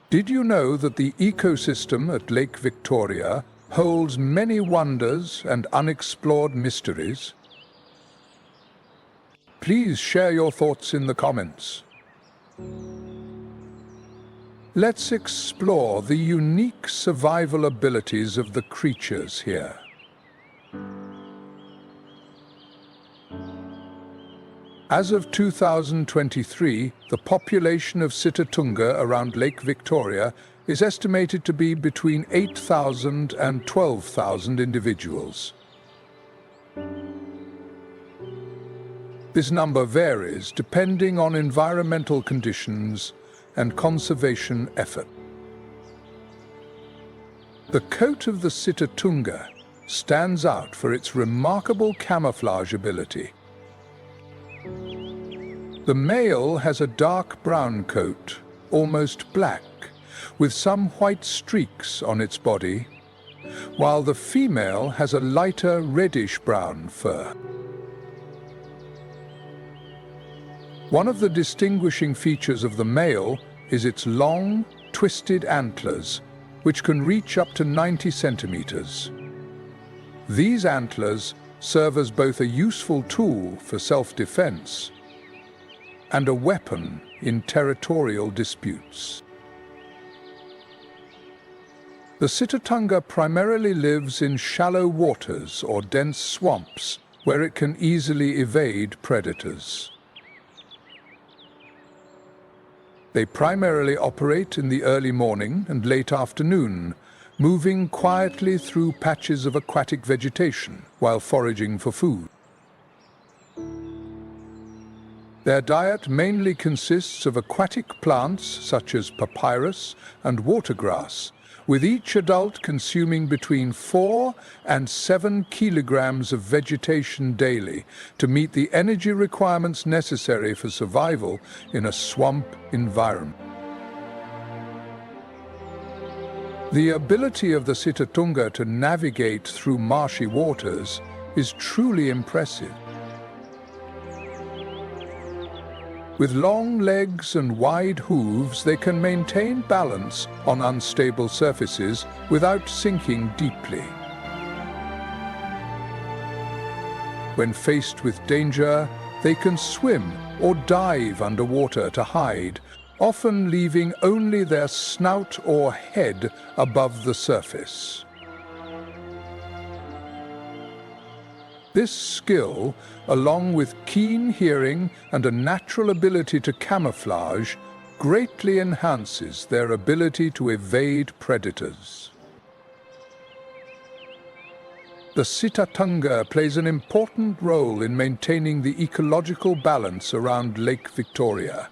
Did you know that the ecosystem at Lake Victoria holds many wonders and unexplored mysteries? Please share your thoughts in the comments. Let's explore the unique survival abilities of the creatures here. As of 2023, the population of Sitatunga around Lake Victoria is estimated to be between 8,000 and 12,000 individuals. This number varies depending on environmental conditions and conservation effort. The coat of the Sitatunga stands out for its remarkable camouflage ability. The male has a dark brown coat, almost black, with some white streaks on its body, while the female has a lighter reddish-brown fur. One of the distinguishing features of the male is its long, twisted antlers, which can reach up to 90 centimeters. These antlers serve as both a useful tool for self-defense and a weapon in territorial disputes. The Sitatunga primarily lives in shallow waters or dense swamps where it can easily evade predators. They primarily operate in the early morning and late afternoon, moving quietly through patches of aquatic vegetation while foraging for food. Their diet mainly consists of aquatic plants such as papyrus and watergrass, with each adult consuming between 4 and 7 kilograms of vegetation daily to meet the energy requirements necessary for survival in a swamp environment. The ability of the Sitatunga to navigate through marshy waters is truly impressive. With long legs and wide hooves, they can maintain balance on unstable surfaces without sinking deeply. When faced with danger, they can swim or dive underwater to hide, often leaving only their snout or head above the surface. This skill, along with keen hearing and a natural ability to camouflage, greatly enhances their ability to evade predators. The Sitatunga plays an important role in maintaining the ecological balance around Lake Victoria.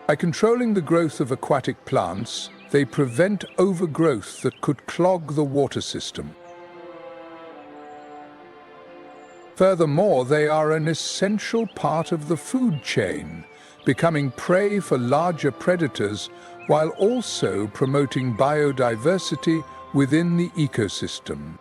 By controlling the growth of aquatic plants, they prevent overgrowth that could clog the water system. Furthermore, they are an essential part of the food chain, becoming prey for larger predators while also promoting biodiversity within the ecosystem.